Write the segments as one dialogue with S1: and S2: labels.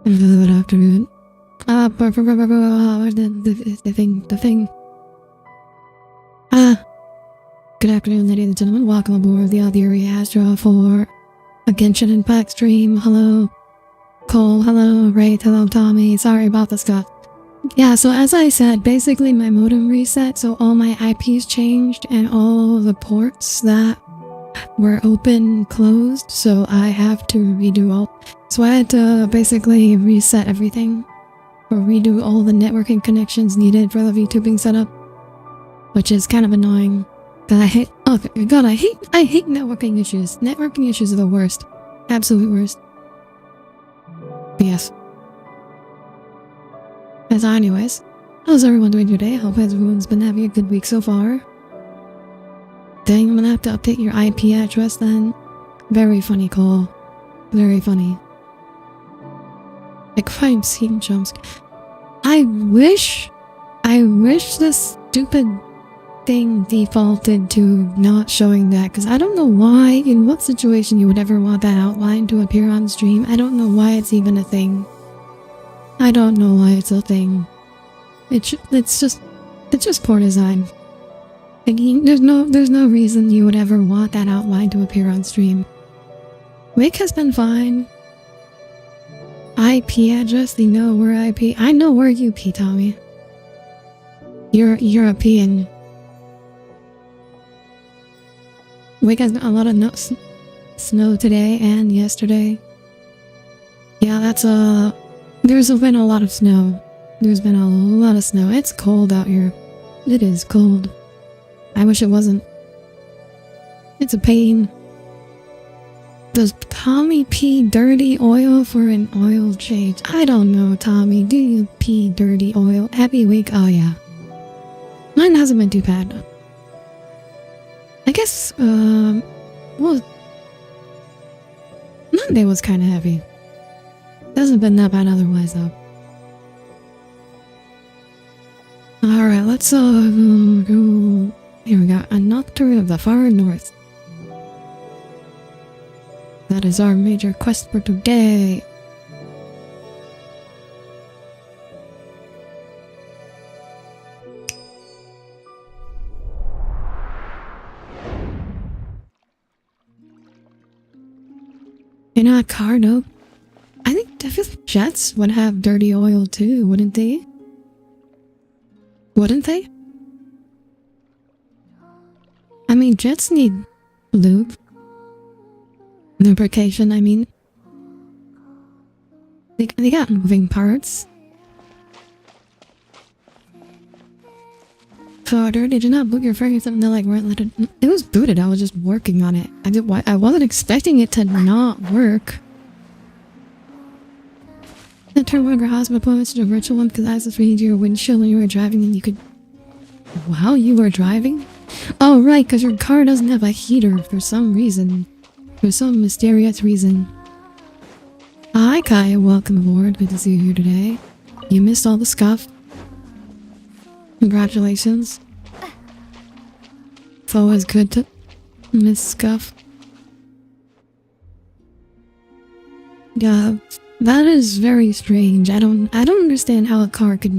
S1: Good afternoon. The thing. Good afternoon, ladies and gentlemen. Welcome aboard the Audire Astra for a Genshin Impact stream. Hello, Cole. Hello, Wraith. Hello, Tommy. Sorry about the stuff. Yeah, so as I said, basically my modem reset, so all my IPs changed and all the ports that were open closed, so I have to redo all. So I had to basically reset everything, or redo all the networking connections needed for the VTubing setup, which is kind of annoying. I hate, oh god, I hate networking issues. Networking issues are the worst. Absolute worst. But yes. As anyways, how's everyone doing today? I hope everyone's been having a good week so far. Dang, I'm gonna have to update your IP address then. Very funny, Cole. Very funny. Like, I'm seeing jumps. I wish this stupid thing defaulted to not showing that, because I don't know why, in what situation you would ever want that outline to appear on stream. I don't know why it's even a thing. I don't know why it's a thing. It's just poor design. Like, there's no reason you would ever want that outline to appear on stream. Wake has been fine. IP address, they know we're IP. I know we're UP, Tommy. You're European. Wake has a lot of snow today and yesterday. Yeah, that's there's been a lot of snow. There's been a lot of snow. It's cold out here. It is cold. I wish it wasn't. It's a pain. Does Tommy pee dirty oil for an oil change? I don't know, Tommy. Do you pee dirty oil? Happy week? Oh yeah. Mine hasn't been too bad. I guess, well, Monday was kind of heavy. Hasn't been that bad otherwise, though. Alright, let's, Here we go. A Nocturne of the far north. That is our major quest for today. You know, a car, no? I think definitely jets would have dirty oil too, wouldn't they? Wouldn't they? I mean, jets need lube. Lubrication, I mean. They got moving parts. So, Audire, did you not boot your frame or something that like weren't let it? It was booted, I was just working on it. I wasn't expecting it to not work. The turn one of your hospital appointments to a virtual one because access read your windshield when you were driving and you could... While you were driving? Oh right, because your car doesn't have a heater for some reason. For some mysterious reason. Hi Kaya, welcome aboard. Good to see you here today. You missed all the scuff. Congratulations. It's always good to miss scuff. Yeah, that is very strange. I don't understand how a car could...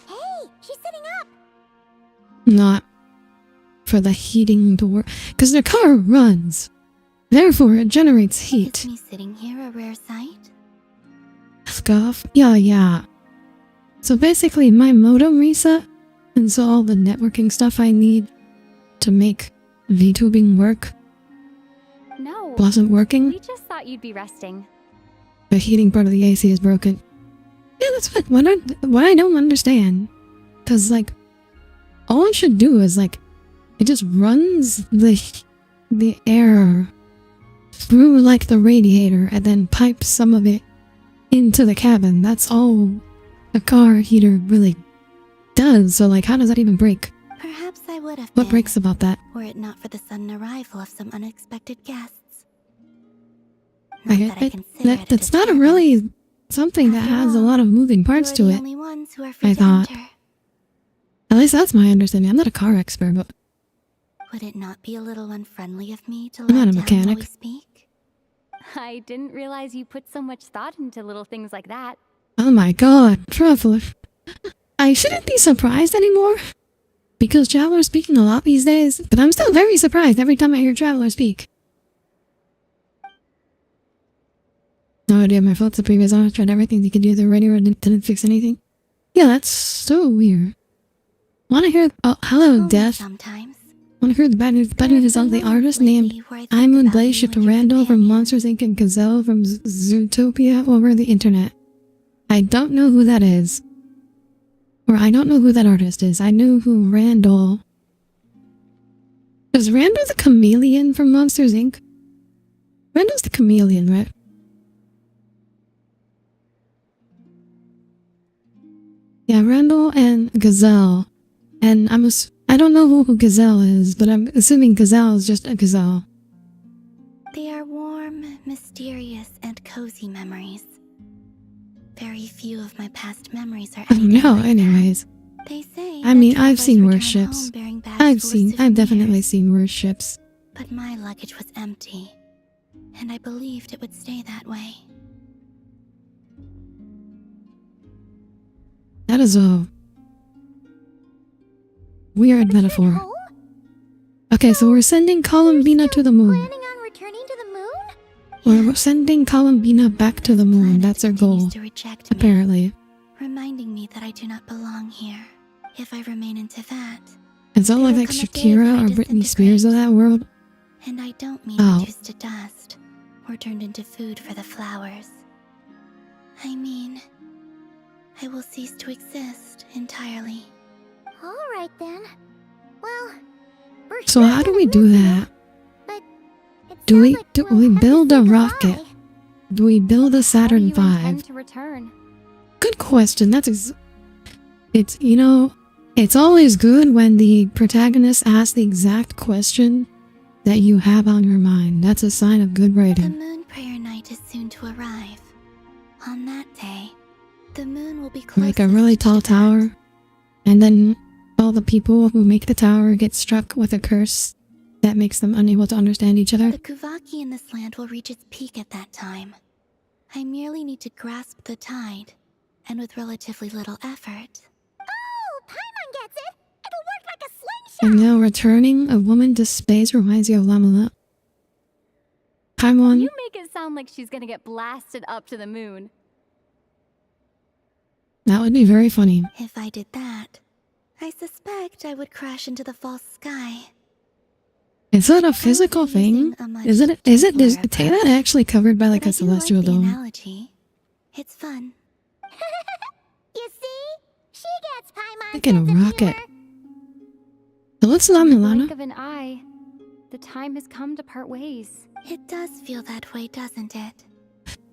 S2: Hey, she's sitting up!
S1: Not for the heating to work. Because the car runs. Therefore, it generates heat.
S2: Is me sitting here a rare sight?
S1: Scuff? Yeah. So basically, my modem reset, and so all the networking stuff I need to make VTubing work
S3: No,
S1: wasn't working.
S3: we just thought you'd be resting.
S1: The heating part of the AC is broken. Yeah, that's what I don't understand. Because, like, all I should do is, like, it just runs the air through, like, the radiator and then pipes some of it into the cabin. That's all a car heater really does. So, like, how does that even break?
S2: Perhaps I would have
S1: What
S2: been,
S1: breaks about that?
S2: were it not for the sudden arrival of some unexpected guests.
S1: I
S2: Not that I consider it a
S1: that's not
S2: disturbance.
S1: really something that
S2: After
S1: has a
S2: all,
S1: lot of moving parts
S2: You
S1: to
S2: are the
S1: it.
S2: only ones who are free
S1: I
S2: to
S1: thought.
S2: enter.
S1: At least that's my understanding. I'm not a car expert, but
S2: Would it not be a little unfriendly of me to
S1: I'm not
S2: lie
S1: a
S2: down while
S1: mechanic.
S2: we speak?
S3: I didn't realize you put so much thought into little things like that.
S1: oh my god, Traveler. I shouldn't be surprised anymore. Because Traveler's speaking a lot these days, but I'm still very surprised every time I hear Traveler speak. No idea, my fault's the previous owner tried everything they could do to the radio and didn't fix anything. Yeah, that's so weird. Wanna hear... Oh, hello,
S2: Only
S1: Death.
S2: sometimes.
S1: Wanna hear the bad news? Bad
S2: There
S1: news is
S2: have
S1: on the
S2: been
S1: artist
S2: moments
S1: named
S2: lately where I think
S1: I'm
S2: about
S1: Blaze
S2: you
S1: shipped
S2: and your
S1: Randall from
S2: companion.
S1: Monsters Inc. and Gazelle from Zootopia over the internet. I don't know who that is. Or I don't know who that artist is. I knew who Randall... Is Randall the chameleon from Monsters Inc.? Randall's the chameleon, right? Yeah, Randall and Gazelle. And I don't know who Gazelle is, but I'm assuming Gazelle is just a gazelle.
S2: They are warm, mysterious, and cozy memories. Very few of my past memories are
S1: Oh
S2: anything
S1: no,
S2: like that.
S1: anyways.
S2: They say
S1: I
S2: that
S1: mean, I've
S2: travelers
S1: seen worse
S2: return
S1: ships.
S2: home bearing bags full of
S1: I've definitely
S2: souvenirs.
S1: seen worse ships.
S2: But my luggage was empty, and I believed it would stay that way.
S1: That is a weird metaphor.
S2: Home?
S1: Okay, so we're sending Columbina to the moon.
S2: Planning on returning to the moon?
S1: We're sending Columbina back to the moon.
S2: Planet
S1: That's our
S2: continues
S1: goal,
S2: to reject me,
S1: apparently.
S2: reminding me that I do not belong here. If I remain into that,
S1: It's all
S2: There
S1: like
S2: will come a day
S1: Shakira
S2: when I
S1: or Britney Spears of
S2: disintegrate.
S1: that world.
S2: and I don't mean
S1: Oh.
S2: reduced to dust or turned into food for the flowers. I mean, I will cease to exist entirely.
S4: Alright then. Well, we're
S1: So
S4: sure
S1: how do
S4: gonna
S1: we do
S4: miss you,
S1: that?
S4: but it
S1: Do
S4: sounds
S1: we
S4: like
S1: do
S4: we'll
S1: we
S4: have to
S1: build
S4: say
S1: a
S4: goodbye.
S1: rocket? Do we build a
S3: How do
S1: Saturn
S3: you
S1: V?
S3: intend to return?
S1: Good question. It's, you know, it's always good when the protagonist asks the exact question that you have on your mind. That's a sign of good
S2: The
S1: writing.
S2: moon prayer night is soon to arrive. On that day, the moon will be closest
S1: Like a really tall
S2: to that.
S1: tower, and then all the people who make the tower get struck with a curse that makes them unable to understand each other.
S2: The Kuvaki in this land will reach its peak at that time. I merely need to grasp the tide, and with relatively little effort.
S4: Oh, Paimon gets it! It'll work like a slingshot!
S1: And now returning a woman to space reminds you of Lamala. Paimon.
S3: You make it sound like she's gonna get blasted up to the moon.
S1: That would be very funny.
S2: If I did that, I suspect I would crash into the false sky.
S1: Is that a physical thing? Is that actually covered by like a celestial dome?
S2: Analogy. It's fun.
S4: You see? She gets Paimon's
S1: Like in a
S4: sense of
S1: rocket.
S4: humor.
S1: So what's
S3: Blink
S1: Lamilana?
S3: of an eye. The time has come to part ways.
S2: It does feel that way, doesn't it?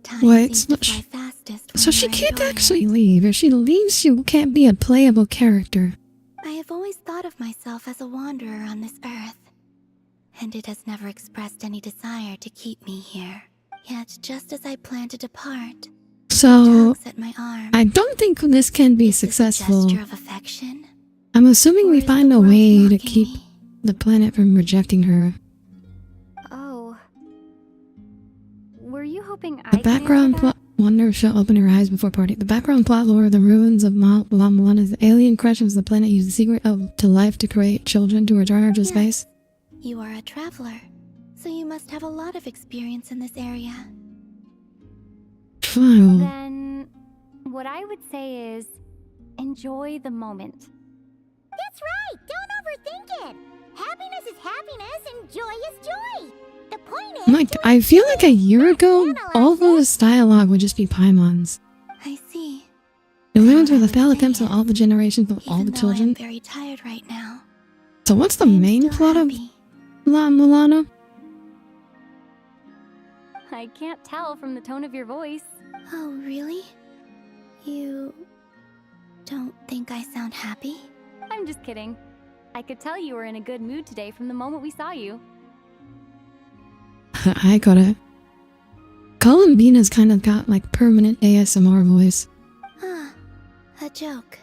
S2: Time
S1: Wait,
S2: seems
S1: so
S2: to fly fastest
S1: So
S2: when
S1: she
S2: you're
S1: can't
S2: enjoying
S1: actually
S2: it.
S1: leave. If she leaves, she can't be a playable character.
S2: I have always thought of myself as a wanderer on this earth, and it has never expressed any desire to keep me here. Yet, just as I plan to depart,
S1: So,
S2: tugs at my arm.
S1: I don't think this can be
S2: Is this a
S1: successful.
S2: gesture of affection?
S1: I'm assuming
S2: Or
S1: we
S2: is
S1: find
S2: the
S1: a
S2: world
S1: way to
S2: mocking
S1: keep
S2: me?
S1: the planet from rejecting her.
S3: Oh. Were you hoping I
S1: The
S3: could answer
S1: background
S3: that?
S1: plot. Wonder if she'll open her eyes before party. The background plot lore of the ruins of Lamilana's alien crashes the planet used the secret to life to create children to return her to
S2: Yes.
S1: space.
S2: You are a traveler, so you must have a lot of experience in this area.
S1: Fine.
S3: Then, what I would say is, enjoy the moment.
S4: That's right! Don't overthink it! Happiness is happiness and joy is joy! The point is...
S1: Like,
S4: to
S1: I feel
S4: enjoy
S1: like a
S4: it,
S1: year
S4: not
S1: ago,
S4: analyze
S1: all
S4: it.
S1: this dialogue would just be Paimon's.
S2: I see.
S1: The ruins
S2: Now
S1: were the
S2: I would
S1: phallic
S2: say
S1: attempts of
S2: it,
S1: all the generations of all
S2: even
S1: the
S2: though I
S1: children.
S2: am very tired right now.
S1: So what's the
S2: I am
S1: main
S2: still
S1: plot of
S2: happy.
S1: Lamilana?
S3: I can't tell from the tone of your voice.
S2: Oh, really? You don't think I sound happy?
S3: I'm just kidding. I could tell you were in a good mood today from the moment we saw you.
S1: I got it. Columbina's kind of got like permanent ASMR voice.
S2: Ah, a joke.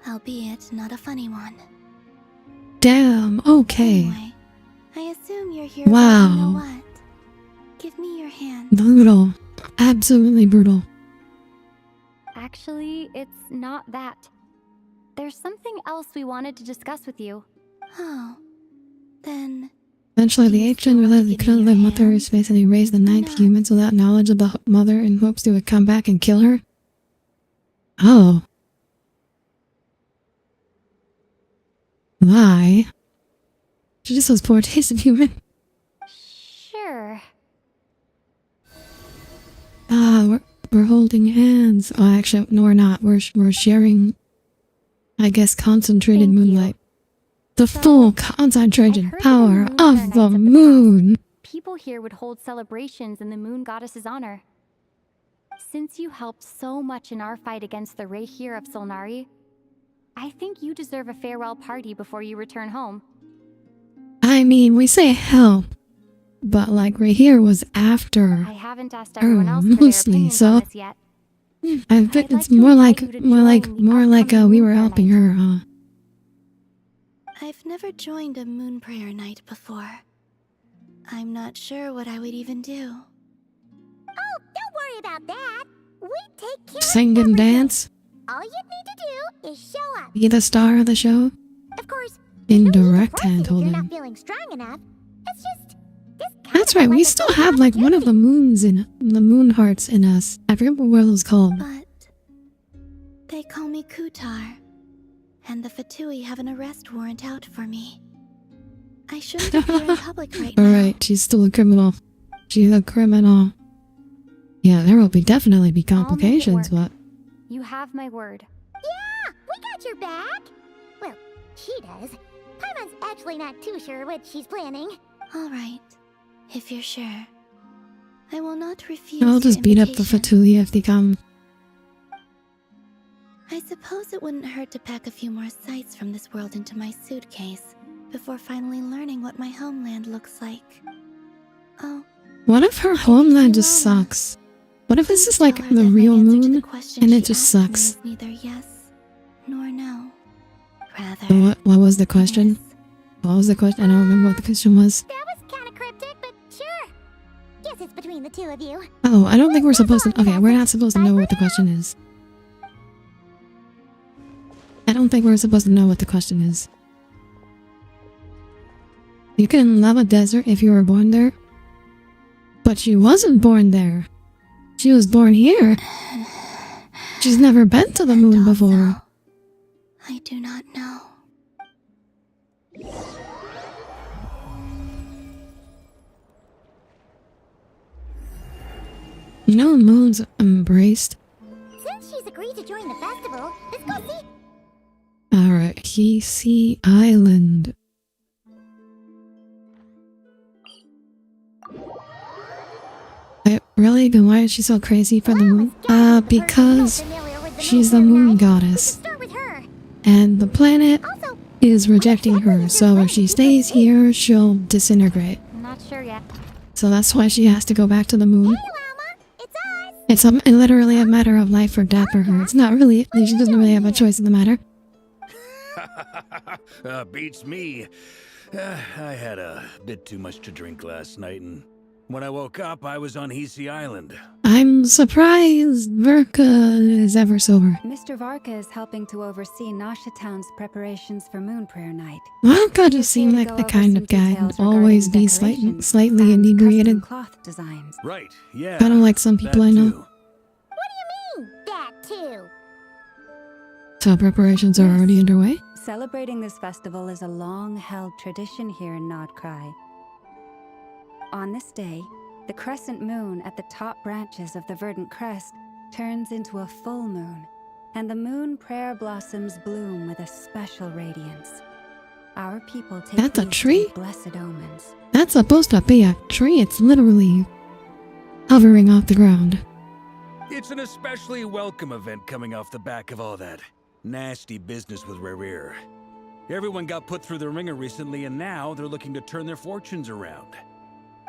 S2: Albeit not a funny one.
S1: Damn, okay.
S2: Anyway, I assume you're here
S1: Wow.
S2: about you know what. Give me your hand.
S1: Brutal. Absolutely brutal.
S3: Actually, it's not that. There's something else we wanted to discuss with you.
S2: Oh, then
S1: Eventually,
S2: Do
S1: the
S2: you
S1: ancient
S2: still want to
S1: realized they
S2: give me
S1: couldn't
S2: your
S1: live mother
S2: hand?
S1: space and they raised the
S2: Why
S1: ninth
S2: not?
S1: humans without knowledge of the mother in hopes they would come back and kill her. Oh. Why? She just was poor taste in human.
S3: Sure.
S1: Ah, we're holding hands. Oh, actually, no, we're not. We're sharing, I guess, concentrated
S3: Thank you.
S1: moonlight. The
S3: So,
S1: full concentrated
S3: I heard
S1: power
S3: that the moon
S1: of
S3: are
S1: the
S3: nights of the
S1: moon.
S3: People here would hold celebrations in the moon goddess's honor. Since you helped so much in our fight against the Rayhir of Solnari, I think you deserve a farewell party before you return home.
S1: I mean, we say help, but like right here was after.
S3: I haven't asked everyone else for their
S1: mostly,
S3: opinions
S1: so-
S3: on this yet.
S1: I bet
S3: I'd
S1: it's
S3: like to
S1: more
S3: invite
S1: like
S3: you to join the
S1: more like
S3: upcoming
S1: we
S3: moon
S1: were
S3: prayer
S1: helping
S3: night.
S1: her, huh?
S2: I've never joined a moon prayer night before. I'm not sure what I would even do.
S4: Oh, don't worry about that! We take care
S1: Sing
S4: of
S1: and
S4: everything.
S1: dance,
S4: All you need to do is show up.
S1: be the star of the show.
S4: Of course, there's no need to
S1: Indirect
S4: force it
S1: hand
S4: if you're
S1: holding.
S4: not feeling strong enough. It's just... this kind
S1: That's
S4: of
S1: right. We
S4: like a
S1: still
S4: golden
S1: have like one of the
S4: opportunity.
S1: moon hearts in us. I forget what world it's called.
S2: But they call me Kutar, and the Fatui have an arrest warrant out for me. I shouldn't appear in public right now.
S1: Alright, she's still a criminal. She's a criminal. Yeah, there will definitely be
S3: I'll make it
S1: complications,
S3: work.
S1: but
S3: You have my word.
S4: Yeah, we got your back. Well, she does. Paimon's actually not too sure what she's planning.
S2: All right, if you're sure. I will not refuse
S1: I'll
S2: your
S1: just beat up the
S2: invitation.
S1: Fatuli if they come.
S2: I suppose it wouldn't hurt to pack a few more sights from this world into my suitcase before finally learning what my homeland looks like. Oh,
S1: What if her homeland just sucks? What if this is like
S2: tell her
S1: the
S2: that my
S1: real
S2: answer to the
S1: moon
S2: question
S1: and
S2: she
S1: it just
S2: asked me
S1: sucks?
S2: is neither yes nor no. rather.
S1: What was the question? What was the question? I don't remember what the question was.
S4: That was kind of cryptic, but sure. Guess it's between the two of you.
S1: Oh, I don't think we're supposed to... Okay, we're not supposed to know what the question is. I don't think we're supposed to know what the question is. You can love a desert if you were born there. But she wasn't born there. She was born here. She's never been to the moon before.
S2: I do not know.
S1: You know moon's embraced?
S4: Since she's agreed to join the festival, let's go see.
S1: Alright, Sea Island. Wait, really? Then why is she so crazy for the moon? Because she's the moon goddess.
S4: Start with her.
S1: And the planet
S4: Also,
S1: is rejecting her, so if she stays here, she'll disintegrate.
S3: I'm not sure yet.
S1: So that's why she has to go back to the moon.
S4: hey Llama, it's us.
S1: It's literally a matter of life or death for her. It's not really, she doesn't really have a choice in the matter.
S5: Beats me. I had a bit too much to drink last night, and when I woke up, I was on Sea Island.
S1: I'm surprised Verka is ever sober.
S6: Mr. Varka is helping to oversee Nasha Town's preparations for Moon Prayer Night.
S1: Verka just seemed like the kind of guy who'd always be slightly inebriated.
S6: Cloth designs.
S5: Right, yeah.
S1: Kind of like some people I know.
S5: too.
S4: What do you mean, that too?
S1: So preparations are already underway?
S6: Celebrating this festival is a long-held tradition here in Nodcry. On this day, the crescent moon at the top branches of the verdant crest turns into a full moon, and the moon prayer blossoms bloom with a special radiance. Our people take
S1: That's a
S6: these
S1: tree?
S6: as blessed omens.
S1: That's supposed to be a tree. It's literally hovering off the ground.
S5: It's an especially welcome event coming off the back of all that nasty business with Rare. Everyone got put through the ringer recently, and now they're looking to turn their fortunes around.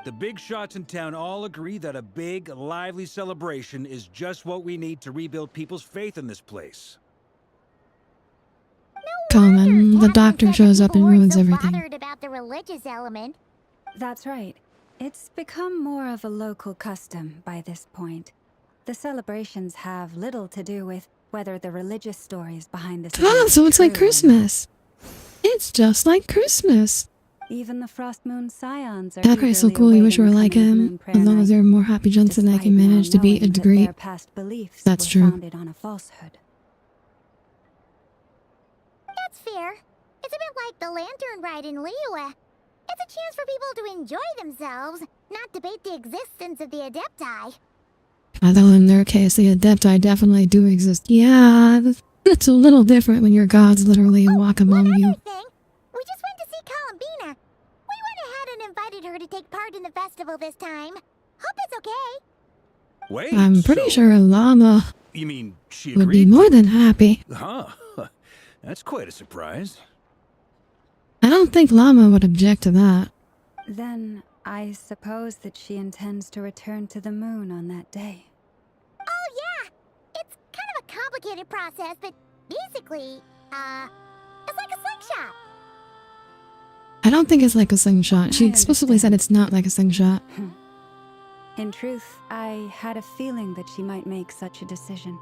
S5: The big shots in town all agree that a big, lively celebration is just what we need to rebuild people's faith in this place.
S1: Common, the doctor shows up and ruins
S4: so
S1: everything.
S4: bothered about the religious element.
S6: That's right. It's become more of a local custom by this point. The celebrations have little to do with whether the religious stories behind this
S1: Ah,
S6: event
S1: so
S6: are
S1: it's like
S6: true or not.
S1: Christmas. It's just like Christmas.
S6: Even the Frost Moon Scions are
S1: That guy's so
S6: eagerly
S1: cool, you wish you were
S6: awaiting
S1: like
S6: coming
S1: him.
S6: Moon Prayer
S1: As long as
S6: Night,
S1: there are more happy jumps than I can
S6: despite
S1: manage to
S6: now
S1: be a
S6: knowing that
S1: degree.
S6: their past beliefs
S1: That's
S6: were
S1: true.
S6: founded on a falsehood.
S4: That's fair. It's a bit like the lantern ride in Liyue. It's a chance for people to enjoy themselves, not debate the existence of the Adepti.
S1: Although in their case, the Adepti definitely do exist. Yeah, it's a little different when your gods literally walk among
S4: One
S1: you.
S4: other thing, we just went to see Columbina. We went ahead and invited her to take part in the festival this time. Hope it's okay.
S5: Wait,
S1: I'm pretty
S5: so-
S1: sure Llama
S5: You mean she
S1: would be
S5: agreed?
S1: more than happy.
S5: Huh. That's quite a surprise.
S1: I don't think Llama would object to that.
S6: Then I suppose that she intends to return to the moon on that day.
S4: Oh yeah, it's kind of a complicated process, but basically, it's like a slingshot.
S1: I don't think it's like a slingshot. She
S6: I
S1: explicitly said it's not like a slingshot.
S6: In truth, I had a feeling that she might make such a decision.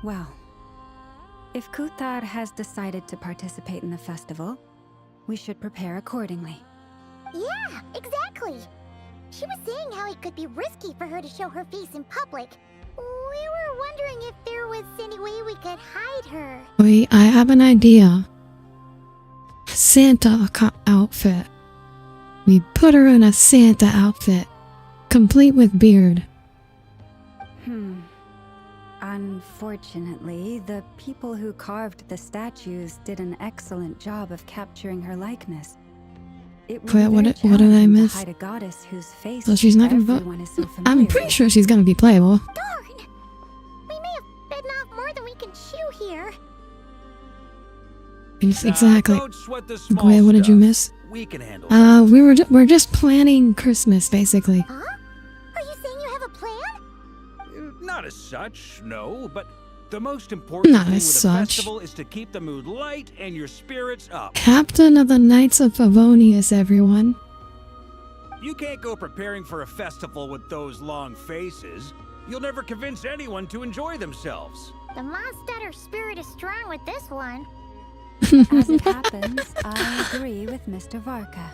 S6: Well, if Kuthar has decided to participate in the festival, we should prepare accordingly.
S4: Yeah, exactly. She was saying how it could be risky for her to show her face in public. We were wondering if there was any way we could hide her.
S1: Wait, I have an idea. Santa outfit. We put her in a Santa outfit, complete with beard.
S6: Unfortunately, the people who carved the statues did an excellent job of capturing her likeness. It would
S1: Wait,
S6: be
S1: what
S6: very
S1: did I
S6: challenging to
S1: miss?
S6: hide a goddess whose face
S1: So she's not gonna vote?
S6: everyone is so
S1: I'm
S6: familiar
S1: pretty
S6: with.
S1: sure she's gonna be playable.
S4: Darn! We may have bitten off more than we can chew here.
S1: Exactly.
S5: Don't sweat the small
S1: Wait, what did you
S5: stuff.
S1: miss?
S5: We can handle that.
S1: We're just planning Christmas, basically.
S4: Huh? Are you saying you have a plan?
S5: Not as such, no, but The most important
S1: Not
S5: thing
S1: as
S5: with a
S1: such.
S5: festival is to keep the mood light and your spirits up.
S1: Captain of the Knights of Favonius, everyone.
S5: You can't go preparing for a festival with those long faces. You'll never convince anyone to enjoy themselves.
S4: The Mondstatter spirit is strong with this one.
S6: As it happens, I agree with Mr. Varka.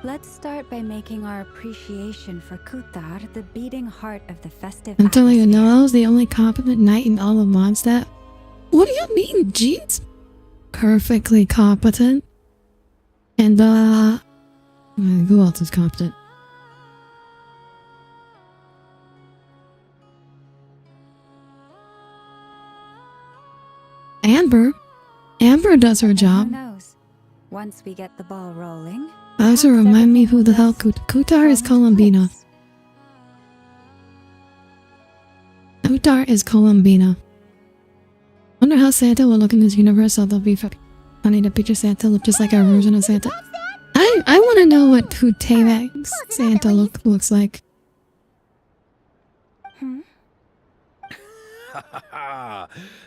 S6: Let's start by making our appreciation for Kuthar the beating heart of the festive
S1: I'm telling you,
S6: atmosphere.
S1: Noel's the only competent knight in all of Mondstadt. What do you mean, jeez? Perfectly competent. And, who else is competent? Amber. Amber does her
S6: Who
S1: job.
S6: knows? Once we get the ball rolling.
S1: Also
S6: perhaps
S1: remind me
S6: everything
S1: who the
S6: will
S1: hell
S6: just
S1: Kuthar is
S6: fall into
S1: Columbina.
S6: place.
S1: Kuthar is Columbina. Wonder how Santa will look in this universe, so they'll be funny to picture Santa look just like our version of Santa. I want to know what who Tavak's Santa looks like.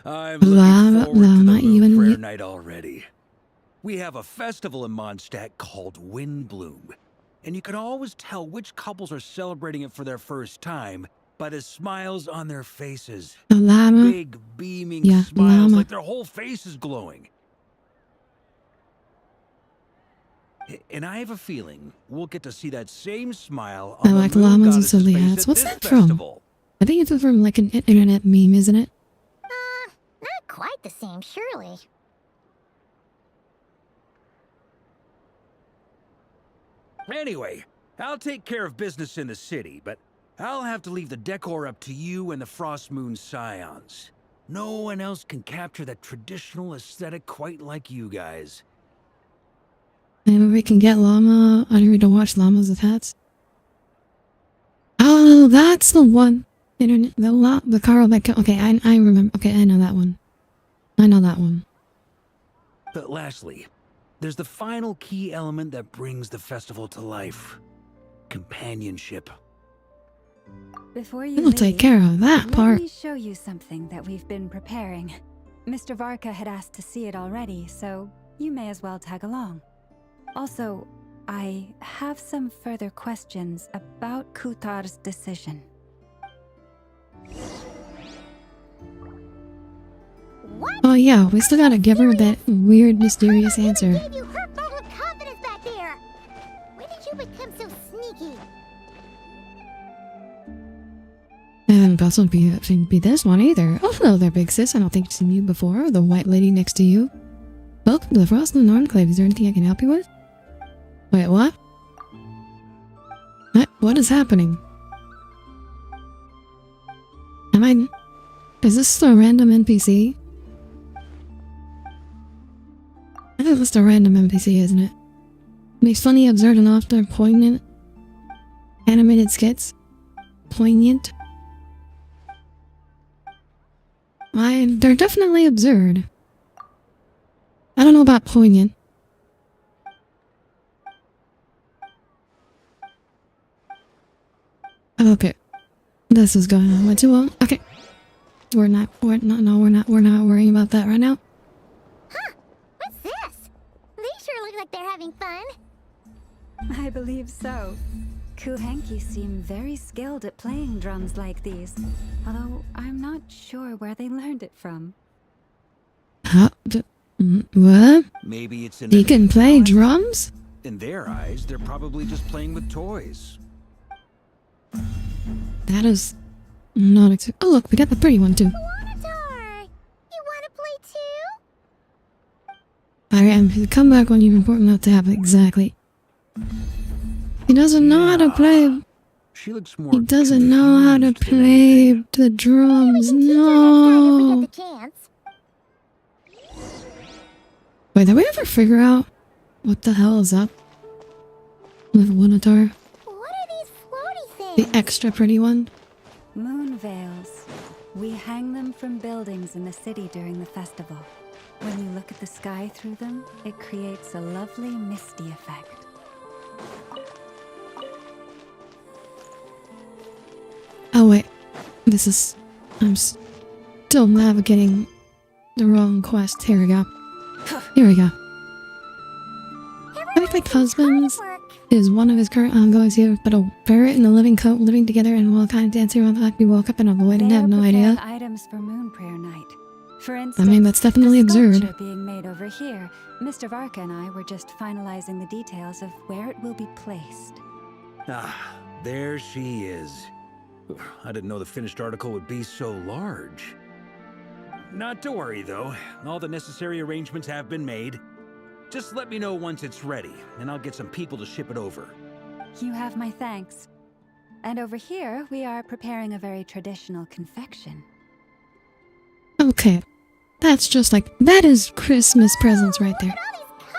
S5: I'm
S1: Blah,
S5: looking forward
S1: blah,
S5: to the
S1: not
S5: Moon
S1: even
S5: Prayer
S1: you.
S5: Night already. We have a festival in Mondstadt called Windbloom, and you can always tell which couples are celebrating it for their first time by the smiles on their faces.
S1: A llama.
S5: Big, beaming
S1: Yeah,
S5: smiles
S1: llama.
S5: like their whole face is glowing. And I have a feeling we'll get to see that same smile
S1: I
S5: on
S1: like
S5: the Moon
S1: llamas and
S5: Goddess's
S1: silly
S5: face
S1: hats.
S5: at
S1: What's
S5: this
S1: that from?
S5: festival.
S1: I think it's from like an internet meme, isn't it?
S4: Not quite the same, surely.
S5: Anyway, I'll take care of business in the city, but I'll have to leave the decor up to you and the Frost Moon Scions. No one else can capture that traditional aesthetic quite like you guys.
S1: Maybe we can get llama. I need to watch llamas with hats. Oh, that's the one. Internet, the Carl Beck. Okay, I remember. Okay, I know that one. I know that one.
S5: But lastly, there's the final key element that brings the festival to life. Companionship.
S6: Before you
S1: We'll take
S6: leave,
S1: care of that
S6: let
S1: part.
S6: me show you something that we've been preparing. Mr. Varka had asked to see it already, so you may as well tag along. Also, I have some further questions about Kuthar's decision.
S4: What?
S1: Oh yeah, we still gotta give her that weird, mysterious answer.
S4: Gave you her vote of confidence back there. When did you become so sneaky?
S1: And also be this one either. Oh hello there, big sis. I don't think I've seen you before. The white lady next to you. Welcome to the Frostland Enclave. Is there anything I can help you with? Wait, what? What is happening? Is this a random NPC? I think it's a random NPC, isn't it? Makes funny, absurd, and often poignant. Animated skits. Poignant. They're definitely absurd. I don't know about poignant. Okay. This is going on way too long. Okay. We're not worrying about that right now.
S4: Huh? What's this? They sure look like they're having fun.
S6: I believe so. Kuhenki seem very skilled at playing drums like these, although I'm not sure where they learned it from.
S1: What?
S5: Maybe it's in
S1: He can play drums?
S5: In their eyes, they're probably just playing with toys.
S1: That is not oh look, we got the pretty one too.
S4: Audire, you wanna play too?
S1: I am come back when you're important enough to have it exactly. He doesn't know how to play.
S5: She looks more
S1: He doesn't know how to
S5: confused than anything.
S1: play the drums.
S4: If we
S1: No.
S4: get the chance.
S1: Wait, did we ever figure out what the hell is up with Winatar?
S4: What are these floaty
S1: The
S4: things?
S1: extra pretty one?
S6: Moon veils. We hang them from buildings in the city during the festival. When you look at the sky through them, it creates a lovely misty effect.
S1: Oh wait, this is... I'm still still navigating the wrong quest. Here we go. Here we go. Perfect Husbands is one of his current ongoings here, but a ferret and a living coat living together and will kind of dance around the fact we woke up and avoiding have no idea.
S6: Items for Moon Prayer Night. For instance,
S1: I mean, that's definitely
S6: the
S1: absurd.
S6: sculpture being made over here. Mr. Varka and I were just finalizing the details of where it will be placed.
S5: Ah, there she is. I didn't know the finished article would be so large. Not to worry, though. All the necessary arrangements have been made. Just let me know once it's ready, and I'll get some people to ship it over.
S6: You have my thanks. And over here, we are preparing a very traditional confection.
S1: Okay. That's just like, that is Christmas presents right there.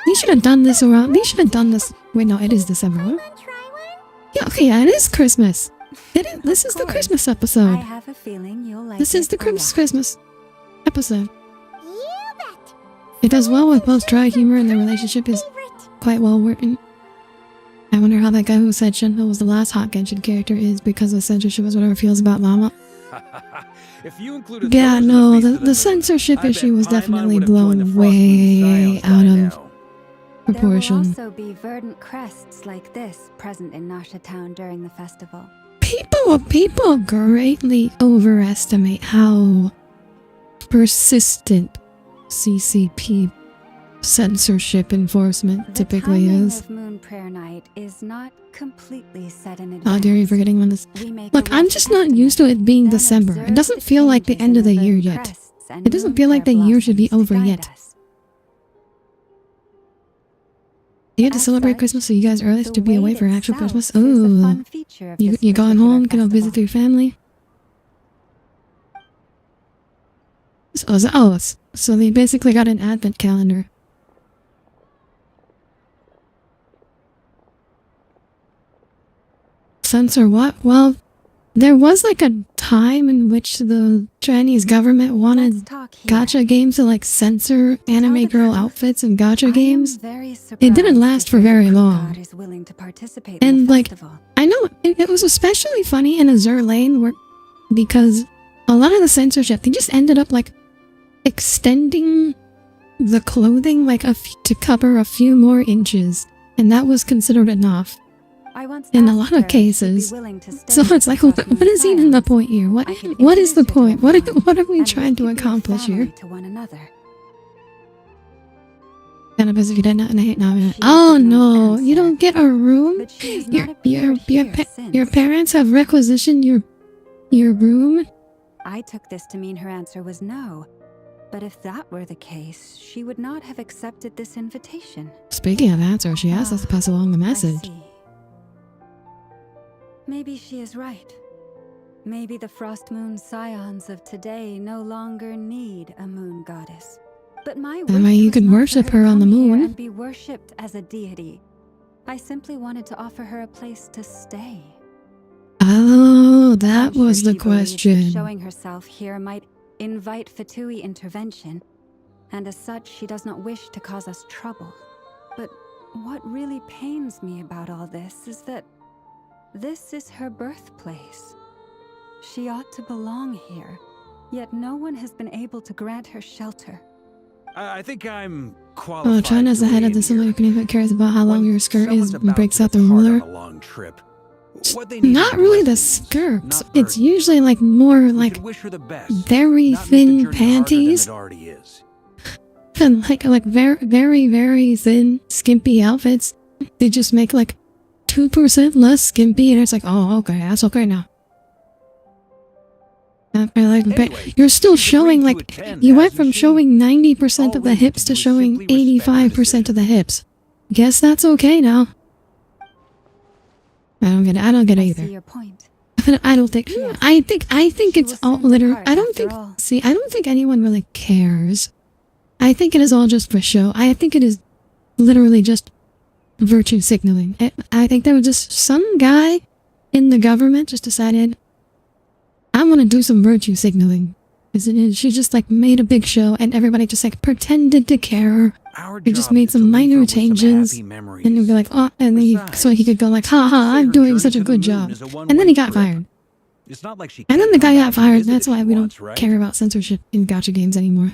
S1: They should have done this around, they should have done this, wait no, it is December. What? Yeah, okay, yeah, it is Christmas. This is the Christmas
S6: I
S1: episode.
S6: have a feeling you'll like
S1: This is the
S6: it a lot.
S1: Christmas episode.
S4: You bet.
S1: It does well with both dry humor and the relationship is quite well written. I wonder how that guy who said Shinho was the last hot Genshin character is because of censorship is whatever feels about Llama.
S5: If you included
S1: Yeah,
S5: those in
S1: no,
S5: face of
S1: the
S5: moon,
S1: censorship
S5: I bet
S1: issue was
S5: Paimon
S1: definitely
S5: would have joined the
S1: blown
S5: Frost Moon
S1: way
S5: Scions by
S1: out of
S5: now.
S6: There will
S1: proportion.
S6: also be verdant crests like this present in Nasha Town during the festival.
S1: People greatly overestimate how persistent CCP censorship enforcement typically
S6: The timing
S1: is.
S6: of Moon Prayer Night is not completely set in advance.
S1: How dare you forgetting when this...
S6: We make
S1: Look,
S6: a
S1: I'm
S6: rough
S1: just not
S6: estimate,
S1: used to it being
S6: then
S1: December. It
S6: observe
S1: doesn't feel like the
S6: changes
S1: end
S6: in
S1: of the year
S6: verdant
S1: yet.
S6: crests and
S1: It doesn't
S6: moon
S1: feel like
S6: prayer
S1: the year should be
S6: blossoms to
S1: over
S6: guide
S1: yet.
S6: us.
S1: You had to
S6: As
S1: celebrate
S6: such,
S1: Christmas so you guys early
S6: the
S1: to be away
S6: weight
S1: for actual
S6: itself
S1: Christmas.
S6: is a
S1: Ooh.
S6: fun feature of
S1: You
S6: this
S1: going
S6: particular
S1: home? Gonna visit
S6: festival.
S1: your family? So they basically got an advent calendar. Censor what? Well, there was like a time in which the Chinese government
S6: Let's
S1: wanted
S6: talk here.
S1: gacha games to like censor anime
S6: the
S1: girl
S6: truth,
S1: outfits in
S6: I
S1: gacha
S6: am
S1: games.
S6: very
S1: It didn't
S6: surprised
S1: last
S6: to
S1: for
S6: hear
S1: very
S6: that
S1: long.
S6: God is willing to participate in
S1: And
S6: the
S1: like,
S6: festival.
S1: I know it was especially funny in Azure Lane where, because a lot of the censorship, they just ended up like extending the clothing like to cover a few more inches, and that was considered enough
S6: I once
S1: in a
S6: asked
S1: lot
S6: her
S1: of
S6: if she'd be
S1: cases.
S6: willing to stay
S1: So
S6: with
S1: it's
S6: the
S1: like,
S6: Frost
S1: what
S6: Moon
S1: is even the
S6: Scions.
S1: point here?
S6: I could
S1: What is the
S6: introduce her to
S1: point? What
S6: everyone,
S1: are we
S6: and
S1: trying to
S6: we could be a
S1: accomplish here?
S6: family to one another.
S1: Cannabis if you didn't know.
S6: She
S1: Oh
S6: did not
S1: no, you
S6: answer,
S1: don't get a room?
S6: but she has
S1: Your
S6: not appeared here since.
S1: your parents have requisitioned your room?
S6: I took this to mean her answer was no. But if that were the case, she would not have accepted this invitation.
S1: Speaking of answer, she asked us to pass along the
S6: I
S1: message.
S6: see. Maybe she is right. Maybe the Frost Moon Scions of today no longer need a moon goddess. But my
S1: That way
S6: wish
S1: you
S6: was
S1: could
S6: not for
S1: worship her
S6: to
S1: on the
S6: come here
S1: moon.
S6: and be worshipped as a deity. I simply wanted to offer her a place to stay.
S1: Oh, that
S6: I'm sure
S1: was the
S6: she believes that
S1: question.
S6: showing herself here might invite Fatui intervention, and as such, she does not wish to cause us trouble. But what really pains me about all this is that this is her birthplace. She ought to belong here, yet no one has been able to grant her shelter.
S5: I think I'm qualified.
S1: Oh, China's
S5: to
S1: the head
S5: weigh
S1: of the
S5: in
S1: Summer
S5: here.
S1: Community that cares about how long
S5: When
S1: your skirt is
S5: someone's
S1: and
S5: about
S1: breaks
S5: to
S1: out the
S5: depart
S1: ruler.
S5: on a long trip, what they need
S1: Not
S5: is
S1: really the
S5: blessings,
S1: skirts.
S5: not
S1: It's
S5: burden.
S1: usually like more
S5: We
S1: like
S5: should wish her the best,
S1: very
S5: not make the
S1: thin
S5: journey harder than
S1: panties
S5: it already is.
S1: and like very thin skimpy outfits. They just make like 2% less skimpy, and it's like, oh, okay, that's okay now. After like,
S5: Anyway,
S1: you're still
S5: she's agreed
S1: showing
S5: to
S1: like
S5: attend,
S1: you went
S5: hasn't
S1: from
S5: she?
S1: showing 90% of the
S5: All we
S1: hips
S5: need
S1: to
S5: do is
S1: showing
S5: simply respect her
S1: 85% of the hips. Guess that's okay now. I don't get it. I don't get it
S6: I
S1: either.
S6: see your point.
S1: I don't think.
S6: Yes.
S1: I think
S6: She
S1: it's
S6: will
S1: all
S6: soon
S1: literally.
S6: depart
S1: I don't
S6: after
S1: think.
S6: all.
S1: See, I don't think anyone really cares. I think it is all just for show. I think it is literally just virtue signaling. I think there was just some guy in the government just decided, I want to do some virtue signaling. She just like made a big show, and everybody just like pretended to care.
S5: Our
S1: He just
S5: job
S1: made
S5: is to
S1: some
S5: leave her
S1: minor
S5: with some
S1: changes,
S5: happy memories.
S1: and he'd be like, oh, and then so he could go like, ha ha,
S5: Say
S1: I'm
S5: her
S1: doing
S5: journey
S1: such
S5: to
S1: a
S5: the
S1: good
S5: moon
S1: job.
S5: is a
S1: And then he
S5: one-way
S1: got
S5: trip.
S1: fired.
S5: It's not like she
S1: And then
S5: can't
S1: the
S5: come
S1: guy
S5: back
S1: got
S5: and
S1: fired.
S5: visit
S1: That's
S5: if
S1: why
S5: she
S1: we
S5: wants,
S1: don't
S5: right?
S1: care about censorship in gacha games anymore.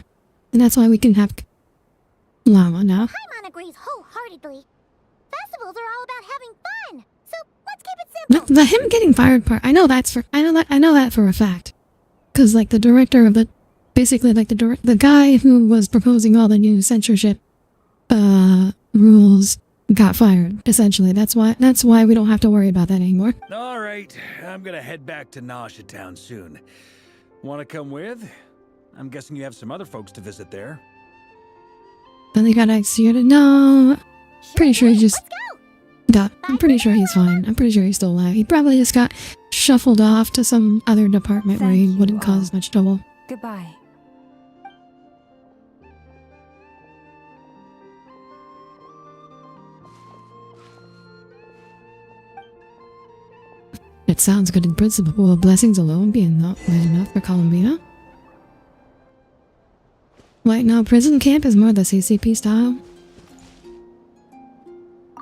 S1: And that's why we can have llama now.
S4: Paimon agrees wholeheartedly. Festivals are all about having fun, so let's keep it
S1: The,
S4: simple.
S1: the him getting fired part, I know that for a fact. Cause like the director of basically like the guy who was proposing all the new censorship rules got fired. Essentially, that's why we don't have to worry about that anymore.
S5: All right, I'm gonna head back to Nausea Town soon. Want to come with? I'm guessing you have some other folks to visit there.
S1: Then they got executed. No, pretty sure he just.
S4: Let's go!
S1: Duh, I'm pretty sure he's fine. I'm pretty sure he's still alive. He probably just got shuffled off to some other department where he
S6: Thank you
S1: wouldn't
S6: all.
S1: cause much trouble.
S6: Goodbye.
S1: It sounds good in principle. Will blessings alone be enough for Columbia? Wait, no, prison camp is more the CCP style.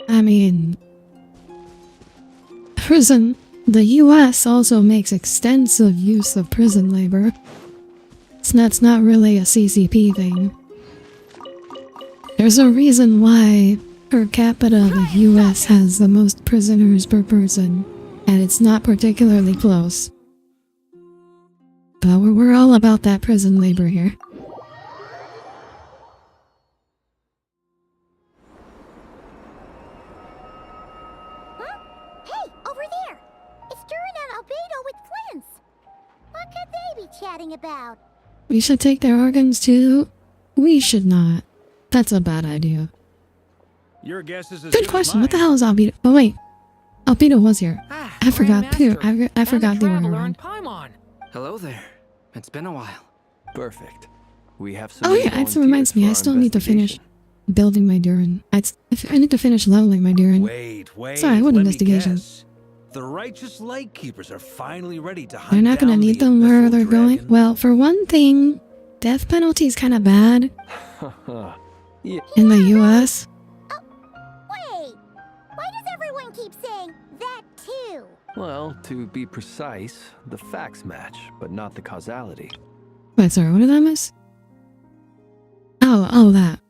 S1: I mean, prison. The US also makes extensive use of prison labor. So that's not really a CCP thing. There's a reason why per capita the US has the most prisoners per person, and it's not particularly close. But we're all about that prison labor here.
S4: Hey, over there! It's Durin and Albedo with Flints! What could they be chatting about?
S1: We should take their organs too? We should not. That's a bad idea.
S5: Your guess is as
S1: Good
S5: as
S1: question. What the
S5: mine.
S1: hell is Albedo? Oh wait. Albedo was here. I forgot too.
S7: Grandmaster,
S1: I forgot
S7: and
S1: they
S7: the
S1: were
S7: traveler
S1: around.
S7: and Paimon.
S8: Hello there. It's been a while.
S9: Perfect. We have some.
S1: Oh yeah, it reminds me. I still need to finish building my Durin. I need to finish leveling my Durin.
S5: Wait.
S1: Sorry, what
S5: let me
S1: investigation?
S5: guess. The righteous Lightkeepers are finally ready to hunt
S1: They're not gonna
S5: down
S1: need
S5: the
S1: them where
S5: Abyssal
S1: they're going.
S5: Dragon.
S1: Well, for one thing, death penalty is kind of bad
S9: Yeah.
S1: in the US.
S4: Wait! Why does everyone keep saying that too?
S9: Well, to be precise, the facts match, but not the causality.
S1: Wait, sorry, what did I miss? Oh, that.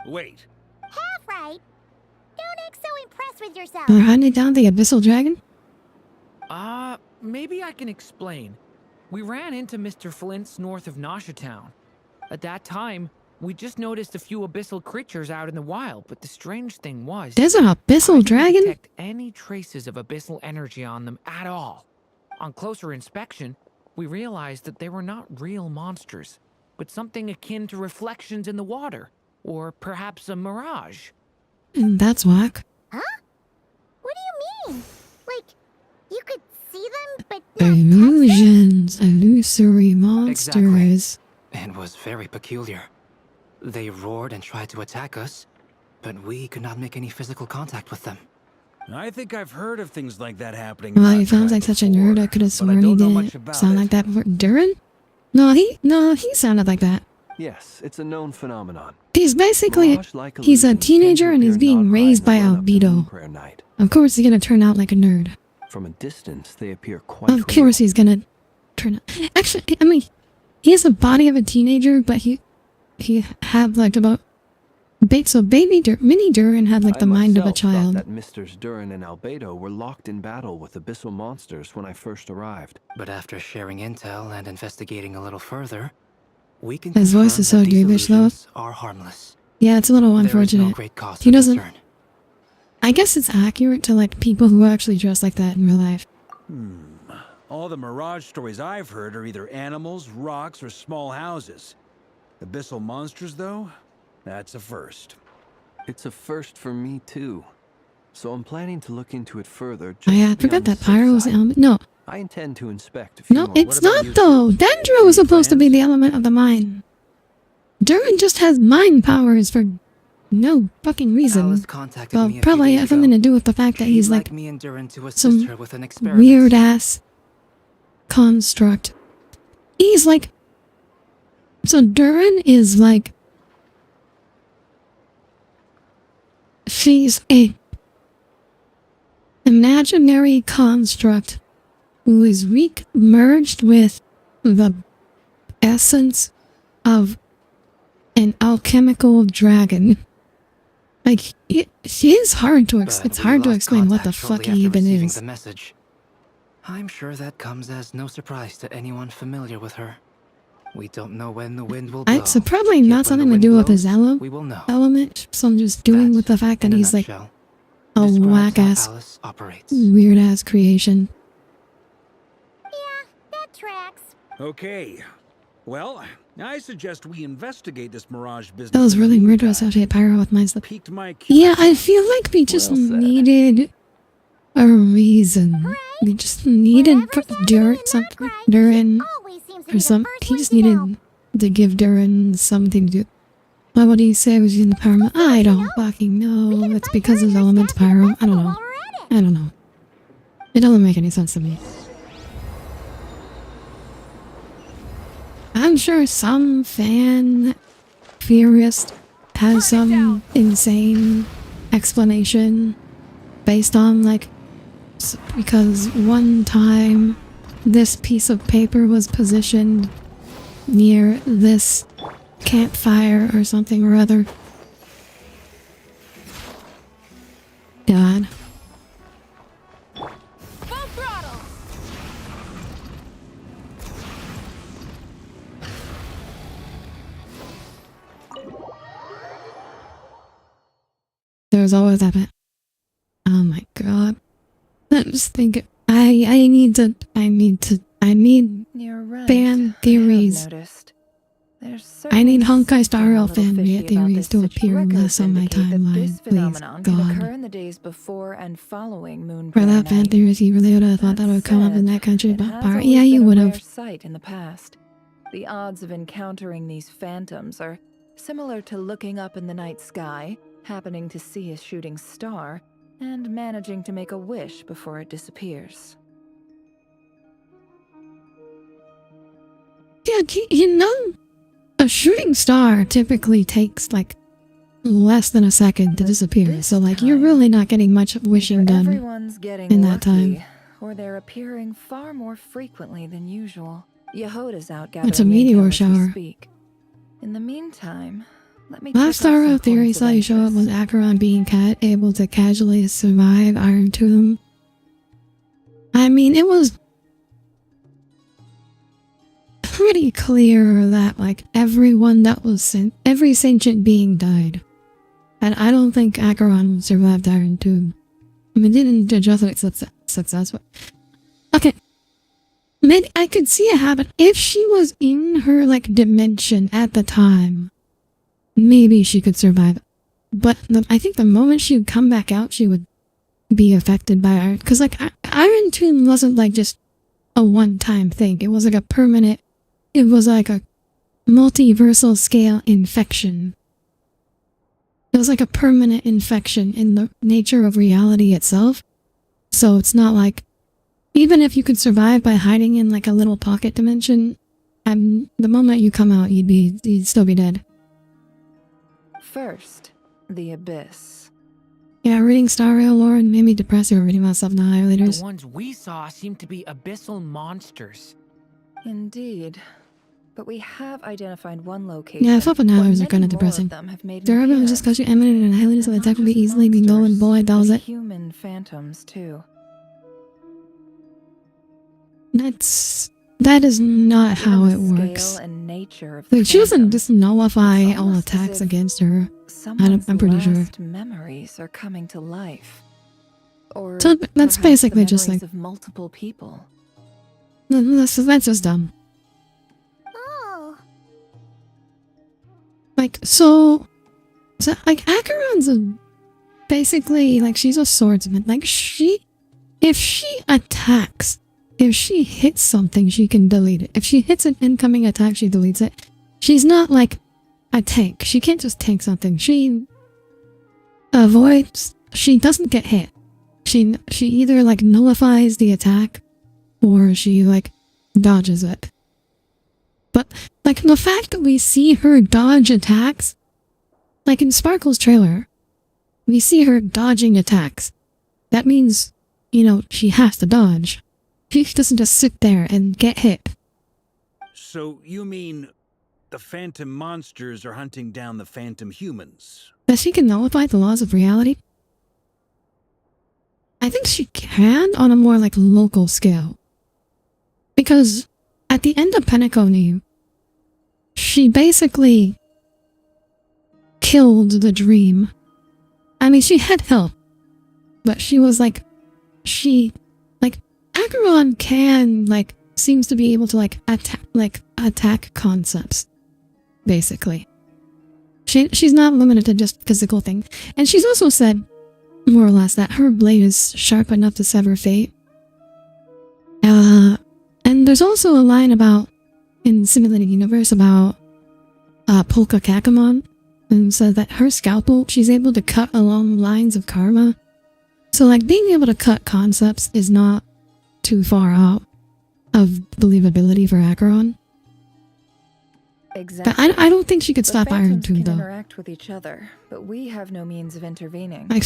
S5: Wait.
S4: Half right. Don't act so impressed with yourself.
S1: They're hunting down the Abyssal Dragon?
S7: Maybe I can explain. We ran into Mr. Flint's north of Nausea Town. At that time, we just noticed a few abyssal creatures out in the wild, but the strange thing was...
S1: There's an
S7: I
S1: Abyssal
S7: didn't
S1: Dragon?
S7: detect any traces of abyssal energy on them at all. On closer inspection, we realized that they were not real monsters, but something akin to reflections in the water, or perhaps a mirage.
S1: And that's whack.
S4: Huh? What do you mean? Like, you could see them, but not touch them?
S1: Illusions, illusory monsters.
S8: It was very peculiar. They roared and tried to attack us, but we could not make any physical contact with them.
S5: I think I've heard of things like that happening.
S1: Well, he
S5: in
S1: sounds
S5: Nocturne
S1: like such a
S5: before,
S1: nerd. I could have
S5: but I
S1: sworn he
S5: don't know much
S1: didn't
S5: about
S1: sound
S5: it.
S1: like that before. Durin? No, he sounded like that.
S9: Yes, it's a known phenomenon.
S1: He's basically,
S9: Mirage-like
S1: he's a
S9: illusions
S1: teenager
S9: tend
S1: and
S9: to
S1: he's
S9: appear
S1: being
S9: not
S1: raised by
S9: right in the run-up to
S1: Albedo.
S9: Moon Prayer Night.
S1: Of course he's gonna turn out like a nerd.
S9: From a distance, they appear quite
S1: Of course he's gonna turn out. Actually, I mean, he has the body of a teenager, but he had like about... So mini Durin had like the mind of a child.
S9: I myself thought that Misters Durin and Albedo were locked in battle with abyssal monsters when I first arrived.
S8: But after sharing intel and investigating a little further, we can
S1: His voice
S8: confirm
S1: is so
S8: that these
S1: dweebish, though.
S8: illusions are harmless.
S1: Yeah, it's a little
S8: There is no
S1: unfortunate.
S8: great cause
S1: He
S8: for
S1: doesn't...
S8: concern.
S1: I guess it's accurate to like people who actually dress like that in real life.
S5: All the Mirage stories I've heard are either animals, rocks, or small houses. Abyssal monsters, though? That's a first.
S9: It's a first for me too. So I'm planning to look into it further.
S1: Oh yeah, I
S9: just to be on
S1: forgot
S9: the
S1: that
S9: safe
S1: Pyro was the
S9: side.
S1: element. No,
S9: I intend to inspect a few
S1: no,
S9: more.
S1: it's
S5: about
S1: not
S5: you
S1: though.
S5: two?
S1: Dendro was
S5: Any
S1: supposed to be
S5: plans?
S1: the element of the mind. Durin just has mind powers for no fucking reason.
S8: Alice contacted
S1: Well,
S8: me a few
S1: probably
S8: days
S1: has something
S8: ago.
S1: to do with the fact that
S8: She'd
S1: he's like
S8: me and Durin to assist
S1: some
S8: her with an experiment.
S1: weird ass construct. He's like... So Durin is like... She's a imaginary construct who is weak merged with the essence of an alchemical dragon. Like, it is hard to it's hard to explain what the fuck he even is.
S8: The message. I'm sure that comes as no surprise to anyone familiar with her. We don't know when the wind will blow.
S1: It's probably not something to do with his element, so I'm just doing with the fact that he's like a whack-ass, weird-ass creation.
S4: Yeah, that tracks.
S5: Okay. Well, I suggest we investigate this Mirage business.
S1: That was really weird to associate Pyro with myself.
S5: Piqued my
S1: Yeah, I feel like we just needed a reason. We just needed Durin or some. He just needed to give Durin something to do. Why would he say it was using the power? I don't fucking know. It's because of elements Pyro. I don't know. I don't know. It doesn't make any sense to me. I'm sure some fan theorist has some insane explanation based on like because one time this piece of paper was positioned near this campfire or something or other. God. There's always that bit. Oh my god. I'm just thinking I need
S10: You're right.
S1: fan theories. I need Honkai Star Rail fan theories to appear less on my timeline, please. God.
S10: In the days before and following Moon
S1: For that fan theories, you really would have thought that would come up in that country, but power. Yeah, you would have.
S10: Sight in the past. The odds of encountering these phantoms are similar to looking up in the night sky, happening to see a shooting star, and managing to make a wish before it disappears.
S1: Yeah, you know, a shooting star typically takes like less than a second to disappear, so like you're really not getting much wishing done in that time.
S10: Or they're appearing far more frequently than usual. Yehoda's out
S1: It's a meteor shower.
S10: In the meantime, let me
S1: Last Star Rail theory saw you show up was Acheron being able to casually survive Iron Tomb. I mean, it was pretty clear that like everyone that was every sentient being died. And I don't think Acheron survived Iron Tomb. I mean, didn't address it success, but okay. Maybe I could see it happen if she was in her like dimension at the time. Maybe she could survive. But I think the moment she would come back out, she would be affected by Iron. Because, like, Iron Tomb wasn't, like, just a one-time thing. It was, like, a permanent... It was, like, a multiversal scale infection. It was, like, a permanent infection in the nature of reality itself. So it's not, like... Even if you could survive by hiding in, like, a little pocket dimension, the moment you come out, you'd still be dead.
S10: First, the Abyss.
S1: Yeah, reading Star Rail lore made me depressed over reading about self-annihilators.
S7: The ones we saw seem to be abyssal monsters.
S10: Indeed. But we have identified one location.
S1: Yeah, self-annihilators are kind of depressing. There are just because you emanated and annihilated, so the attack will be easily be null and void. That was it.
S10: Human phantoms, too.
S1: That is not how it works. Like, she doesn't just nullify all attacks against her. I'm pretty sure.
S10: Memories are coming to life. Or
S1: so that's basically just like
S10: of multiple people.
S1: That's just dumb.
S4: Oh.
S1: Like so like Acheron's basically like she's a swordsman. Like if she attacks. If she hits something, she can delete it. If she hits an incoming attack, she deletes it. She's not like a tank. She can't just tank something. She avoids... She doesn't get hit. She either like nullifies the attack or she like dodges it. But like the fact that we see her dodge attacks, like in Sparkle's trailer, we see her dodging attacks. That means, you know, she has to dodge. She doesn't just sit there and get hit.
S5: So you mean the phantom monsters are hunting down the phantom humans?
S1: That she can nullify the laws of reality? I think she can on a more like local scale. Because at the end of Penacony, she basically killed the dream. I mean, she had help, but she was like, Acheron can, like, seems to be able to, like, attack concepts, basically. She's not limited to just physical things. And she's also said, more or less, that her blade is sharp enough to sever fate. And there's also a line about, in Simulated Universe, about Polka Kakamon, and said that her scalpel, she's able to cut along lines of karma. So, like, being able to cut concepts is not too far out of believability for Acheron.
S10: Exactly.
S1: But I don't think she could
S10: The
S1: stop Iron
S10: phantoms
S1: Tomb,
S10: can
S1: though.
S10: interact with each other, but we have no means of intervening.
S1: Like,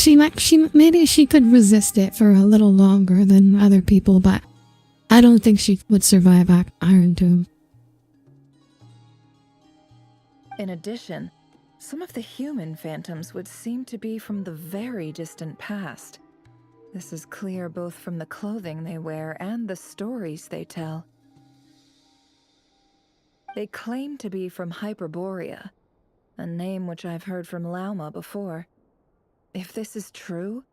S1: maybe she could resist it for a little longer than other people, but I don't think she would survive Iron Tomb.
S10: In addition, some of the human phantoms would seem to be from the very distant past. This is clear both from the clothing they wear and the stories they tell. They claim to be from Hyperborea, a name which I've heard from Lauma before. If this is true,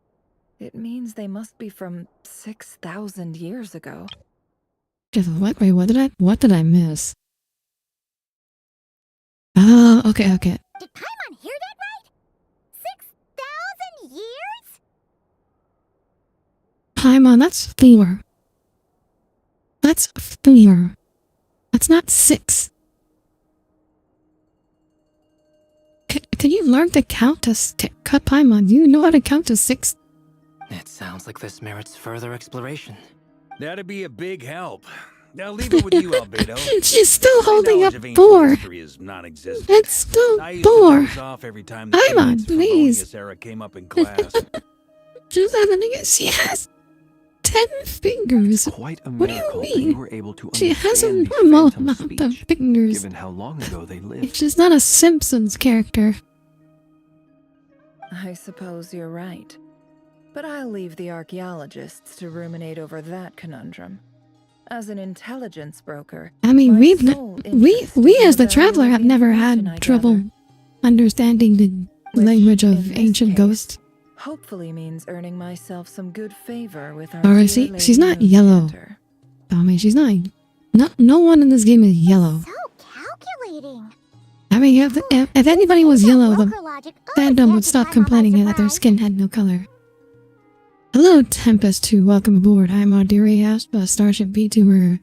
S10: it means they must be from 6,000 years ago.
S1: Just what? Wait, what did I miss? Oh, okay.
S4: Did Paimon hear that right? 6,000 years?
S1: Paimon, that's 4. That's 4. That's not 6. Can you learn to count to cut Paimon? Do you know how to count to 6?
S8: It sounds like this merits further exploration.
S5: That'd be a big help. I'll leave it with you, Albedo.
S1: She's still holding up
S5: My knowledge of ancient
S1: 4.
S5: history is non-existent.
S1: That's still
S5: I used
S1: 4.
S5: to doze off every time the
S1: Paimon,
S5: Phoenix
S1: please.
S5: Favonius era came up in class.
S1: She's having it. She has 10 fingers.
S9: Quite a
S1: What do you
S9: miracle that
S1: mean?
S9: you were able to
S1: She has a
S9: understand these
S1: normal
S9: phantoms'
S1: amount of
S9: speech,
S1: fingers.
S9: given how long ago they lived.
S1: She's not a Simpsons character.
S10: I suppose you're right. But I'll leave the archaeologists to ruminate over that conundrum. As an intelligence broker,
S1: I mean,
S10: my
S1: we
S10: sole interest
S1: we
S10: is
S1: as the
S10: in
S1: traveler have
S10: valuing
S1: never
S10: information I
S1: had trouble
S10: gather,
S1: understanding the
S10: which,
S1: language
S10: in
S1: of
S10: this
S1: ancient
S10: case,
S1: ghosts.
S10: hopefully means earning myself some good favor with our
S1: Or
S10: dear
S1: see,
S10: Lady
S1: she's not yellow.
S10: Enchanter.
S1: I mean, she's not. No one in this game is yellow.
S4: So calculating.
S1: I mean, if anybody was yellow, the
S4: Broker logic always
S1: fandom would
S4: catches
S1: stop
S4: Paimon by
S1: complaining that their
S4: surprise.
S1: skin had no color. Hello, Tempest 2. Welcome aboard. I'm Audire Astra, starship vtuber.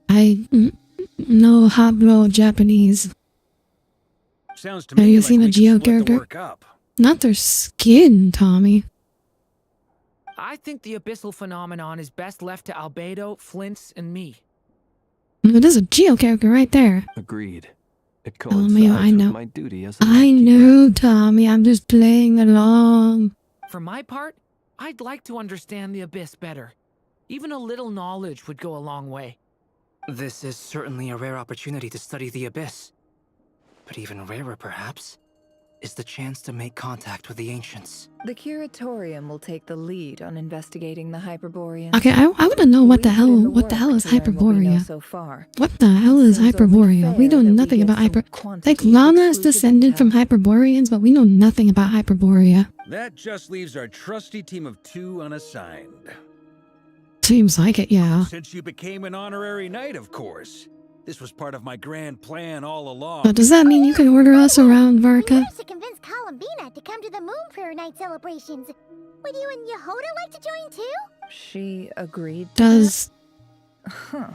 S1: I know hablo Japanese.
S5: Sounds to
S1: Have
S5: me
S1: you
S5: like
S1: seen a
S5: we could
S1: Geo
S5: split the
S1: character?
S5: work up.
S1: Not their skin, Tommy.
S7: I think the abyssal phenomenon is best left to Albedo, Flint's, and me.
S1: There's a Geo character right there.
S9: Agreed. It
S1: Oh,
S9: coincides
S1: Mio, I know.
S9: with my duty as a
S1: I
S9: lightkeeper.
S1: know, Tommy. I'm just playing along.
S7: For my part, I'd like to understand the abyss better. Even a little knowledge would go a long way.
S8: This is certainly a rare opportunity to study the abyss. But even rarer, perhaps, is the chance to make contact with the ancients.
S10: The Curatorium will take the lead on investigating the Hyperboreans.
S1: Okay, I want to know what the
S10: We've put in
S1: hell
S10: the
S1: what the
S10: work
S1: hell is
S10: to learn what we know
S1: Hyperborea.
S10: so far.
S1: What the hell is
S10: Seems only
S1: Hyperborea? We
S10: fair
S1: know
S10: that we
S1: nothing
S10: get
S1: about
S10: some
S1: Hyper. Like
S10: quantity
S1: Lana is
S10: exclusive
S1: descended from
S10: intel.
S1: Hyperboreans, but we know nothing about Hyperborea.
S5: That just leaves our trusty team of 2 unassigned.
S1: Seems like it, yeah.
S5: Since you became an honorary knight, of course. This was part of my grand plan all along.
S1: But does that mean you can order us around,
S4: We
S1: Varka?
S4: managed to convince Columbina to come to the Moon Prayer Night celebrations. Would you and Yehoda like to join too?
S10: She agreed to
S1: Does
S10: that? Huh.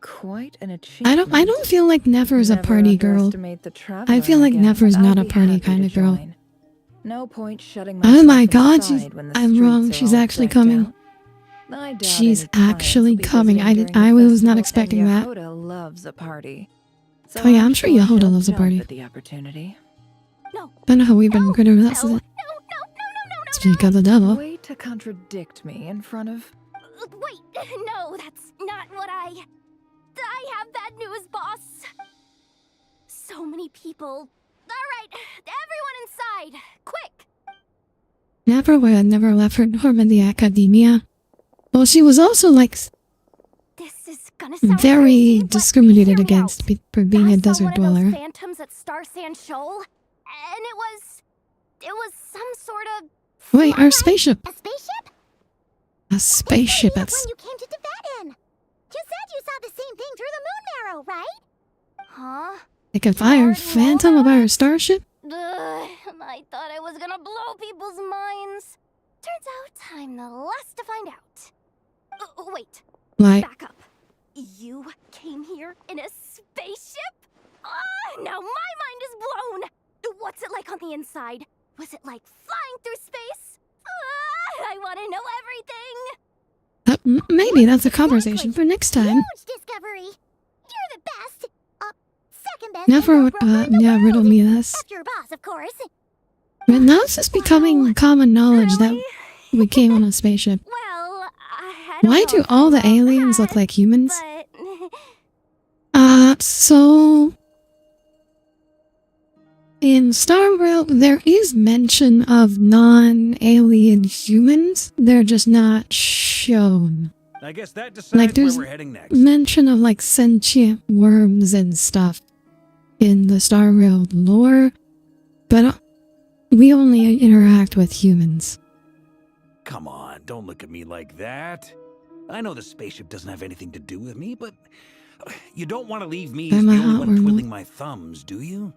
S10: Quite an achievement.
S1: I don't feel like Nefer's a
S10: Never
S1: party girl.
S10: underestimate the traveler,
S1: I feel like
S10: guess.
S1: Nefer's
S10: I'd
S1: not a
S10: be
S1: party
S10: happy
S1: kind
S10: to
S1: of girl.
S10: join. No point shutting
S1: Oh
S10: myself
S1: my god,
S10: inside when the
S1: I'm
S10: streets
S1: wrong.
S10: are
S1: She's
S10: all
S1: actually
S10: decked
S1: coming.
S10: out. I doubt
S1: She's
S10: any clients
S1: actually
S10: will be
S1: coming.
S10: visiting during
S1: I
S10: the
S1: was not
S10: festival,
S1: expecting
S10: and
S1: that.
S10: Yehoda loves a party. So
S1: Oh yeah, I'm sure Yehoda
S10: she'll
S1: loves a
S10: jump
S1: party.
S10: at the opportunity.
S1: Don't know how we've been criticized.
S4: No.
S1: Speak of the devil.
S10: Way to contradict me in front of...
S11: Wait, no, that's not what I have bad news, boss. So many people. Alright, everyone inside, quick!
S1: Never would have never left her dorm in the academia. Well, she was also like
S11: This is gonna sound
S1: very
S11: crazy, but
S1: discriminated
S11: hear me
S1: against
S11: out.
S1: for being a
S11: I saw
S1: desert
S11: one of those
S1: dweller.
S11: phantoms at Star Sand Shoal, and it was some sort of
S1: Wait, our spaceship.
S4: A spaceship?
S1: A spaceship.
S4: When
S1: That's
S4: you came to Tibetan. You said you saw the same thing through the moon marrow, right?
S11: Huh?
S1: like a fire phantom of our starship.
S11: Ugh, I thought I was gonna blow people's minds. Turns out I'm the last to find out. Wait.
S1: Like,
S11: Back up. You came here in a spaceship? Now my mind is blown! What's it like on the inside? Was it like flying through space? I want to know everything!
S1: maybe that's a conversation for next time.
S4: Huge discovery! You're the best! Second best
S1: Never,
S4: broker in the
S1: yeah,
S4: world.
S1: riddle me this.
S4: After your boss, of course.
S1: But now it's just becoming common knowledge that we came on a spaceship.
S11: Well, I don't
S1: Why
S11: know
S1: do
S11: if
S1: all the
S11: that,
S1: aliens look like humans?
S11: but...
S1: So... in Star World, there is mention of non-alien humans. They're just not shown.
S5: I guess that decides
S1: Like, there's
S5: where we're heading next.
S1: mention of, like, sentient worms and stuff in the Star World lore, but we only interact with humans.
S5: Come on, don't look at me like that. I know the spaceship doesn't have anything to do with me, but you don't want to leave me as
S1: Am
S5: the
S1: I
S5: only
S1: hot
S5: one
S1: worm?
S5: twiddling my thumbs, do you?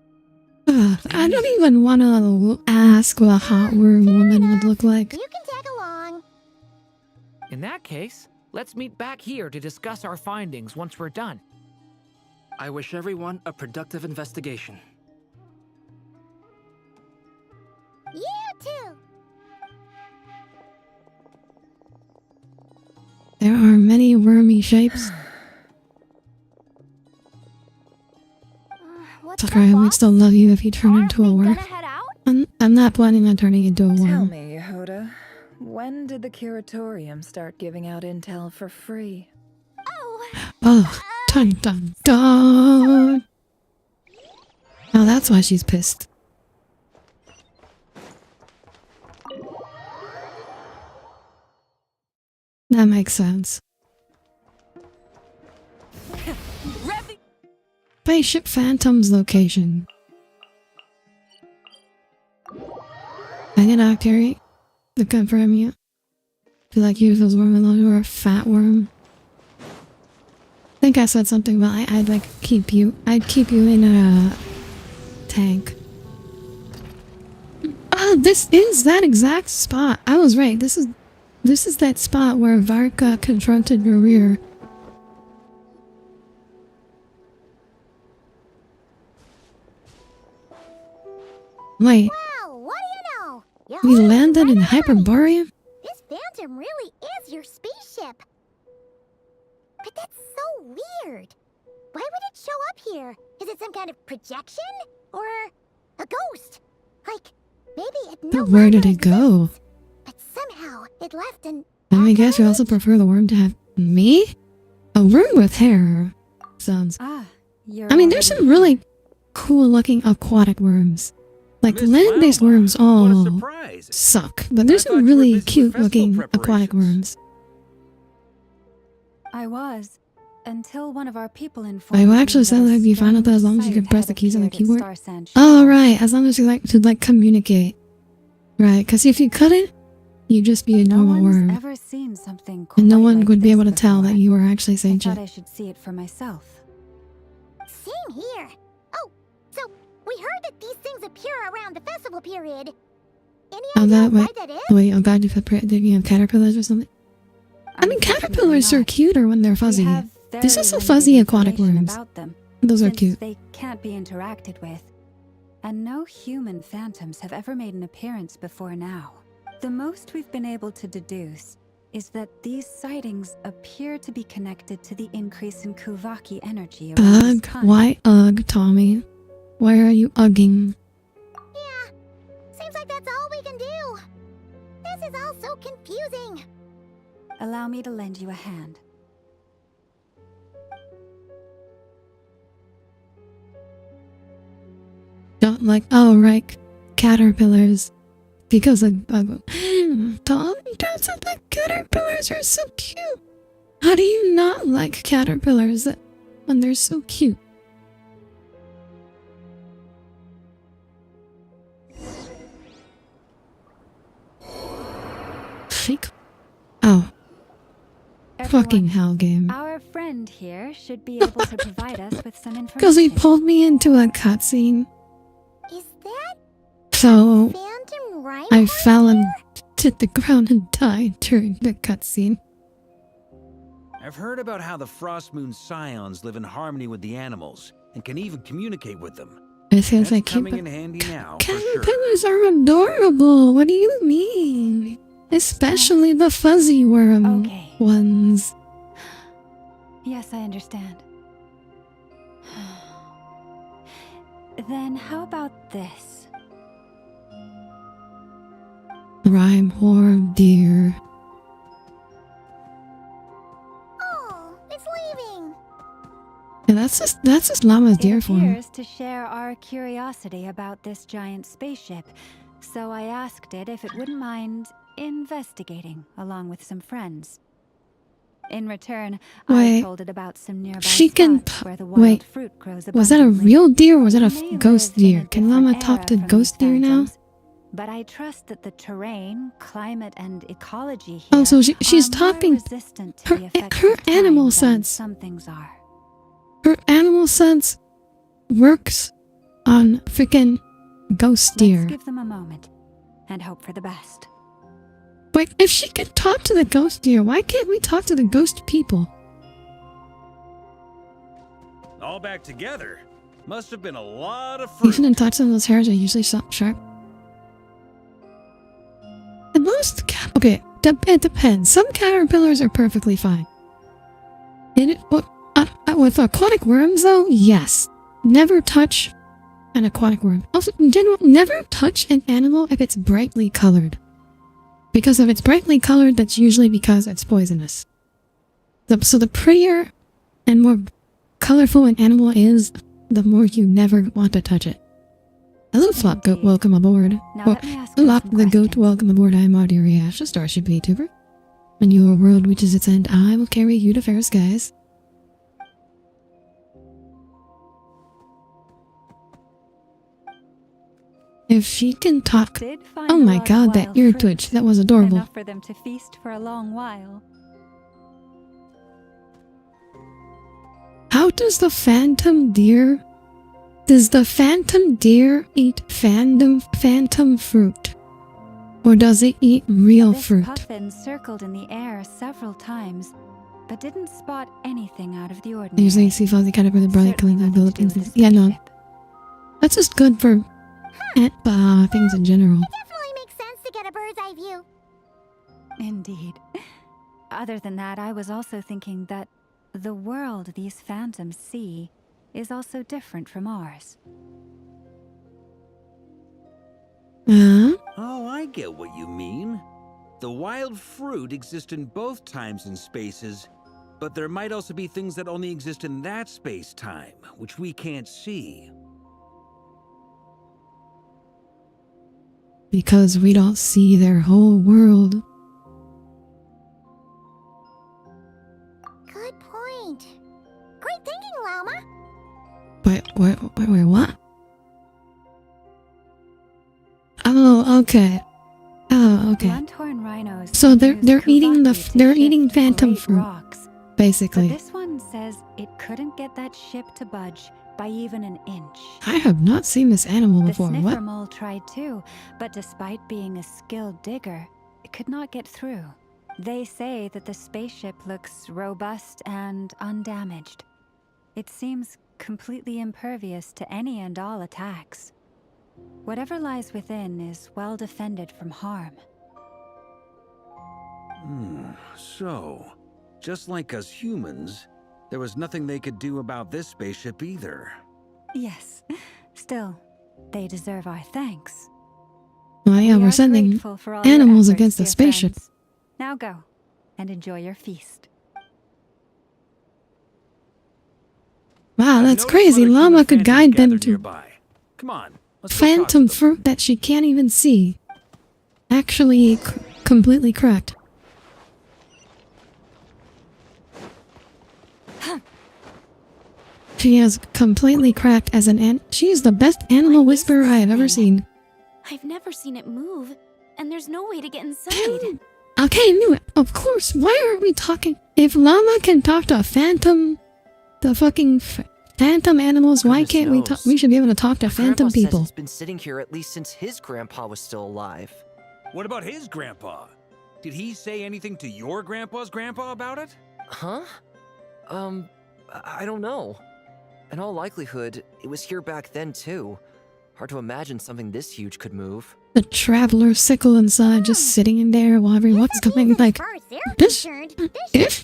S1: I don't even want to ask what a hot worm woman would look like.
S4: You can tag along.
S7: In that case, let's meet back here to discuss our findings once we're done.
S8: I wish everyone a productive investigation.
S4: You too.
S1: There are many wormy shapes.
S11: What's
S1: Tucker, I would still love you if you turn into a worm.
S11: Head out?
S1: I'm not planning on turning into a
S10: Tell
S1: worm.
S10: me, Yehuda, when did the curatorium start giving out intel for free?
S1: Oh, dun dun dun! Now that's why she's pissed. That makes sense. Spaceship Phantom's location. I did Octary to confirm you. Do you like use those worm or a fat worm? I think I said something about I'd like keep you. I'd keep you in a tank. Oh, this is that exact spot. I was right. This is that spot where Varka confronted Rerir. Wait,
S4: Well, what do you know?
S1: we landed in Hyperborean?
S4: This phantom really is your spaceship. But that's so weird. Why would it show up here? Is it some kind of projection? Or a ghost? Like, maybe it no
S1: But where did
S4: longer
S1: it go?
S4: exists, but somehow it left an
S1: I guess you also prefer the worm to have me? A worm with hair. Sounds.
S6: You're
S1: I mean, there's some really cool looking aquatic worms. Like land-based worms all suck, but there's some really cute looking aquatic worms.
S6: I was, until one of our people informed
S1: Wait, what
S6: me
S1: actually
S6: that
S1: said
S6: a
S1: that you found out that as long as you
S6: strange
S1: can press the
S6: sight
S1: keys on the
S6: had appeared
S1: keyboard?
S6: at Star Sand
S1: Oh,
S6: Shore.
S1: right, as long as you like to communicate. Right, because if you couldn't, you'd just be a normal worm.
S6: Ever seen something
S1: And no
S6: quite
S1: one
S6: like
S1: would be
S6: this
S1: able to tell that
S6: before.
S1: you were actually
S6: I thought
S1: sentient.
S6: I should see it for myself.
S4: Same here. Oh, so we heard that these things appear around the festival period. Any
S1: Oh,
S4: idea
S1: that
S4: why
S1: way.
S4: that is?
S1: Wait, I'm bad if you have caterpillars or something. I mean, caterpillars are cuter when they're fuzzy. This is a fuzzy aquatic worms.
S6: About them,
S1: Those are
S6: since
S1: cute.
S6: They can't be interacted with. And no human phantoms have ever made an appearance before now. The most we've been able to deduce is that these sightings appear to be connected to the increase in Kuvaki energy around this
S1: Ugh,
S6: time.
S1: why ugh, Tommy? Why are you ugging?
S4: Seems like that's all we can do. This is all so confusing.
S6: Allow me to lend you a hand.
S1: Don't like, oh right, caterpillars. Because of Tom, the caterpillars are so cute. How do you not like caterpillars when they're so cute? Fake. Oh.
S6: Everyone,
S1: Fucking hell game.
S6: Our friend here should be able to provide us with some information.
S1: Because he pulled me into a cutscene.
S4: Is that
S1: So
S4: Phantom Rhyme?
S1: I fell and hit the ground and died during the cutscene.
S5: I've heard about how the Frostmoon scions live in harmony with the animals and can even communicate with them.
S1: I think
S5: That's coming in handy now, for sure.
S1: Caterpillars are adorable. What do you mean? Especially the fuzzy worm ones.
S6: Yes, I understand. Then how about this?
S1: Rhyme whore deer.
S4: Oh, it's leaving.
S1: Yeah, that's just Llama's deer
S6: It
S1: form.
S6: appears to share our curiosity about this giant spaceship, so I asked it if it wouldn't mind investigating along with some friends. In return, I told it about some nearby spots where the wild fruit grows abundantly.
S1: Was that a real deer or was that a ghost deer? Can Llama talk to ghost deer now?
S6: But I trust that the terrain, climate, and ecology here
S1: Oh, so she's talking.
S6: resistant to the effects
S1: Her
S6: of time
S1: animal
S6: than
S1: sense.
S6: some things are.
S1: Her animal sense works on freaking ghost deer.
S6: Let's give them a moment and hope for the best.
S1: Wait, if she could talk to the ghost deer, why can't we talk to the ghost people?
S5: All back together. Must have been a lot of
S1: You
S5: fruit.
S1: shouldn't touch them, those hairs are usually sharp. And most okay, it depends. Some caterpillars are perfectly fine. With aquatic worms though, yes. Never touch an aquatic worm. Also, in general, never touch an animal if it's brightly colored. Because if it's brightly colored, that's usually because it's poisonous. So the prettier and more colorful an animal is, the more you never want to touch it. Hello, Flop Goat, welcome aboard. Flop the Goat, welcome aboard. I'm Audire Astra, starship vtuber. When your world reaches its end, I will carry you to fair skies. If she can talk. Oh my god, that ear twitch. That was adorable.
S6: Enough for them to feast for a long while.
S1: How does the phantom deer... Does the phantom deer eat phantom fruit? Or does it eat real fruit?
S6: Puffin circled in the air several times, but didn't spot anything out of the ordinary.
S1: I usually see fuzzy caterpillar brother killing the abilities. Yeah, no. That's just good for things in general.
S4: It definitely makes sense to get a bird's eye view.
S6: Indeed. Other than that, I was also thinking that the world these phantoms see is also different from ours.
S5: Oh, I get what you mean. The wild fruit exist in both times and spaces, but there might also be things that only exist in that space-time, which we can't see.
S1: Because we don't see their whole world.
S4: Good point. Great thinking, Llama.
S1: Wait, what? Oh, okay. Oh, okay.
S6: Blunt-horn rhinos
S1: So they're eating phantom fruit,
S6: rocks,
S1: basically.
S6: But this one says it couldn't get that ship to budge by even an inch.
S1: I have not seen this animal before.
S6: The sniffer
S1: What?
S6: mole tried too, but despite being a skilled digger, it could not get through. They say that the spaceship looks robust and undamaged. It seems completely impervious to any and all attacks. Whatever lies within is well defended from harm.
S5: So, just like us humans, there was nothing they could do about this spaceship either.
S6: Yes. Still, they deserve our thanks.
S1: Oh yeah,
S6: We
S1: we're
S6: are
S1: sending
S6: grateful for all your
S1: animals
S6: efforts,
S1: against the
S6: dear
S1: spaceship.
S6: friends. Now go. and enjoy your feast.
S1: Wow,
S5: I've
S1: that's
S5: noticed
S1: crazy.
S5: other
S1: Llama
S5: human
S1: could
S5: phantoms
S1: guide them
S5: gathered
S1: to
S5: nearby. Come on, let's go talk to
S1: phantom
S5: them.
S1: fruit that she can't even see. Actually, completely correct. She is completely cracked as an she is the best animal whisperer I have ever seen.
S11: I've never seen it move, and there's no way to get inside.
S1: Okay, I knew it. Of course. Why are we talking? If Llama can talk to phantom, the fucking phantom animals, why
S12: Goodness
S1: can't we talk?
S12: knows.
S1: We should be able to talk to
S12: My
S1: phantom
S12: grandpa says
S1: people.
S12: it's been sitting here at least since his grandpa was still alive.
S5: What about his grandpa? Did he say anything to your grandpa's grandpa about it?
S12: Huh? I don't know. In all likelihood, it was here back then too. Hard to imagine something this huge could move.
S1: The traveler sickle inside, just sitting in there, wondering what's coming. Like, this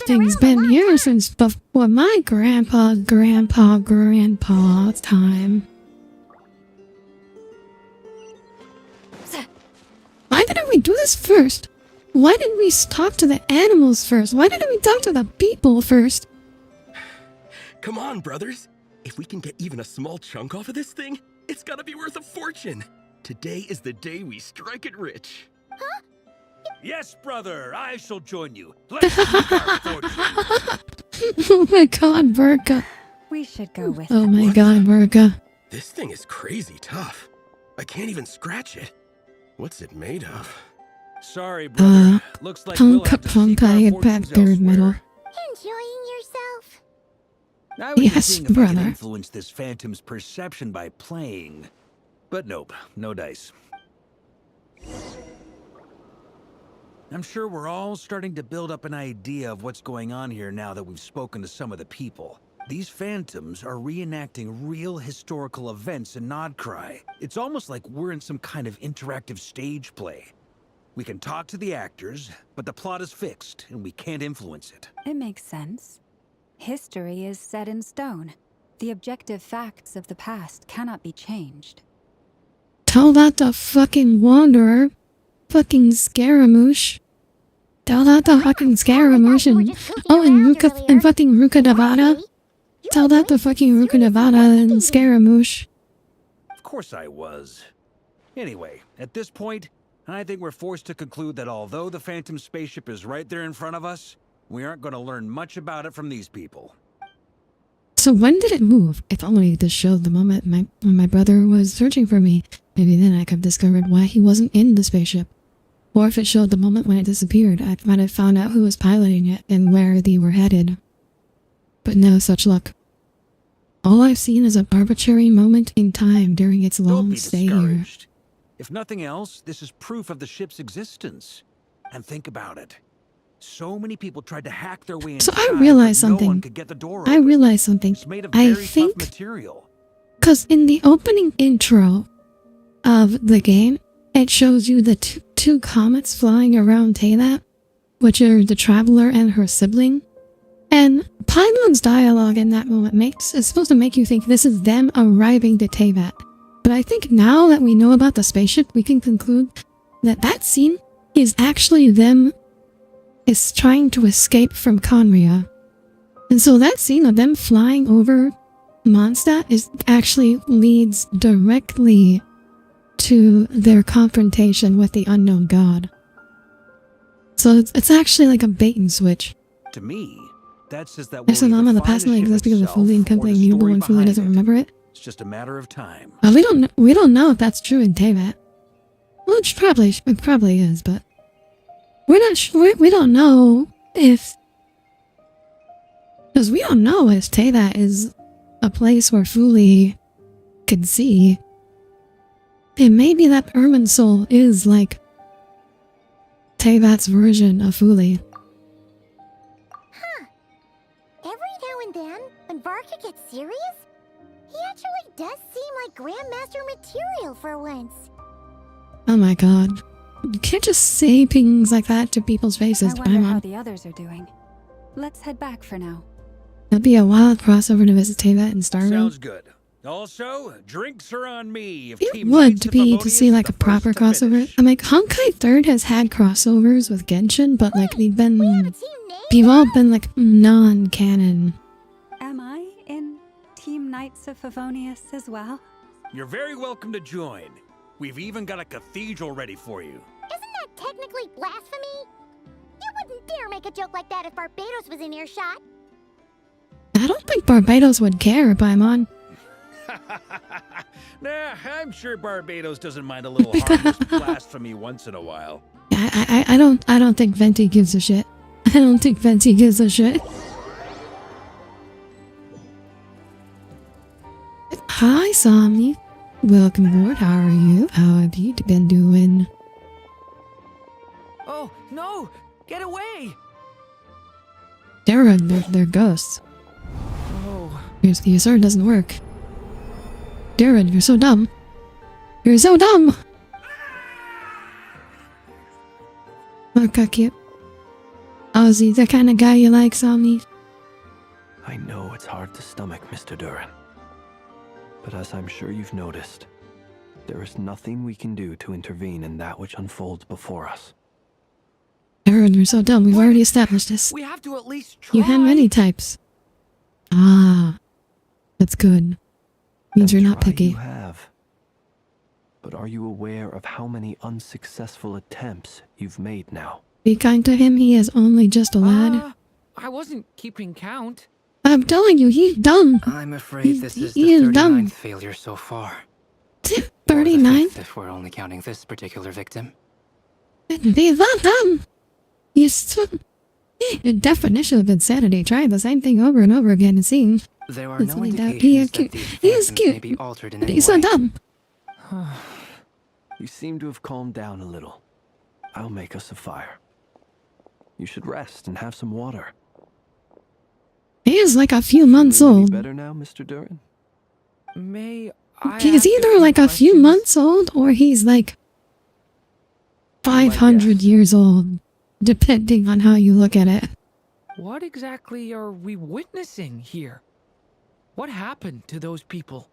S1: thing's been here since before my grandpa's time. Why didn't we do this first? Why didn't we talk to the animals first? Why didn't we talk to the people first?
S13: Come on, brothers. If we can get even a small chunk off of this thing, it's gotta be worth a fortune. Today is the day we strike it rich.
S4: Huh?
S5: Yes, brother, I shall join you. Let's seek our fortune.
S1: Oh my god, Burka.
S6: We should go with
S1: Oh
S6: them.
S1: my god, Burka.
S13: This thing is crazy tough. I can't even scratch it. What's it made of?
S5: Sorry, brother. Looks like we'll have to seek our fortunes
S1: third metal.
S5: elsewhere.
S4: Enjoying yourself?
S5: I was
S1: Yes,
S5: just seeing if I
S1: brother.
S5: could influence this phantom's perception by playing. But nope, no dice. I'm sure we're all starting to build up an idea of what's going on here now that we've spoken to some of the people. These phantoms are reenacting real historical events in Nocturne. It's almost like we're in some kind of interactive stage play. We can talk to the actors, but the plot is fixed and we can't influence it.
S6: It makes sense. History is set in stone. The objective facts of the past cannot be changed.
S1: Tell that to fucking Wanderer. Fucking Scaramouche. Tell that to fucking Scaramouche and... Oh, and Ruka... And fucking Ruka Nevada. Tell that to fucking Ruka Nevada and Scaramouche.
S5: Of course I was. Anyway, at this point, I think we're forced to conclude that although the Phantom spaceship is right there in front of us, we aren't going to learn much about it from these people.
S1: So when did it move? If only this showed the moment when my brother was searching for me. Maybe then I could have discovered why he wasn't in the spaceship. Or if it showed the moment when it disappeared, I might have found out who was piloting it and where they were headed. But no such luck. All I've seen is an arbitrary moment in time during its
S5: Don't
S1: long
S5: be
S1: stay here.
S5: discouraged. If nothing else, this is proof of the ship's existence. And think about it. So many people tried to hack their way
S1: So
S5: inside,
S1: I realized
S5: but no one
S1: something.
S5: could get the door
S1: I
S5: open.
S1: realized something.
S5: It's made of
S1: I
S5: very
S1: think...
S5: tough material.
S1: Because in the opening intro of the game, it shows you the two comets flying around Teyvat, which are the Traveler and her sibling. And Paimon's dialogue in that moment is supposed to make you think this is them arriving to Teyvat. But I think now that we know about the spaceship, we can conclude that that scene is actually them is trying to escape from Conria. And so that scene of them flying over Mondstadt actually leads directly to their confrontation with the unknown god. So it's actually like a bait and switch.
S5: To me, that says that
S1: There's an
S5: we'll
S1: on
S5: either
S1: the
S5: find
S1: past
S5: the
S1: only
S5: ship
S1: exists because of
S5: itself
S1: Fully and
S5: or
S1: Company
S5: the
S1: knew, but
S5: story
S1: when Fully
S5: behind
S1: doesn't
S5: it.
S1: remember it.
S5: It's just a matter of time.
S1: Well, we don't know if that's true in Teyvat. Well, it probably is, but we're not sure. We don't know if, because we don't know if Teyvat is a place where Fully could see. It may be that Irminsul is like Teyvat's version of Fully.
S4: Huh. Every now and then, when Varka gets serious, he actually does seem like Grandmaster material for once.
S1: Oh my god. You can't just say things like that to people's faces,
S6: I wonder how
S1: Paimon.
S6: the others are doing. Let's head back for now.
S1: That'd be a wild crossover to visit Teyvat and Starville.
S5: Sounds good. Also, drinks are on me. If
S1: It
S5: Team
S1: would
S5: Knights of
S1: be to
S5: Favonius
S1: see
S5: is
S1: like
S5: the
S1: a proper
S5: first to
S1: crossover.
S5: finish.
S1: I'm like, Honkai 3rd has had crossovers with Genshin, but like they've been,
S4: We have a team name?
S1: they've all been like non-canon.
S6: Am I in Team Knights of Favonius as well?
S5: You're very welcome to join. We've even got a cathedral ready for you.
S4: Isn't that technically blasphemy? You wouldn't dare make a joke like that if Barbados was in earshot.
S1: I don't think Barbados would care if I'm on.
S5: Nah, I'm sure Barbados doesn't mind a little harmless blasphemy once in a while.
S1: I don't think Venti gives a shit. I don't think Venti gives a shit. Hi, Somni. Welcome aboard. How are you? How have you been doing?
S7: Oh, no! Get away!
S1: Darren, they're ghosts.
S7: Oh,
S1: Your sword doesn't work. Darren, you're so dumb. You're so dumb! Look how cute. Oh, is he the kind of guy you like, Somni?
S9: I know it's hard to stomach, Mr. Durin. But as I'm sure you've noticed, there is nothing we can do to intervene in that which unfolds before us.
S1: Darren, you're so dumb. We've already established this.
S7: we have to at least try.
S1: You have many types. Ah, that's good. Means you're not
S9: Try
S1: picky.
S9: You have. But are you aware of how many unsuccessful attempts you've made now?
S1: Be kind to him. He is only just a lad.
S7: I wasn't keeping count.
S1: I'm telling you, he's dumb.
S8: I'm afraid this is the
S1: He is
S8: 39th
S1: dumb.
S8: failure so far. Or the
S1: 39?
S8: 5th if we're only counting this particular victim.
S1: He's not dumb. He's so... The definition of insanity. Trying the same thing over and over again and seeing.
S8: There are
S1: That's
S8: no
S1: really dumb.
S8: indications that
S1: He
S8: these
S1: is
S8: phantoms
S1: cute.
S8: may be altered in
S1: But
S8: any
S1: he's so
S8: way.
S1: dumb.
S9: You seem to have calmed down a little. I'll make us a fire. You should rest and have some water.
S1: He is like a few months
S9: Feeling any
S1: old.
S9: better now, Mr. Durin?
S7: May I
S1: He's
S7: ask
S1: either like a few
S7: questions?
S1: months old or he's like 500
S9: guess.
S1: years old, depending on how you look at it.
S7: What exactly are we witnessing here? What happened to those people?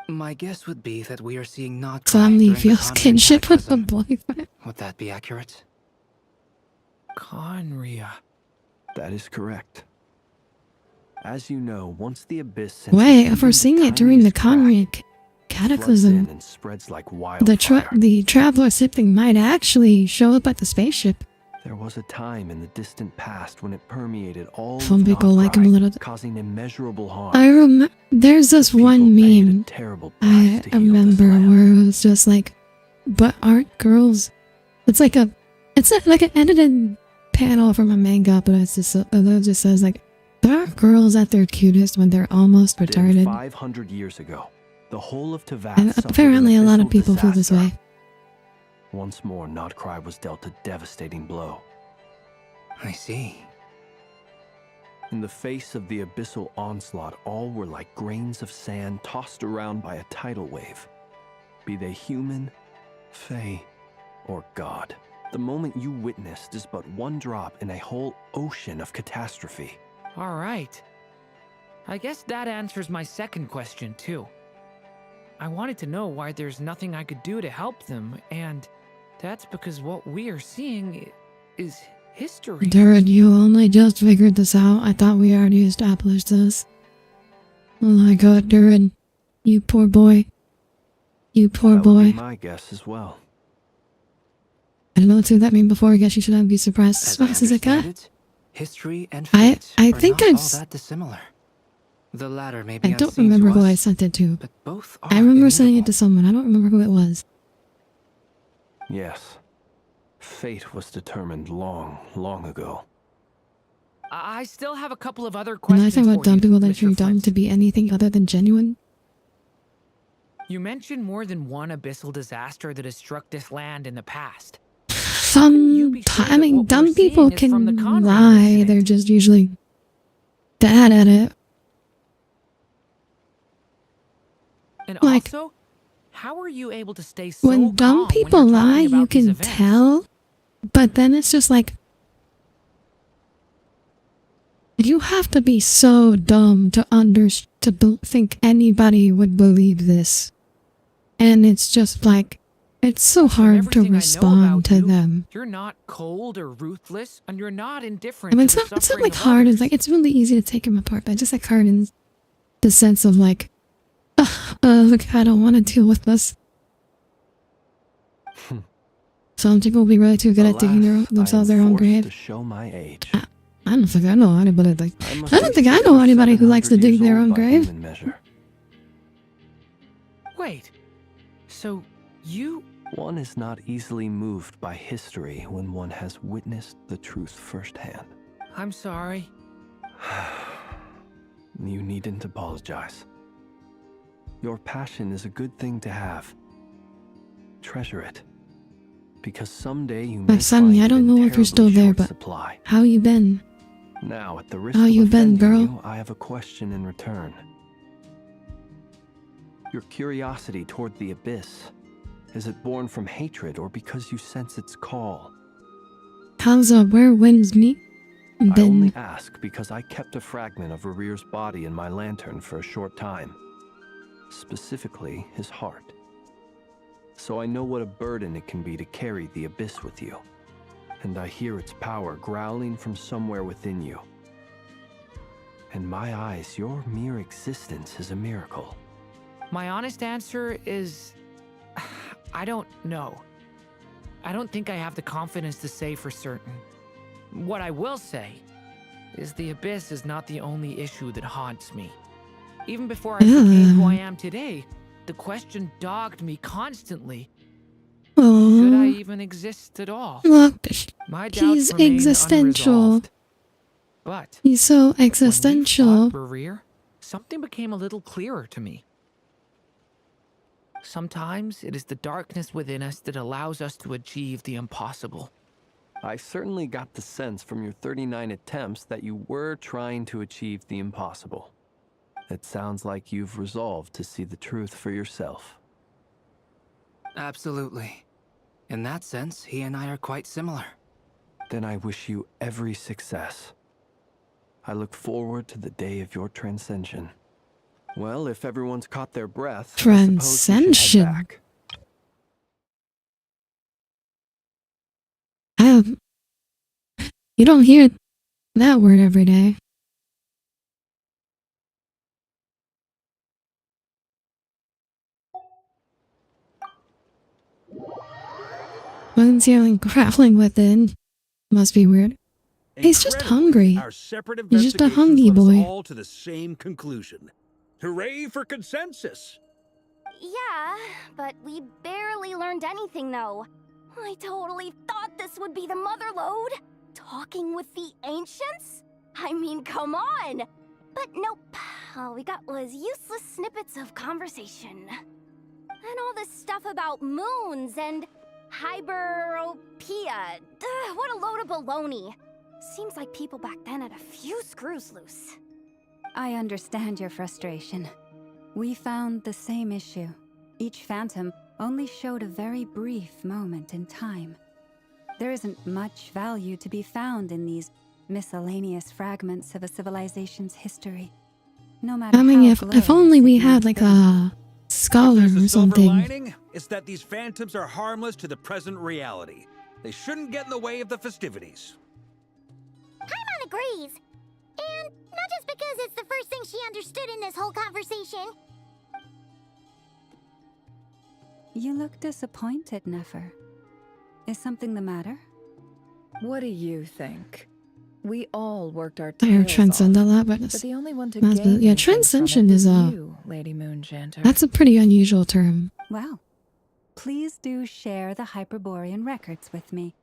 S8: My guess would be that we are seeing not
S1: Somni feels kinship with the boyfriend.
S8: Would that be accurate?
S7: Conria.
S9: That is correct. As you know, once the abyss sends
S1: Wait,
S9: even
S1: if we're
S9: the
S1: seeing it during the
S9: tiniest
S1: Conric
S9: crack, floods in
S1: cataclysm,
S9: and spreads like
S1: the
S9: wildfire.
S1: the traveler sibling might actually show up at the spaceship.
S9: There was a time in the distant past when it permeated all of
S1: Some people like him a
S9: Nocturne,
S1: little.
S9: causing immeasurable harm.
S1: I remember. There's this
S9: People
S1: one
S9: paid a
S1: meme
S9: terrible
S1: I
S9: price to heal this
S1: remember
S9: land.
S1: where it was just like, but aren't girls? It's like a, it's not like an edited panel from a manga, but it's just, it just says like, there are girls at their cutest when they're almost
S9: Then
S1: retarded.
S9: 500 years ago, the whole of Teyvat
S1: And
S9: suffered
S1: apparently
S9: an
S1: a lot of
S9: abyssal
S1: people feel this
S9: disaster.
S1: way.
S9: Once more, Nocturne was dealt a devastating blow.
S8: I see.
S9: In the face of the abyssal onslaught, all were like grains of sand tossed around by a tidal wave. Be they human, fae, or god. The moment you witnessed is but one drop in a whole ocean of catastrophe.
S7: All right. I guess that answers my second question, too. I wanted to know why there's nothing I could do to help them, and that's because what we are seeing is history.
S1: Darren, you only just figured this out. I thought we already established this. Oh my god, Darren. You poor boy. You poor
S9: That would
S1: boy.
S9: be my guess as well.
S1: I don't know what that mean before. I guess you shouldn't be surprised.
S8: As
S1: As
S8: I
S1: fast as it got.
S8: understand it, history and
S1: I
S8: fate are
S1: think
S8: not
S1: I've
S8: all
S1: s-
S8: that dissimilar. The latter may be
S1: I don't
S8: unseen to
S1: remember who I
S8: us,
S1: sent it to.
S8: but both
S1: I
S8: are
S1: remember sending it
S8: immutable.
S1: to someone. I don't remember who it was.
S9: Yes. Fate was determined long, long ago.
S7: I still have a couple of other
S1: And I
S7: questions
S1: talk about
S7: for
S1: dumb
S7: you,
S1: people that
S7: Mr.
S1: you're dumb
S7: Flint.
S1: to be anything other than genuine.
S7: You mentioned more than one abyssal disaster that has struck this land in the past. you be sure
S1: I
S7: that
S1: mean,
S7: what
S1: dumb
S7: we're
S1: people
S7: seeing is from the
S1: can
S7: Conrad
S1: lie.
S7: incident?
S1: They're just usually bad at it.
S7: And
S1: like-
S7: also, how are you able to stay so
S1: When dumb
S7: calm
S1: people
S7: when you're
S1: lie,
S7: talking
S1: you
S7: about these
S1: can
S7: events?
S1: tell. But then it's just like, you have to be so dumb to understand. to think anybody would believe this. And it's just like, it's so hard to respond to them.
S7: You're not cold or ruthless, and you're not indifferent
S1: I mean,
S7: to the
S1: it's not
S7: suffering
S1: like
S7: of
S1: hard.
S7: others.
S1: It's like, it's really easy to take him apart, but just like hard in the sense of like, look, I don't want to deal with this. Some people will be really too good at digging themselves their own grave.
S9: To show my age.
S1: I don't think I know anybody like. I don't think I know anybody who likes to dig their own grave.
S7: Wait, so you?
S9: One is not easily moved by history when one has witnessed the truth firsthand.
S7: I'm sorry.
S9: You needn't apologize. Your passion is a good thing to have. Treasure it. Because someday you may
S1: Suddenly, I don't know if you're still there, but
S9: supply.
S1: how you been?
S9: Now, at the risk
S1: How
S9: of
S1: you been,
S9: offending
S1: girl?
S9: you, I have a question in return. Your curiosity toward the abyss, is it born from hatred or because you sense its call?
S1: How's where winds meet?
S9: I only ask because I kept a fragment of Rarir's body in my lantern for a short time. Specifically, his heart. So I know what a burden it can be to carry the abyss with you. And I hear its power growling from somewhere within you. In my eyes, your mere existence is a miracle.
S7: My honest answer is, I don't know. I don't think I have the confidence to say for certain. What I will say is the abyss is not the only issue that haunts me. Even before I became who I am today, the question dogged me constantly. Should I even exist at all?
S1: Look,
S7: My
S1: he's
S7: doubts remain
S1: existential.
S7: unresolved. But
S1: He's so
S7: when we
S1: existential.
S7: fought Rarir, something became a little clearer to me. Sometimes it is the darkness within us that allows us to achieve the impossible.
S9: I certainly got the sense from your 39 attempts that you were trying to achieve the impossible. It sounds like you've resolved to see the truth for yourself.
S8: Absolutely. In that sense, he and I are quite similar.
S9: Then I wish you every success. I look forward to the day of your transcension. Well, if everyone's caught their breath,
S1: Transcension.
S9: I suppose we should head back.
S1: You don't hear that word every day. Moon's yelling, grappling within. Must be weird. He's just hungry.
S5: Our separate
S1: He's just a
S5: investigations
S1: hungry
S5: led us
S1: boy.
S5: all to the same conclusion. Hooray for consensus!
S11: Yeah, but we barely learned anything though. I totally thought this would be the mother lode. Talking with the ancients? I mean, come on! But nope, all we got was useless snippets of conversation. And all this stuff about moons and hyperopia. What a load of baloney. Seems like people back then had a few screws loose.
S6: I understand your frustration. We found the same issue. Each phantom only showed a very brief moment in time. There isn't much value to be found in these miscellaneous fragments of a civilization's history. No matter
S1: I mean,
S6: how
S1: if only we
S6: glorious it
S1: had
S6: may
S1: like
S6: be.
S1: a scholar
S5: There's
S1: or
S5: a silver
S1: something.
S5: lining, it's that these phantoms are harmless to the present reality. They shouldn't get in the way of the festivities.
S4: Paimon agrees. And not just because it's the first thing she understood in this whole conversation.
S6: You look disappointed, Nefer. Is something the matter?
S10: What do you think? We all worked our
S1: I heard
S10: tails
S1: transcend a
S10: off,
S1: lot, but
S10: but the only one to
S1: that's
S10: gain
S1: yeah,
S10: anything
S1: transcension
S10: from it
S1: is
S10: was you, Lady Moonjanter.
S1: that's a pretty unusual term.
S6: Well, please do share the Hyperborean records with me.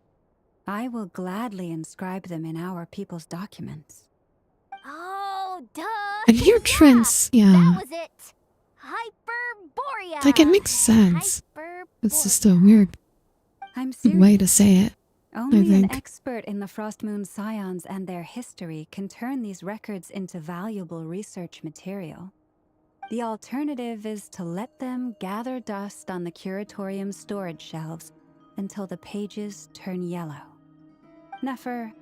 S6: I will gladly inscribe them in our people's documents.
S11: Oh, duh!
S1: I hear trans, yeah.
S11: That was it! Hyperborea!
S1: Like, it makes sense. It's just a weird
S6: I'm serious.
S1: way to say it.
S6: Only
S1: I
S6: an
S1: think.
S6: expert in the Frostmoon Scions and their history can turn these records into valuable research material. The alternative is to let them gather dust on the Curatorium's storage shelves until the pages turn yellow. Nefer,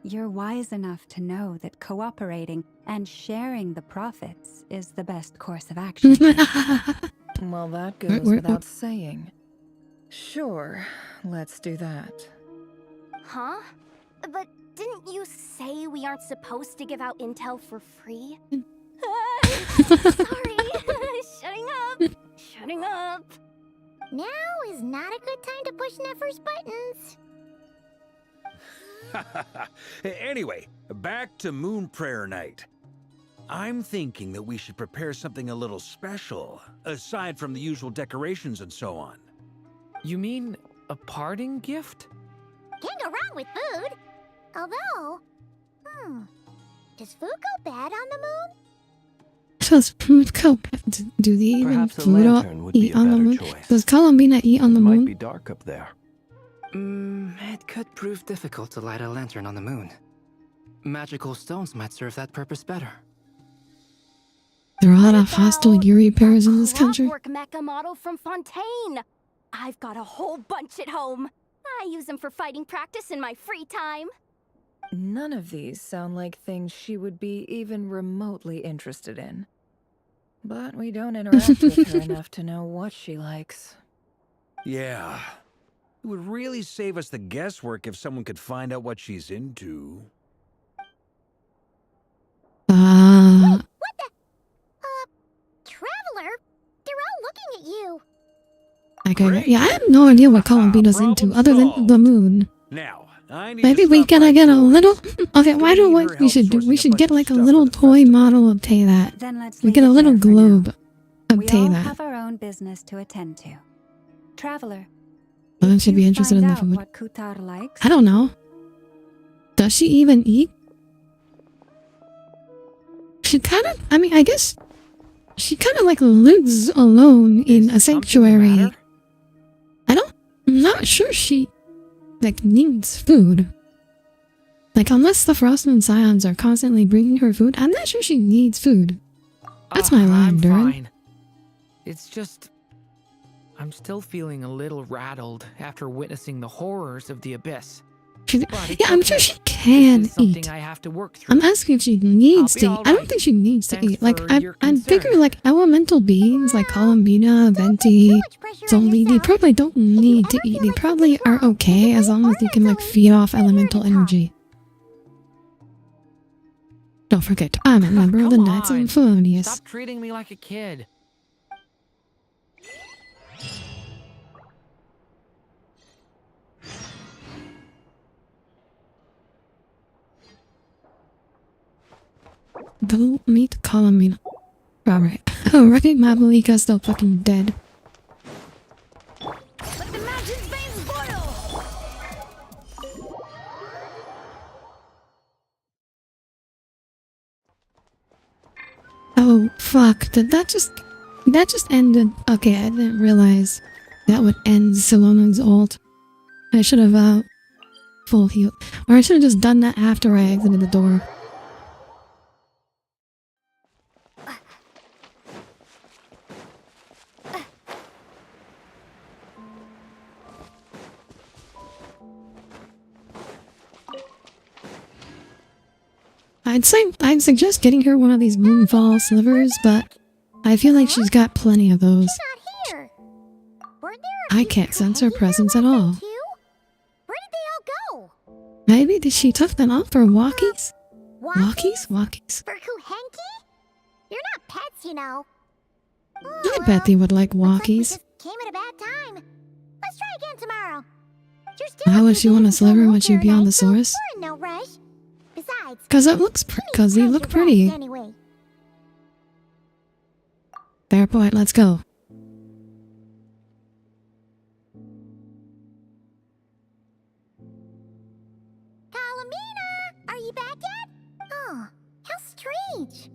S6: you're wise enough to know that cooperating and sharing the profits is the best course of action.
S10: Well, that goes without saying. Sure, let's do that.
S11: Huh? But didn't you say we aren't supposed to give out intel for free? Sorry. Shutting up. Shutting up.
S4: Now is not a good time to push Nefer's buttons.
S5: Anyway, back to Moon Prayer Night. I'm thinking that we should prepare something a little special, aside from the usual decorations and so on.
S7: You mean a parting gift?
S4: Can't go wrong with food. Although, does food go bad on the moon?
S1: Does food go bad? Do they even
S9: Perhaps a
S1: food
S9: lantern would be
S1: eat
S9: a
S1: on the
S9: better
S1: moon?
S9: choice.
S1: Does Columbina eat on the
S9: It might
S1: moon?
S9: be dark up there.
S8: It could prove difficult to light a lantern on the moon. Magical stones might serve that purpose better.
S1: There are a lot of hostile Yuri pairs in this country.
S11: Clockwork mecha model from Fontaine. I've got a whole bunch at home. I use them for fighting practice in my free time.
S10: None of these sound like things she would be even remotely interested in. But we don't interact with her enough to know what she likes.
S5: Yeah. It would really save us the guesswork if someone could find out what she's into.
S4: What the? Traveler? They're all looking at you.
S1: Okay, yeah, I have no idea what Columbina's into other than the moon.
S5: Now, I need
S1: Maybe
S5: to
S1: we
S5: stop
S1: gotta
S5: by
S1: get a
S5: George.
S1: little. Okay, why do what we should do? We should get like a little toy model of Tay-That.
S6: Then let's
S1: We
S6: leave
S1: get a
S6: it
S1: little
S6: there for now.
S1: globe of
S6: We all
S1: Tay-That.
S6: have our own business to attend to. Traveler,
S1: Well,
S6: if
S1: should be
S6: you
S1: interested in
S6: find
S1: the
S6: out
S1: food.
S6: what Kutar likes,
S1: I don't know. Does she even eat? She kind of. I mean, I guess she kind of like lives alone in a sanctuary. I'm not sure she like needs food. Like unless the Frostmoon Scions are constantly bringing her food, I'm not sure she needs food. That's my line,
S7: I'm
S1: Durin.
S7: fine. It's just... I'm still feeling a little rattled after witnessing the horrors of the Abyss.
S1: Yeah, I'm sure she can eat.
S7: I have to work through.
S1: I'm asking if she needs to eat. I don't think she needs to eat. Like, I figure like elemental beings like Columbina, Venti, Zoli, they probably don't need to eat. They probably are okay as long as they can like feed off elemental energy. Don't forget, I'm a member of the Knights of Infonius.
S7: Stop treating me like a kid.
S1: Don't meet Columbina. Alright. Alright, Mamalika's still fucking dead.
S11: Let the magic's veins boil!
S1: Oh, fuck. Did that just... That just ended... Okay, I didn't realize that would end Silona's ult. I should have, full heal. Or I should have just done that after I exited the door. I'd suggest getting her one of these Moonfall slivers, but I feel like she's got plenty of those. I can't sense her presence at all.
S4: Where did they all go?
S1: Maybe she took them off for walkies? Walkies? Walkies.
S4: For Kuhenki? You're not pets, you know.
S1: I bet they would like walkies.
S4: Came at a bad time. Let's try again tomorrow.
S1: Why would she want a sliver when she'd be on the source?
S4: We're in no rush. Besides,
S1: Cause it looks cause they look pretty.
S4: anyway.
S1: Fair point, let's go.
S4: Calamina! Are you back yet? Oh, how strange.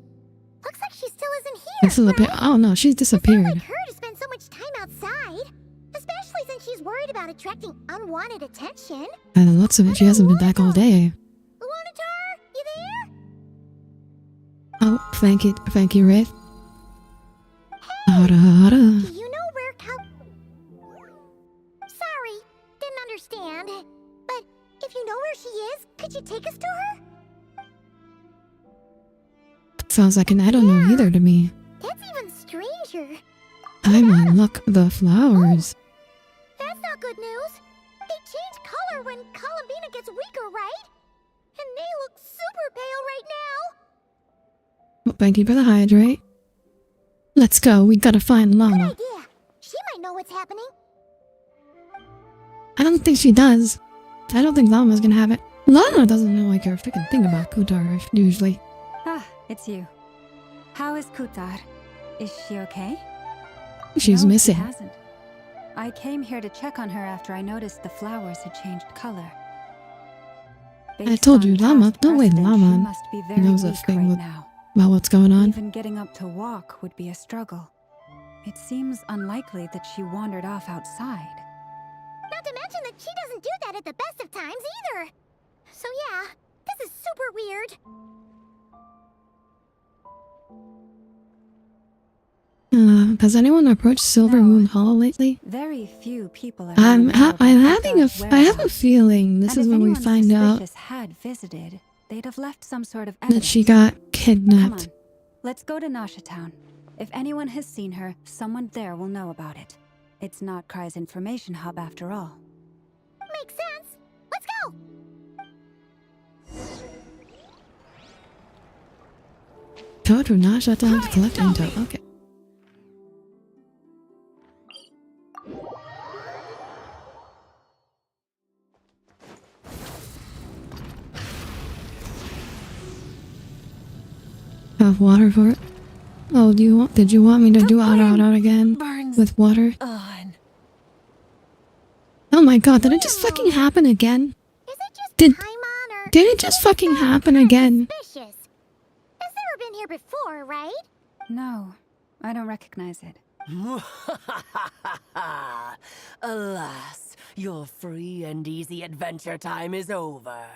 S4: Looks like she still isn't here.
S1: This is a bit. Oh no, she's disappeared.
S4: Like her to spend so much time outside. Especially since she's worried about attracting unwanted attention.
S1: By the looks of it, she hasn't been back all day.
S4: Luanatar, you there?
S1: Oh, thank you, Wraith. Hara.
S4: Do you know where Sorry, didn't understand. But if you know where she is, could you take us to her?
S1: sounds like an I don't know either to me.
S4: That's even stranger.
S1: I will look the flowers.
S4: That's not good news. They change color when Columbina gets weaker, right? And they look super pale right now.
S1: Well, thank you for the hydrate. Let's go. We gotta find
S4: Good
S1: Llama.
S4: idea. She might know what's happening.
S1: I don't think she does. I don't think Llama's gonna have it. Llama doesn't know like a freaking thing about Kutar usually.
S6: Ah, it's you. How is Kutar? Is she okay?
S1: She's
S6: No,
S1: missing.
S6: She hasn't. I came here to check on her after I noticed the flowers had changed color.
S1: I told you,
S6: Based on
S1: Llama.
S6: past
S1: No way,
S6: precedent,
S1: Llama
S6: she must be very
S1: knows a
S6: weak
S1: thing
S6: right
S1: with-
S6: now.
S1: about what's going on.
S6: Even getting up to walk would be a struggle. It seems unlikely that she wandered off outside.
S4: Not to mention that she doesn't do that at the best of times either. So yeah, this is super weird.
S1: Has anyone approached Silver
S6: No.
S1: Moon Hollow lately?
S6: Very few people are.
S1: I'm
S6: aware of
S1: having a
S6: Kutar's
S1: I have a
S6: whereabouts.
S1: feeling this
S6: And
S1: is
S6: if
S1: when we
S6: anyone
S1: find out
S6: suspicious had visited, they'd have left some sort of
S1: that
S6: evidence.
S1: she got
S6: Come
S1: kidnapped.
S6: on, let's go to Nasha Town. If anyone has seen her, someone there will know about it. It's not Cry's information hub after all.
S4: Makes sense. Let's go.
S1: Go to Nasha Town to collect intel. Okay. Have water for it? Oh, did you want me to do out again?
S11: Burns
S1: With water?
S11: on.
S1: Oh my god, did it just fucking happen again?
S4: Is it just
S1: Did-
S4: Paimon or
S1: Did it just fucking happen again?
S4: suspicious? It's never been here before, right?
S6: No, I don't recognize it.
S11: Alas, your free and easy adventure time is over.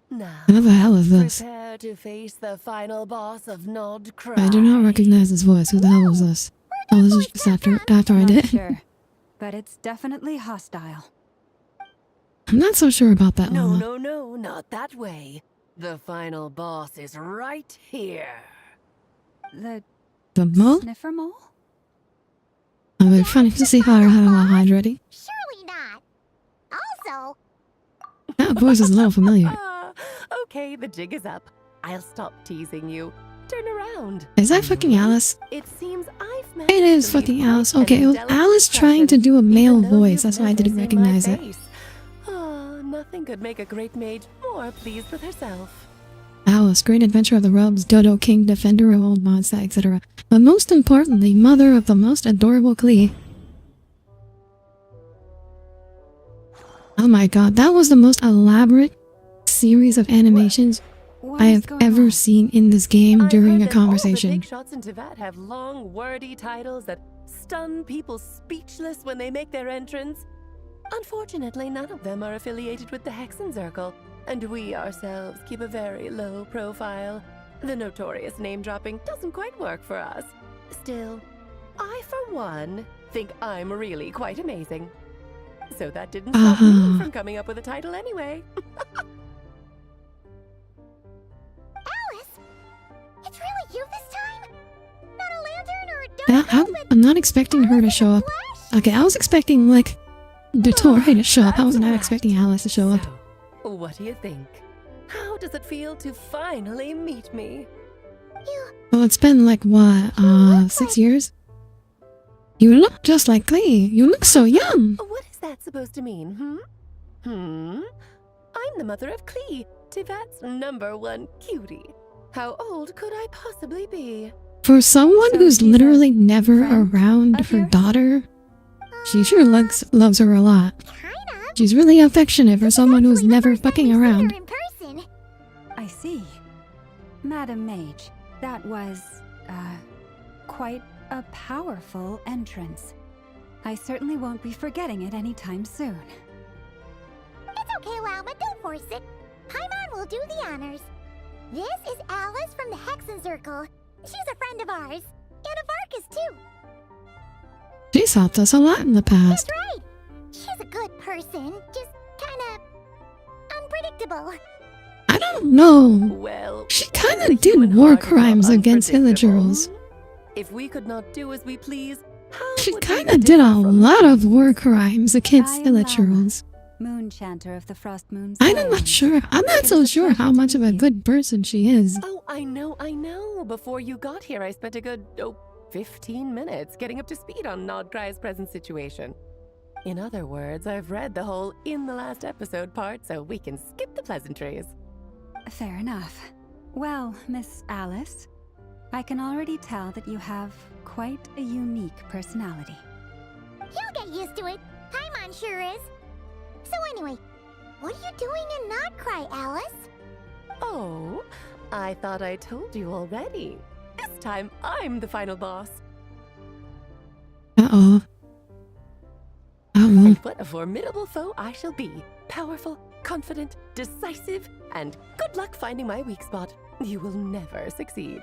S11: Now,
S1: Who the hell is this?
S11: prepare to face the final boss of Nocturne.
S1: I do not recognize his voice. Who the hell is this? Oh, this is just after I
S6: Not
S1: did.
S6: sure, but it's definitely hostile.
S1: I'm not so sure about that
S11: No,
S1: Llama.
S11: no, not that way. The final boss is right here.
S1: The mole?
S6: Sniffer mole?
S1: I've been funny to see how I had my hide ready.
S4: Surely not. Also,
S1: That voice is a little familiar.
S11: Okay, the jig is up. I'll stop teasing you. Turn around.
S1: Is that fucking Alice?
S11: It seems I've
S1: It is fucking Alice. Okay, it was Alice trying to do a male voice. That's why I didn't recognize it.
S11: Nothing could make a great mage more pleased with herself.
S1: Alice, great adventure of the robes, Dodo King, defender of old monster, etc. But most importantly, mother of the most adorable Klee. Oh my god, that was the most elaborate series of animations
S6: What
S1: I
S6: is
S1: have
S6: going
S1: ever
S6: on?
S1: seen in this game
S11: I've
S1: during
S11: heard
S1: a
S11: that all the
S1: conversation.
S11: big shots in Teyvat have long, wordy titles that stun people speechless when they make their entrance. Unfortunately, none of them are affiliated with the Hexen Circle, and we ourselves keep a very low profile. The notorious name-dropping doesn't quite work for us. Still, I, for one, think I'm really quite amazing. So that didn't stop me from coming up with a title anyway.
S4: Alice, it's really you this time? Not a lantern or a donut, but
S1: I'm not expecting her to show up.
S4: flesh?
S1: Okay, I was expecting, like, Dottore to show up. I was not expecting Alice to show up.
S11: So, what do you think? How does it feel to finally meet me?
S1: Well, it's been, like, what, 6 years? You look just like Klee. You look so young.
S11: What is that supposed to mean, I'm the mother of Klee, Teyvat's #1 cutie. How old could I possibly be?
S1: For someone
S6: So
S1: who's
S6: she's a
S1: literally never
S6: friend
S1: around
S6: of
S1: her
S6: yours?
S1: daughter, she sure loves her a lot.
S4: Kind of.
S1: She's really affectionate for
S4: This is
S1: someone who's
S4: actually the
S1: never
S4: first time
S1: fucking
S4: we've seen
S1: around.
S4: her in person.
S6: I see. Madam Mage, that was, quite a powerful entrance. I certainly won't be forgetting it anytime soon.
S4: It's okay, Llama, don't force it. Paimon will do the honors. This is Alice from the Hexen Circle. She's a friend of ours. And of Arcus, too.
S1: She's helped us a lot in the past.
S4: That's right. She's a good person, just kinda unpredictable.
S1: I don't know.
S14: Well,
S1: She kinda did war crimes against villagers.
S14: If we could not do as we please, how
S1: She
S14: would we
S1: kinda did a lot of war crimes against villagers.
S6: Moon Chanter of the Frost Moon.
S1: I'm not sure. I'm not so sure how much of a good person she is.
S14: Oh, I know. Before you got here, I spent a good, 15 minutes getting up to speed on Nodcry's present situation. In other words, I've read the whole in the last episode part, so we can skip the pleasantries.
S6: Fair enough. Well, Miss Alice, I can already tell that you have quite a unique personality.
S4: You'll get used to it. Paimon sure is. So anyway, what are you doing in Notcry, Alice?
S14: Oh, I thought I told you already. This time, I'm the final boss.
S1: Uh-oh.
S14: And what a formidable foe I shall be. Powerful, confident, decisive, and good luck finding my weak spot. You will never succeed.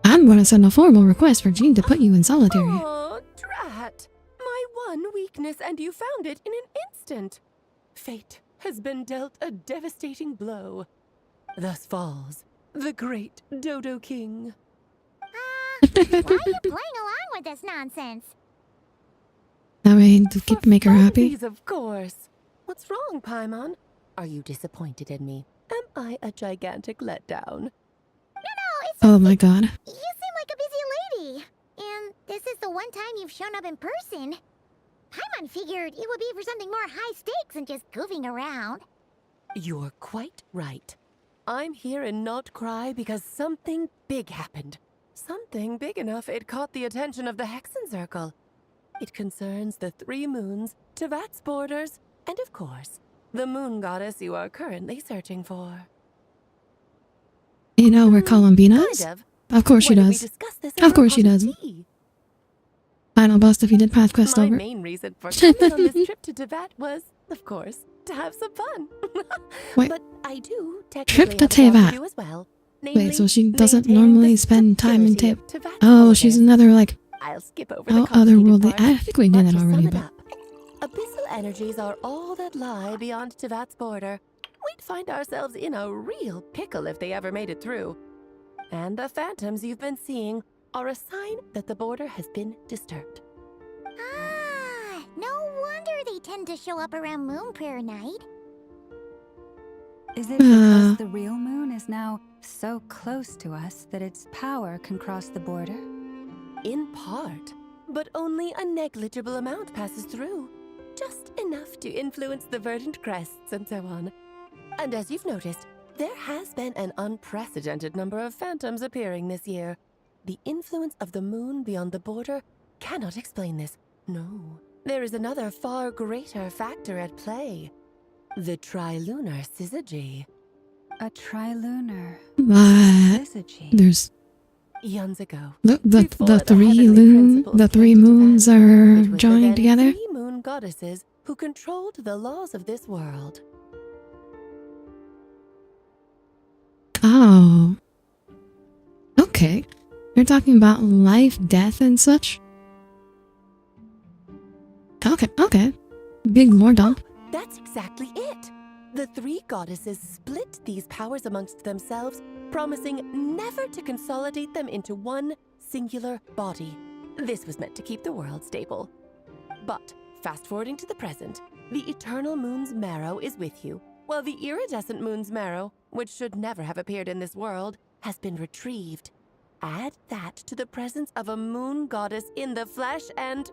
S1: I'm gonna send a formal request for Jean to put you in solitary.
S14: Oh, drat. My one weakness, and you found it in an instant. Fate has been dealt a devastating blow. Thus falls the great Dodo King.
S4: Why are you playing along with this nonsense?
S1: That way to make her happy.
S14: Please, of course. What's wrong, Paimon? Are you disappointed in me? Am I a gigantic letdown?
S4: No, it's
S1: Oh my god.
S4: you seem like a busy lady. And this is the one time you've shown up in person. Paimon figured it would be for something more high stakes than just goofing around.
S14: You're quite right. I'm here in Notcry because something big happened. Something big enough it caught the attention of the Hexen Circle. It concerns the 3 moons, Tevat's borders, and of course, the moon goddess you are currently searching for.
S1: You know where Columbina is? Of course she does. Of course she does. Final boss defeated path quest
S14: My
S1: over.
S14: main reason for coming on this trip to Tevat was, of course, to have some fun.
S1: Wait.
S14: But I do
S1: Trip
S14: technically
S1: to
S14: have a job
S1: Tevat.
S14: to do as well.
S1: Wait, so she doesn't
S14: maintaining
S1: normally
S14: the
S1: spend time in
S14: security
S1: Tevat?
S14: of Tevat's
S1: Oh,
S14: borders.
S1: she's another like
S14: I'll skip over the
S1: otherworldly.
S14: part,
S1: I think we did
S14: but
S1: that
S14: to
S1: already,
S14: sum it
S1: but
S14: up, abyssal energies are all that lie beyond Tevat's border. We'd find ourselves in a real pickle if they ever made it through. And the phantoms you've been seeing are a sign that the border has been disturbed.
S4: Ah, no wonder they tend to show up around Moon Prayer Night.
S6: Is it because the real moon is now so close to us that its power can cross the border?
S14: In part, but only a negligible amount passes through. Just enough to influence the verdant crests and so on. And as you've noticed, there has been an unprecedented number of phantoms appearing this year. The influence of the moon beyond the border cannot explain this. No, there is another far greater factor at play. The trilunar syzygy.
S6: A trilunar
S1: but
S6: syzygy.
S1: there's
S14: Eons ago,
S1: the
S14: before
S1: three
S14: heavenly principles
S1: the 3
S14: came to
S1: moons
S14: Tevat,
S1: are
S14: it was the
S1: joined
S14: then
S1: together.
S14: 3 moon goddesses who controlled the laws of this world.
S1: Oh. Okay. You're talking about life, death, and such? Okay. Big lore dump.
S14: That's exactly it. The 3 goddesses split these powers amongst themselves, promising never to consolidate them into one singular body. This was meant to keep the world stable. But, fast forwarding to the present, the eternal moon's marrow is with you, while the iridescent moon's marrow, which should never have appeared in this world, has been retrieved. Add that to the presence of a moon goddess in the flesh and...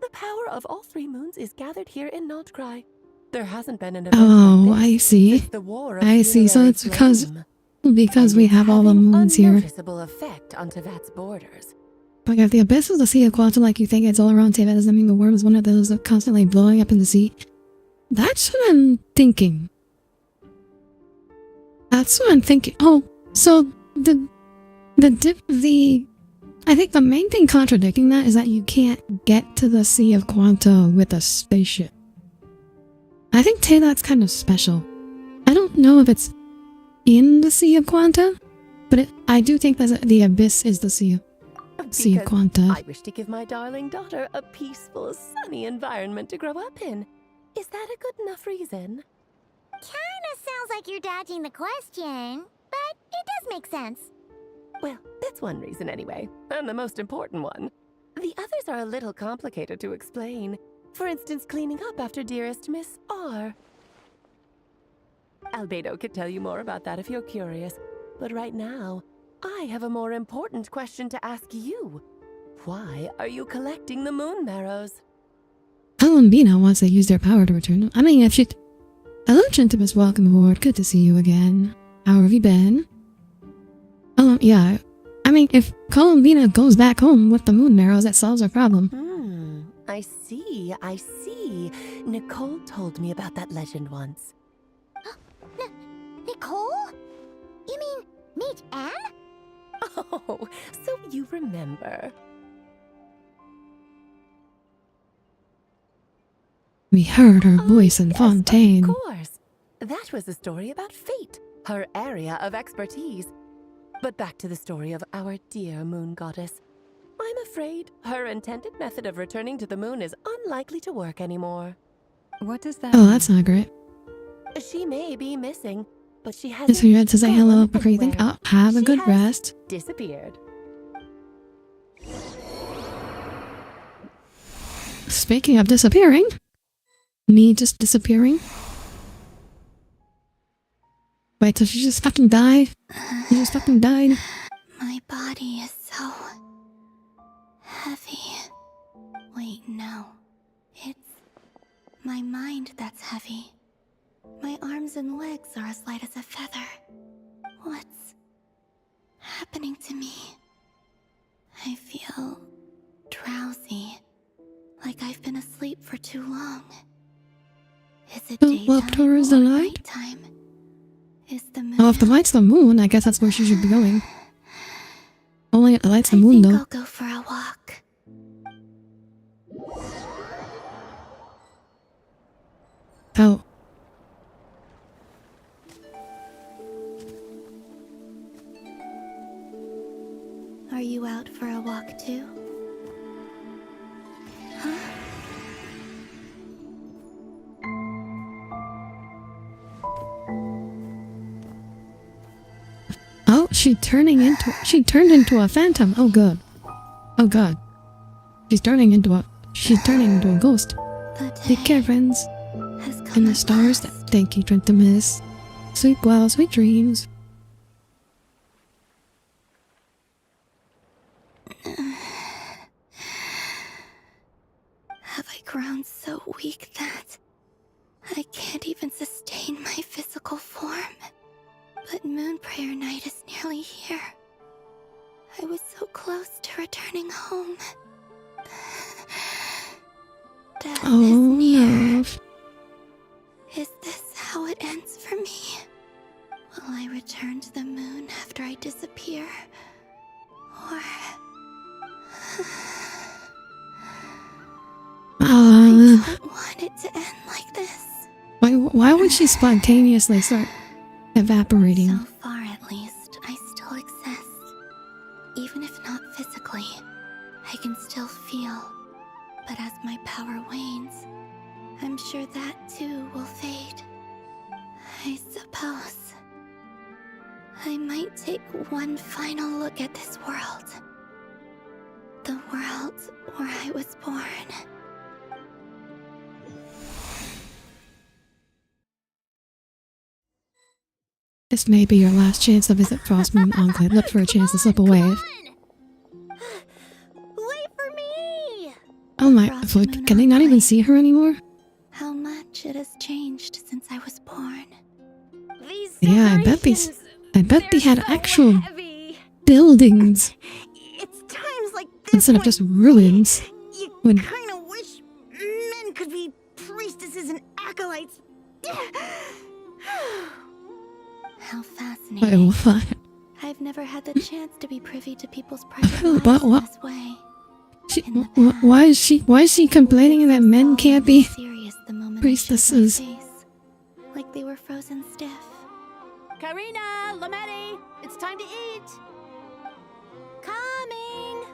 S14: the power of all 3 moons is gathered here in Notcry. There hasn't been an event
S1: Oh,
S14: like this
S1: I see.
S14: since the War of
S1: I see. So
S14: Funerary
S1: it's because
S14: Flame.
S1: we have all the moons here.
S14: Unnoticeable effect on Tevat's borders.
S1: But if the abyss is the sea of Quanta like you think it's all around Tevat, does that mean the world is one of those that constantly blowing up in the sea? That's what I'm thinking. Oh, so I think the main thing contradicting that is that you can't get to the Sea of Quanta with a spaceship. I think Tevat's kind of special. I don't know if it's in the Sea of Quanta, but I do think that the abyss is the Sea of Quanta.
S14: I wish to give my darling daughter a peaceful, sunny environment to grow up in. Is that a good enough reason?
S4: Kinda sounds like you're dodging the question, but it does make sense.
S14: Well, that's one reason anyway, and the most important one. The others are a little complicated to explain. For instance, cleaning up after dearest Miss R. Albedo could tell you more about that if you're curious, but right now, I have a more important question to ask you. Why are you collecting the moon marrows?
S1: Columbina wants to use their power to return them. I mean, if she... Hello, Gentimus, welcome aboard. Good to see you again. How have you been? Yeah. I mean, if Columbina goes back home with the moon marrows, that solves our problem.
S14: I see. Nicole told me about that legend once.
S4: Nicole? You mean Mage Anne?
S14: Oh, so you remember.
S1: We heard her voice in Fontaine.
S14: Of course. That was a story about fate, her area of expertise. But back to the story of our dear moon goddess. I'm afraid her intended method of returning to the moon is unlikely to work anymore.
S6: What does that
S1: Oh,
S6: mean?
S1: that's not great.
S14: She may be missing, but she has
S1: Just forgot to say hello before you think, oh, have a good rest.
S14: Disappeared.
S1: Speaking of disappearing, me just disappearing. Wait, so she just fucking died? She just fucking died?
S2: My body is so heavy. Wait, no. It's my mind that's heavy. My arms and legs are as light as a feather. What's happening to me? I feel drowsy, like I've been asleep for too long. Is it daytime
S1: Where is the
S2: or
S1: light?
S2: nighttime? Is the moon
S1: Oh, if the light's the moon, I guess that's where she should be going. Only if the light's the moon, though.
S2: I'll go for a walk.
S1: Oh.
S2: Are you out for a walk too? Huh?
S1: Oh, she turned into a phantom. Oh god. Oh god. She's turning into a ghost. Take care, friends. And the stars that thank you, Trentimus. Sleep well, sweet dreams.
S2: Have I grown so weak that I can't even sustain my physical form? But Moon Prayer Night is nearly here. I was so close to returning home. Death is near.
S1: No.
S2: Is this how it ends for me? Will I return to the moon after I disappear? Or... I don't want it to end like this.
S1: Why would she spontaneously start evaporating?
S2: So far, at least, I still exist. Even if not physically, I can still feel. But as my power wanes, I'm sure that too will fade. I suppose I might take one final look at this world. The world where I was born.
S1: This may be your last chance to visit Frostmoon Enclave. Look for a chance to slip away.
S4: Wait for me!
S1: Oh my, can they not even see her anymore?
S2: How much it has changed since I was born.
S1: Yeah, I bet they had actual buildings
S11: It's times like this
S1: instead of just ruins.
S11: you kind of wish men could be priestesses and acolytes.
S2: How fascinating.
S1: Wait, what?
S2: I've never had the chance to be privy to people's private lives
S1: But
S2: in
S1: what?
S2: this way.
S1: Why is she complaining that men can't be
S2: Serious the moment
S1: priestesses?
S2: I showed my face, like they were frozen stiff.
S11: Karina, Lametti, it's time to eat. Coming.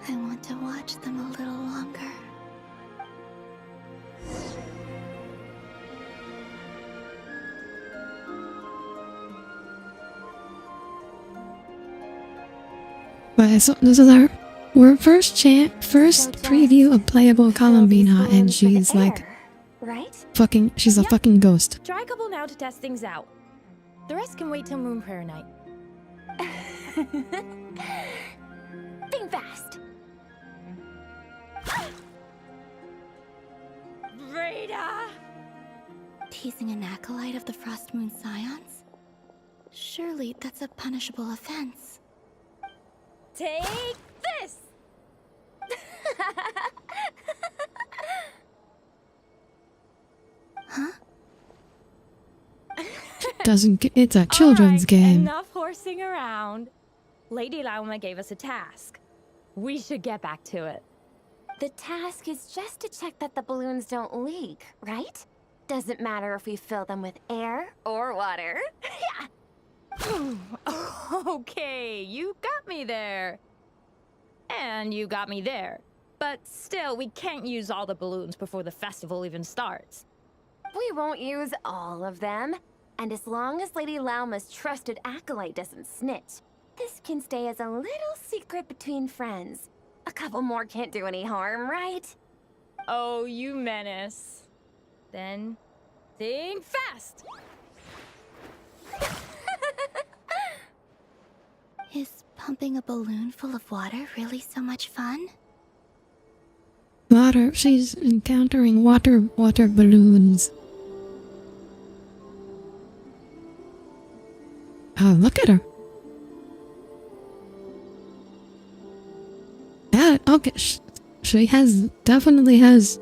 S2: I want to watch them a little longer.
S1: But so this is our first preview of playable Columbina, and she's like
S11: right?
S1: fucking. She's a fucking ghost.
S15: Try a couple now to test things out. The rest can wait till Moon Prayer night.
S11: Think fast.
S15: Rita!
S2: Teasing an acolyte of the Frost Moon Scions? Surely that's a punishable offense.
S15: Take this!
S2: Huh?
S1: Doesn't get, it's a children's game.
S15: Enough horsing around. Lady Lauma gave us a task. We should get back to it.
S11: The task is just to check that the balloons don't leak, right? Doesn't matter if we fill them with air or water. Yeah.
S15: Okay, you got me there. And you got me there. But still, we can't use all the balloons before the festival even starts.
S11: We won't use all of them. And as long as Lady Lauma's trusted acolyte doesn't snitch, this can stay as a little secret between friends. A couple more can't do any harm, right?
S15: Oh, you menace. Then, think fast!
S2: Is pumping a balloon full of water really so much fun?
S1: Water. She's encountering water balloons. Oh, look at her. Yeah, okay. She definitely has.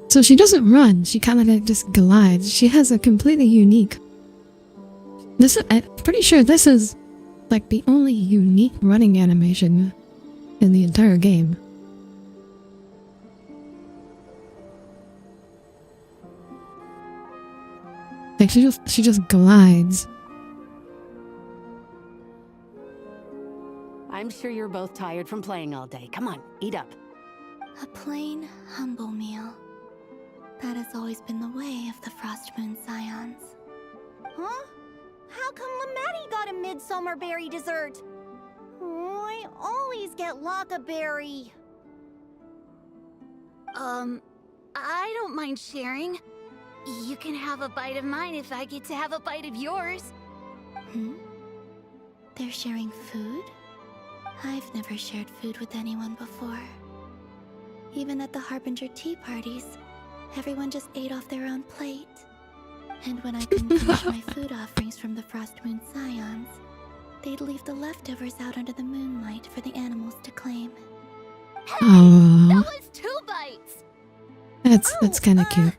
S1: So she doesn't run. She kind of just glides. She has a completely unique. I'm pretty sure this is like the only unique running animation in the entire game. Like she just glides.
S16: I'm sure you're both tired from playing all day. Come on, eat up.
S2: A plain, humble meal. That has always been the way of the Frost Moon Scions.
S4: Huh? How come Lamatti got a midsummer berry dessert? Oh, I always get Lockaberry.
S17: I don't mind sharing. You can have a bite of mine if I get to have a bite of yours.
S2: They're sharing food? I've never shared food with anyone before. Even at the Harbinger tea parties, everyone just ate off their own plate. And when I couldn't finish my food offerings from the Frost Moon Scions, they'd leave the leftovers out under the moonlight for the animals to claim.
S1: Aww.
S17: That was 2 bites!
S1: That's kind of cute.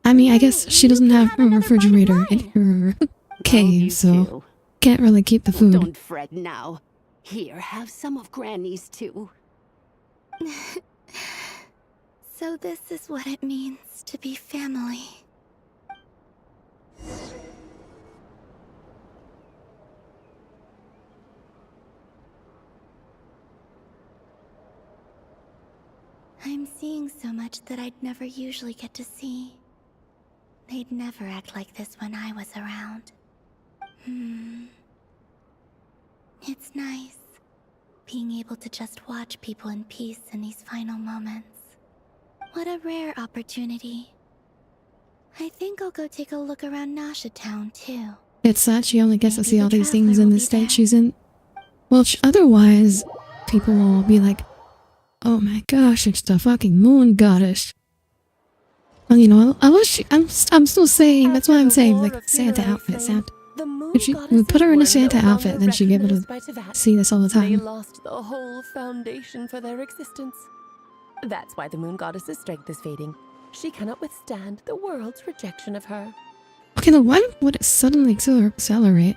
S1: I mean, I guess she doesn't have a refrigerator in her cave, so can't really keep the food.
S16: Don't fret now. Here, have some of Granny's too.
S2: So this is what it means to be family. I'm seeing so much that I'd never usually get to see. They'd never act like this when I was around. It's nice, being able to just watch people in peace in these final moments. What a rare opportunity. I think I'll go take a look around Nasha Town, too.
S1: It's sad she only gets to see all these things in the state she's in. Well, otherwise, people will be like, oh my gosh, it's the fucking moon goddess. Well, you know, I wish I'm still saying, that's why I'm saying, like, Santa outfit, Santa. If we put her in a Santa outfit, then she'd be able to see this all the
S14: They
S1: time.
S14: lost the whole foundation for their existence. That's why the moon goddess's strength is fading. She cannot withstand the world's rejection of her.
S1: Okay, then why would it suddenly accelerate?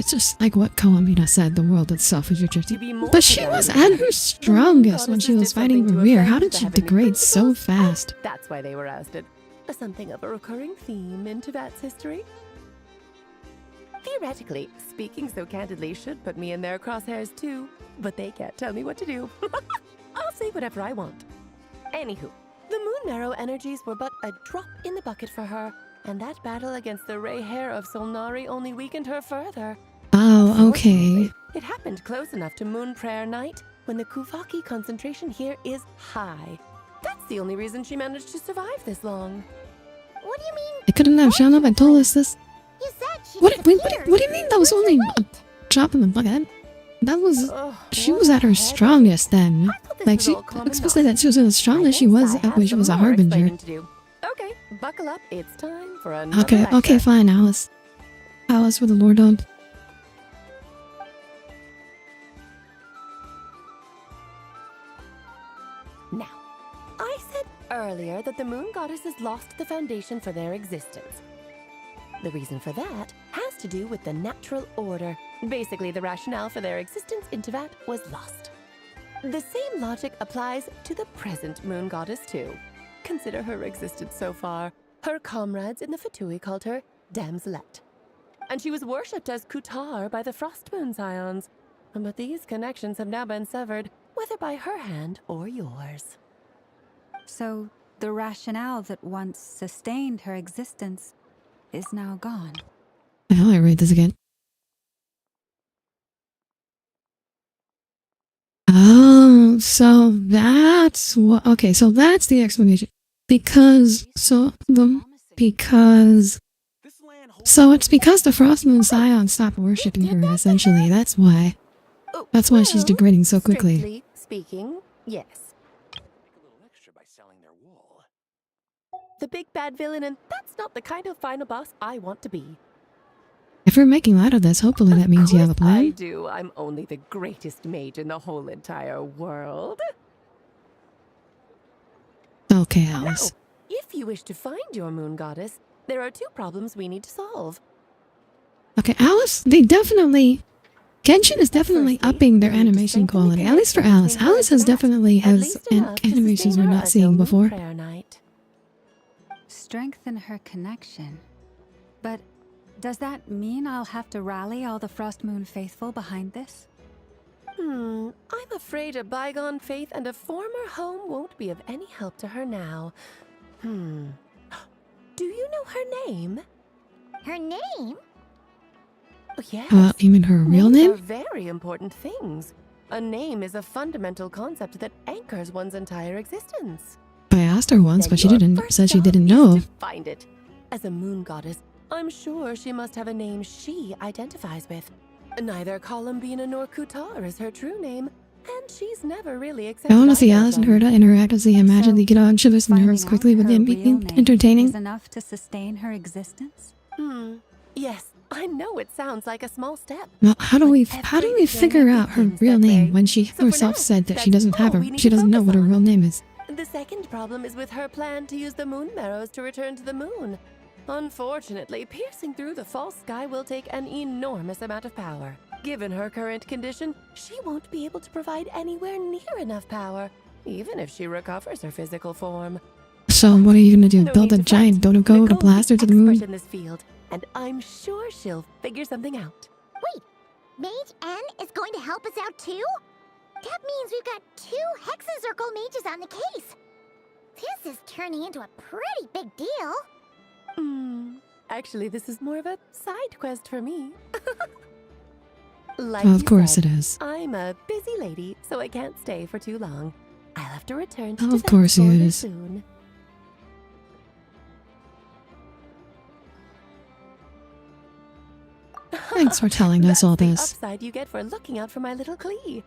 S1: It's just like what Columbina said, the world itself is rejecting. But she was at her strongest when she was fighting Revere. How did she degrade so fast?
S14: That's why they were ousted. Something of a recurring theme in Teyvat's history. Theoretically, speaking so candidly should put me in their crosshairs too, but they can't tell me what to do. I'll say whatever I want. Anywho, the Moon Marrow energies were but a drop in the bucket for her, and that battle against the Ray Hair of Solnari only weakened her further.
S1: Oh, okay.
S14: It happened close enough to Moon Prayer Night when the Kuvaki concentration here is high. That's the only reason she managed to survive this long.
S4: What do you mean?
S1: They couldn't have shown up and told us this.
S4: You said she
S1: What do you
S4: disappeared.
S1: mean that was only a drop in the bucket? That was... She was at her strongest then. Like, she... Especially that she was as strong as she was when she was a harbinger.
S14: Okay, buckle up. It's time for another
S1: Okay,
S14: lecture.
S1: okay, fine, Alice. Alice with the Lord on.
S14: Now, I said earlier that the moon goddesses lost the foundation for their existence. The reason for that has to do with the natural order. Basically, the rationale for their existence in Teyvat was lost. The same logic applies to the present moon goddess too. Consider her existence so far. Her comrades in the Fatui called her Damselette. And she was worshipped as Kutar by the Frost Moon Scions. But these connections have now been severed, whether by her hand or yours.
S6: So, the rationale that once sustained her existence is now gone.
S1: How do I read this again? Oh, so that's what... Okay, so that's the explanation. Because... So it's because the Frost Moon Scion stopped worshipping her, essentially. That's why. That's why she's degrading so quickly.
S14: Strictly speaking, yes. The big bad villain, and that's not the kind of final boss I want to be.
S1: If we're making light of this, hopefully that means you have a
S14: I
S1: plan.
S14: do. I'm only the greatest mage in the whole entire world.
S1: Okay, Alice.
S14: Now, if you wish to find your moon goddess, there are two problems we need to solve.
S1: Okay, Alice, they definitely... Genshin is definitely upping their animation quality, at least for Alice. Alice has definitely animations we're not seeing before.
S6: Strengthen her connection. But does that mean I'll have to rally all the Frost Moon faithful behind this?
S14: I'm afraid a bygone faith and a former home won't be of any help to her now. Do you know her name?
S4: Her name?
S14: Oh, yes.
S1: You mean her real
S14: Names
S1: name?
S14: are very important things. A name is a fundamental concept that anchors one's entire existence.
S1: I asked her once, but she said she didn't know.
S14: Find it. As a moon goddess, I'm sure she must have a name she identifies with. Neither Columbina nor Kutar is her true name, and she's never really accepted.
S1: I want to see
S14: either
S1: Alice
S14: of
S1: and
S14: them.
S1: Herta interact as they imagine they get on shivers and nerves quickly with them being entertaining.
S6: Is enough to sustain her existence?
S14: Yes, I know it sounds like a small step.
S1: Well, how do we figure out her real name when she herself said that she doesn't have her? She doesn't know what her real name is.
S14: The second problem is with her plan to use the moon marrows to return to the moon. Unfortunately, piercing through the false sky will take an enormous amount of power. Given her current condition, she won't be able to provide anywhere near enough power, even if she recovers her physical form.
S1: So what are you gonna do? Build a giant dodo to blast her to the
S14: Expert
S1: moon?
S14: in this field, and I'm sure she'll figure something out.
S4: Wait, Mage N is going to help us out too? That means we've got 2 Hexacircle mages on the case. This is turning into a pretty big deal.
S14: Actually, this is more of a side quest for me. Like
S1: Of
S14: you
S1: course
S14: said,
S1: it is.
S14: I'm a busy lady, so I can't stay for too long. I'll have to return to
S1: Of
S14: Tibet
S1: course it
S14: border
S1: is.
S14: soon.
S1: Thanks for telling us all
S14: The
S1: this.
S14: upside you get for looking out for my little Klee.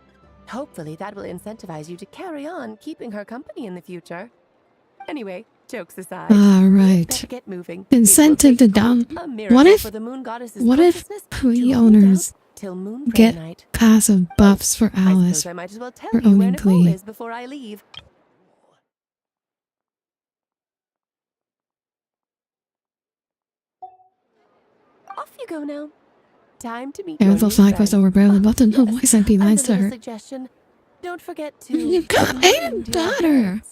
S14: Hopefully that will incentivize you to carry on keeping her company in the future. Anyway, jokes aside,
S1: Alright.
S14: better get moving.
S1: Incentive to down...
S14: A miracle
S1: What if...
S14: for the moon goddess's
S1: What if
S14: consciousness
S1: Klee owners
S14: till moon prayer
S1: get
S14: night.
S1: passive buffs for
S14: I
S1: Alice
S14: suppose I might as well tell
S1: for
S14: you where
S1: owning
S14: Nicole
S1: Klee?
S14: is before I leave. Off you go now. Time to meet your
S1: Careful
S14: new
S1: side quest
S14: friend.
S1: over barely button. No voice MP
S14: As
S1: lines
S14: a
S1: to
S14: little
S1: her.
S14: suggestion, don't forget to...
S1: You've got a
S14: mind your
S1: daughter!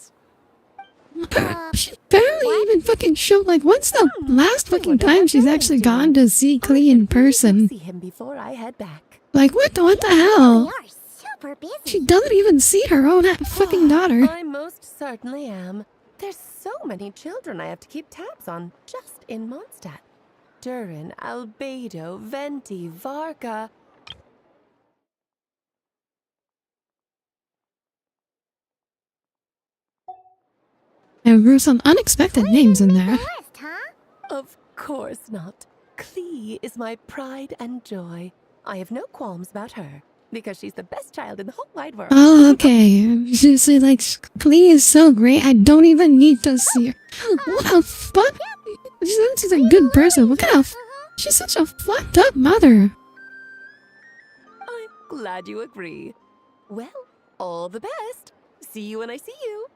S1: She barely even fucking showed, like, when's the last fucking time she's actually gone to see Klee in person?
S14: See him before I head back.
S1: Like, what the hell?
S4: We are super busy.
S1: She doesn't even see her own fucking daughter.
S14: I most certainly am. There's so many children I have to keep tabs on just in Mondstadt. Durin, Albedo, Venti, Varka.
S1: There were some unexpected names in there.
S14: Of course not. Klee is my pride and joy. I have no qualms about her, because she's the best child in the whole wide world.
S1: Oh, okay. She's like, Klee is so great, I don't even need to see her. What the fuck? She's a good person. What kind of... She's such a fucked up mother.
S14: I'm glad you agree. Well, all the best. See you when I see you.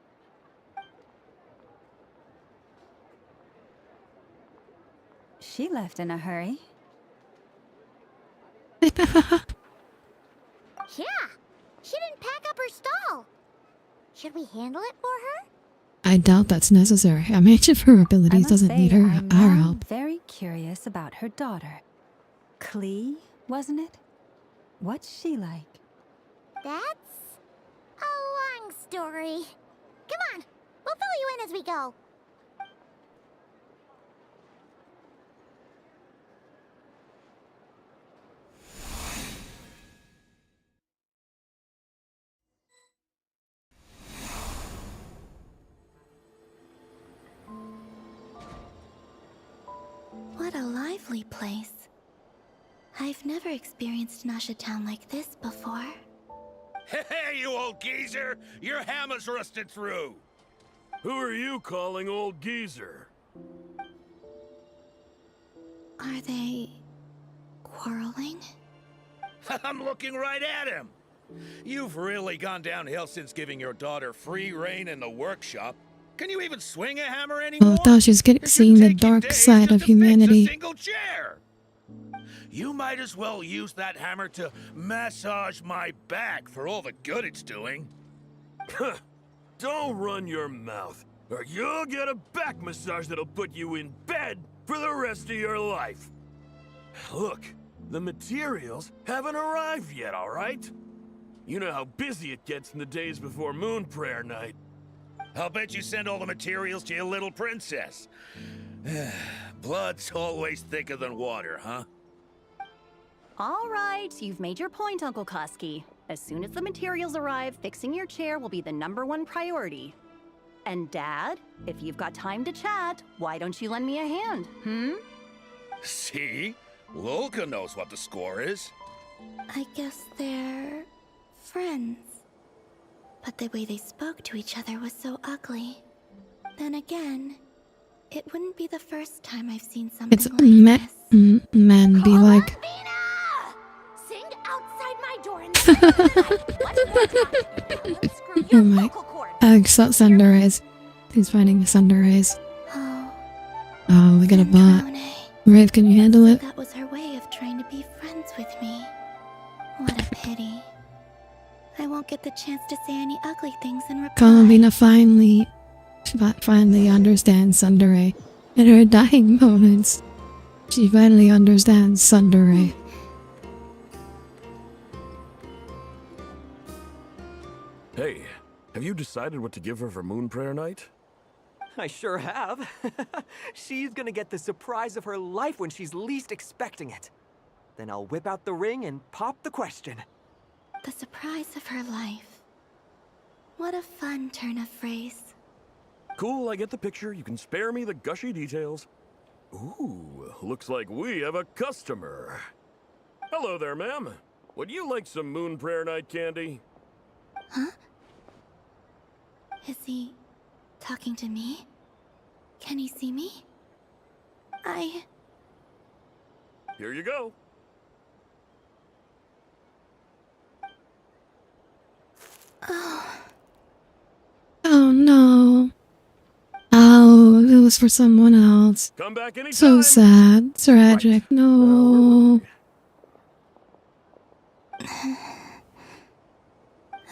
S6: She left in a hurry.
S4: Yeah, she didn't pack up her stall. Should we handle it for her?
S1: I doubt that's necessary. I mean, if her abilities doesn't need our
S6: I'm
S1: help.
S6: very curious about her daughter. Klee, wasn't it? What's she like?
S4: That's a long story. Come on, we'll fill you in as we go.
S2: What a lively place. I've never experienced Nasha Town like this before.
S5: Hey, you old geezer! Your hammer's rusted through! Who are you calling old geezer?
S2: Are they... quarreling?
S5: I'm looking right at him! You've really gone downhill since giving your daughter free reign in the workshop. Can you even swing a hammer anymore?
S1: Oh, I thought she was seeing the dark side of humanity.
S5: Single chair. You might as well use that hammer to massage my back for all the good it's doing.
S18: Don't run your mouth, or you'll get a back massage that'll put you in bed for the rest of your life. Look, the materials haven't arrived yet, all right? You know how busy it gets in the days before Moon Prayer Night.
S5: I'll bet you send all the materials to your little princess. Blood's always thicker than water, huh?
S19: All right, you've made your point, Uncle Koski. As soon as the materials arrive, fixing your chair will be the #1 priority. And Dad, if you've got time to chat, why don't you lend me a hand,
S5: See? Lolka knows what the score is.
S2: I guess they're... friends. But the way they spoke to each other was so ugly. Then again, it wouldn't be the first time I've seen something
S1: It's
S2: like this.
S1: men be like...
S11: Sing outside my door in the
S1: Oh my... send her eyes. He's finding a sender eyes. Oh, we got a bot. Rave, can you handle it?
S2: That was her way of trying to be friends with me. What a pity. I won't get the chance to say any ugly things in reply.
S1: Columbina finally understands Sundere. In her dying moments, she finally understands Sundere.
S18: Hey, have you decided what to give her for Moon Prayer Night?
S20: I sure have. She's gonna get the surprise of her life when she's least expecting it. Then I'll whip out the ring and pop the question.
S2: The surprise of her life. What a fun turn of phrase.
S18: Cool, I get the picture. You can spare me the gushy details. Ooh, looks like we have a customer. Hello there, ma'am. Would you like some Moon Prayer Night candy?
S2: Huh? Is he talking to me? Can he see me?
S18: Here you go.
S1: Oh no. Oh, it was for someone else.
S18: Come back anytime.
S1: So sad. Tragic. Right. No.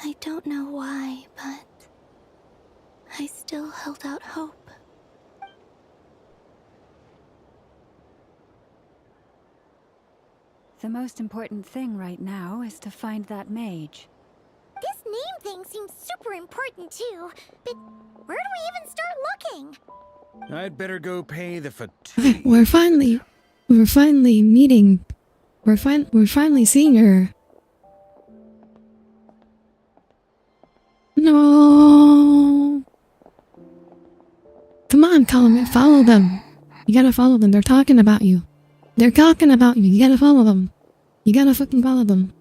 S2: I don't know why, but I still held out hope.
S6: The most important thing right now is to find that mage.
S4: This name thing seems super important too, but where do we even start looking?
S5: I'd better go pay the fatigue.
S1: We're finally meeting. We're finally seeing her. No. on, Colin. Follow them. You gotta follow them. They're talking about you. They're talking about you. You gotta follow them. You gotta fucking follow them.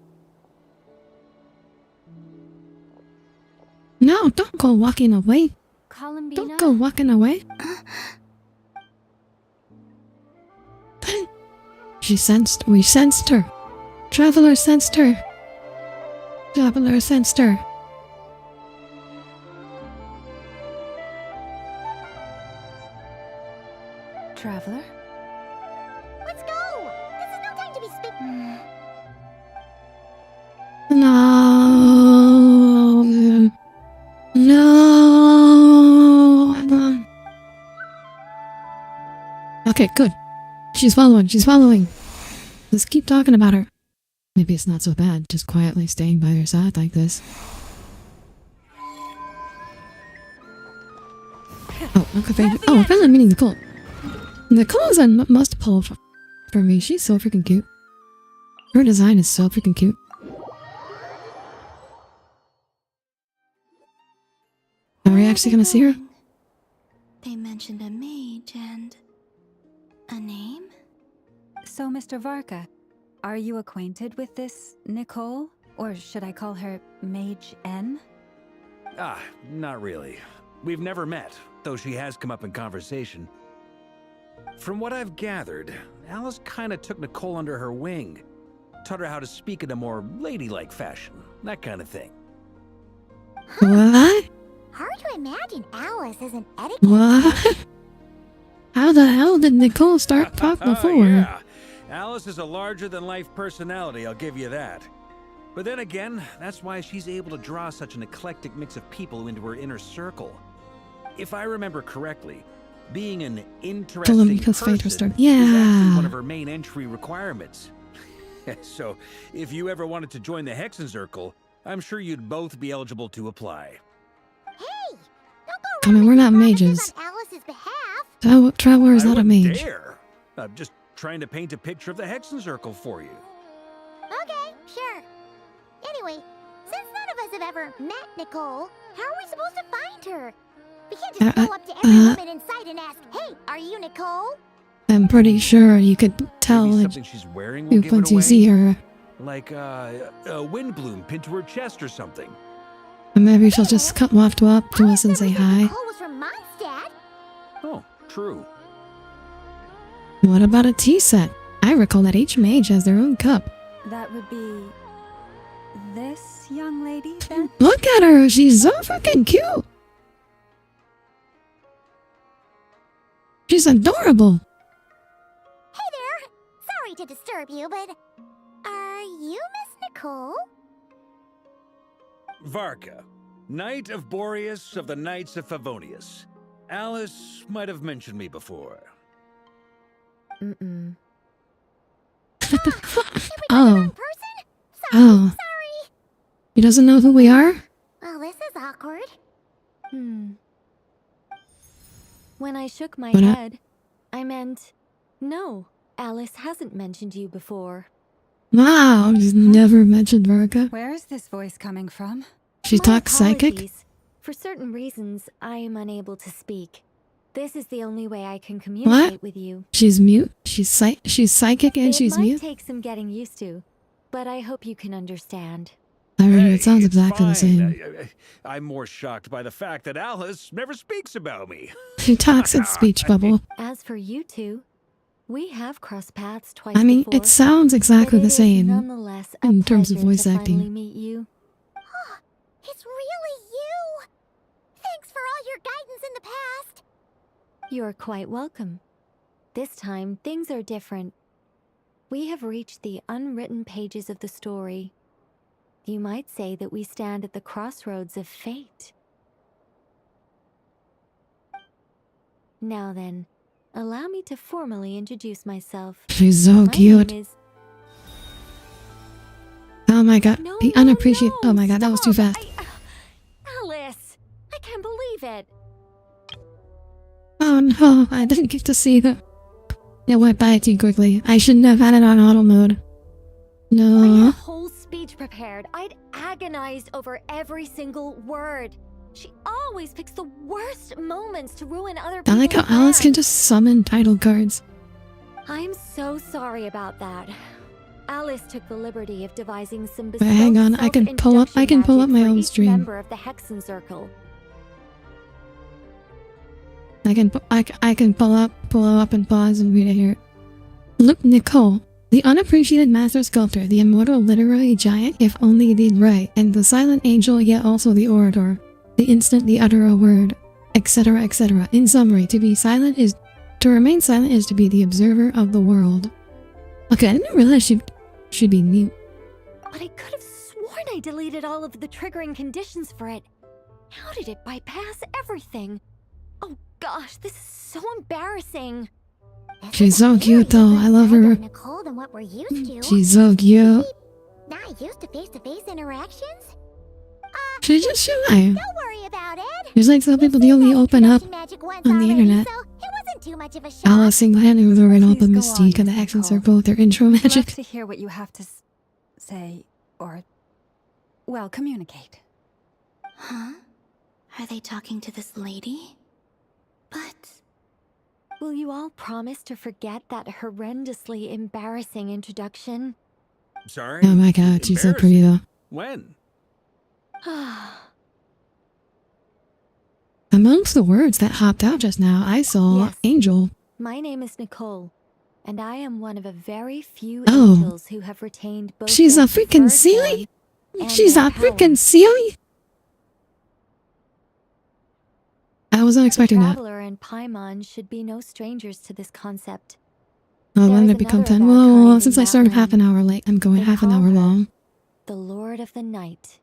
S1: No, don't go walking away.
S3: Columbina?
S1: Don't go walking away. We sensed her. Traveler sensed her. Traveler sensed her.
S6: Traveler?
S4: Let's go! This is no time to be
S1: No. No. Okay, good. She's following. Let's keep talking about her. Maybe it's not so bad, just quietly staying by her side like this. Oh, okay, oh, I finally meeting Nicole. Nicole is a must pull for me. She's so freaking cute. Her design is so freaking cute. Are we actually gonna see her?
S2: They mentioned a mage and a name?
S6: So, Mr. Varka, are you acquainted with this Nicole? Or should I call her Mage N?
S5: Ah, not really. We've never met, though she has come up in conversation. From what I've gathered, Alice kinda took Nicole under her wing. Taught her how to speak in a more ladylike fashion, that kind of thing.
S1: What?
S4: Hard to imagine Alice as an etiquette.
S1: What? How the hell did Nicole start talking before?
S5: Yeah. Alice is a larger-than-life personality, I'll give you that. But then again, that's why she's able to draw such an eclectic mix of people into her inner circle. If I remember correctly, being an interesting person is actually one of her main entry requirements. So, if you ever wanted to join the Hexen Circle, I'm sure you'd both be eligible to apply.
S4: Hey!
S1: I mean, we're not mages.
S4: On Alice's behalf.
S1: Traveler is not a mage.
S5: Dare. I'm just trying to paint a picture of the Hexen Circle for you.
S4: Okay, sure. Anyway, since none of us have ever met Nicole, how are we supposed to find her? We can't just go up to every woman in sight and ask, "Hey, are you Nicole?"
S1: I'm pretty sure you could tell
S5: something she's wearing will give
S1: once
S5: it
S1: you
S5: away.
S1: see her.
S5: Like a wind bloom pinned to her chest or something.
S1: And maybe she'll just walk up to us and say hi.
S4: Nicole was from Mondstadt.
S5: Oh, true.
S1: What about a tea set? I recall that each mage has their own cup.
S6: That would be this young lady, then?
S1: Look at her! She's so freaking cute! She's adorable!
S4: Hey there! Sorry to disturb you, but are you Miss Nicole?
S5: Varka, Knight of Boreas of the Knights of Favonius. Alice might have mentioned me before.
S6: Mm-mm.
S1: Oh.
S4: Sorry.
S1: He doesn't know who we are?
S4: Well, this is awkward.
S11: When I shook my
S1: What
S11: head, I meant, no, Alice hasn't mentioned you before.
S1: Wow, she's never mentioned Varka.
S6: Where is this voice coming from?
S1: She talks psychic?
S11: Apologies. For certain reasons, I am unable to speak. This is the only way I can communicate with you.
S1: She's mute? She's psychic and she's mute?
S11: It might take some getting used to, but I hope you can understand.
S1: Alright, it sounds exactly the same.
S5: I'm more shocked by the fact that Alice never speaks about me.
S1: She talks in speech bubble.
S11: As for you two, we have crossed paths twice
S1: I mean,
S11: before,
S1: it sounds exactly
S11: but
S1: the
S11: it is
S1: same
S11: nonetheless a
S1: in terms of
S11: pleasure
S1: voice
S11: to finally
S1: acting.
S11: meet you.
S4: It's really you! Thanks for all your guidance in the past!
S11: You're quite welcome. This time, things are different. We have reached the unwritten pages of the story. You might say that we stand at the crossroads of fate. Now then, allow me to formally introduce myself.
S1: She's so
S11: My
S1: cute.
S11: name is...
S1: Oh my god, be unappreciated. Oh my god, that was too fast.
S11: Alice! I can't believe it!
S1: Oh no, I didn't get to see that. It went by too quickly. I shouldn't have had it on auto mode.
S11: I had a
S1: No.
S11: whole speech prepared. I'd agonized over every single word. She always picks the worst moments to ruin other
S1: I
S11: people's
S1: like how Alice can
S11: plans.
S1: just summon title cards.
S11: I'm so sorry about that. Alice took the liberty of devising some
S1: Wait, hang on, I can pull up my own stream.
S11: member of the Hexen Circle.
S1: I can pull up and pause and read it here. Look, Nicole, the unappreciated master sculptor, the immortal literary giant, if only did right, and the silent angel, yet also the orator, the instant they utter a word, etc., etc. In summary, to remain silent is to be the observer of the world. Okay, I didn't realize she'd be mute.
S11: But I could have sworn I deleted all of the triggering conditions for it. How did it bypass everything? Oh gosh, this is so embarrassing.
S1: She's so cute though, I love her.
S4: Nicole than what we're used to.
S1: She's so cute.
S4: Not used to face-to-face interactions?
S1: She's just shy.
S4: Don't worry about it.
S1: She's like some people, they only open up on the internet.
S4: So it wasn't too much of a shock.
S1: Alice single-handedly overran all the mystique of the Hexen Circle with their intro
S6: I'd love
S1: magic.
S6: to hear what you have to say, or, well, communicate.
S2: Huh? Are they talking to this lady? But...
S11: Will you all promise to forget that horrendously embarrassing introduction?
S5: Sorry?
S1: Oh my god, she's so pretty though.
S5: When?
S1: Amongst the words that hopped out just now, I saw
S11: Yes.
S1: Angel.
S11: My name is Nicole, and I am one of a very few
S1: Oh.
S11: angels who have retained both
S1: She's
S11: their
S1: a freaking
S11: preferred
S1: Sealy?
S11: form and
S1: She's
S11: their
S1: a
S11: power.
S1: freaking Sealy? I wasn't expecting that.
S11: Traveler and Paimon should be no strangers to this concept.
S1: Oh,
S11: There
S1: then
S11: is
S1: they become
S11: another
S1: 10.
S11: of our
S1: Well,
S11: kind
S1: since
S11: in
S1: I started
S11: that
S1: half an hour late, I'm going
S11: They
S1: half an
S11: call
S1: hour
S11: her
S1: long.
S11: The Lord of the Night.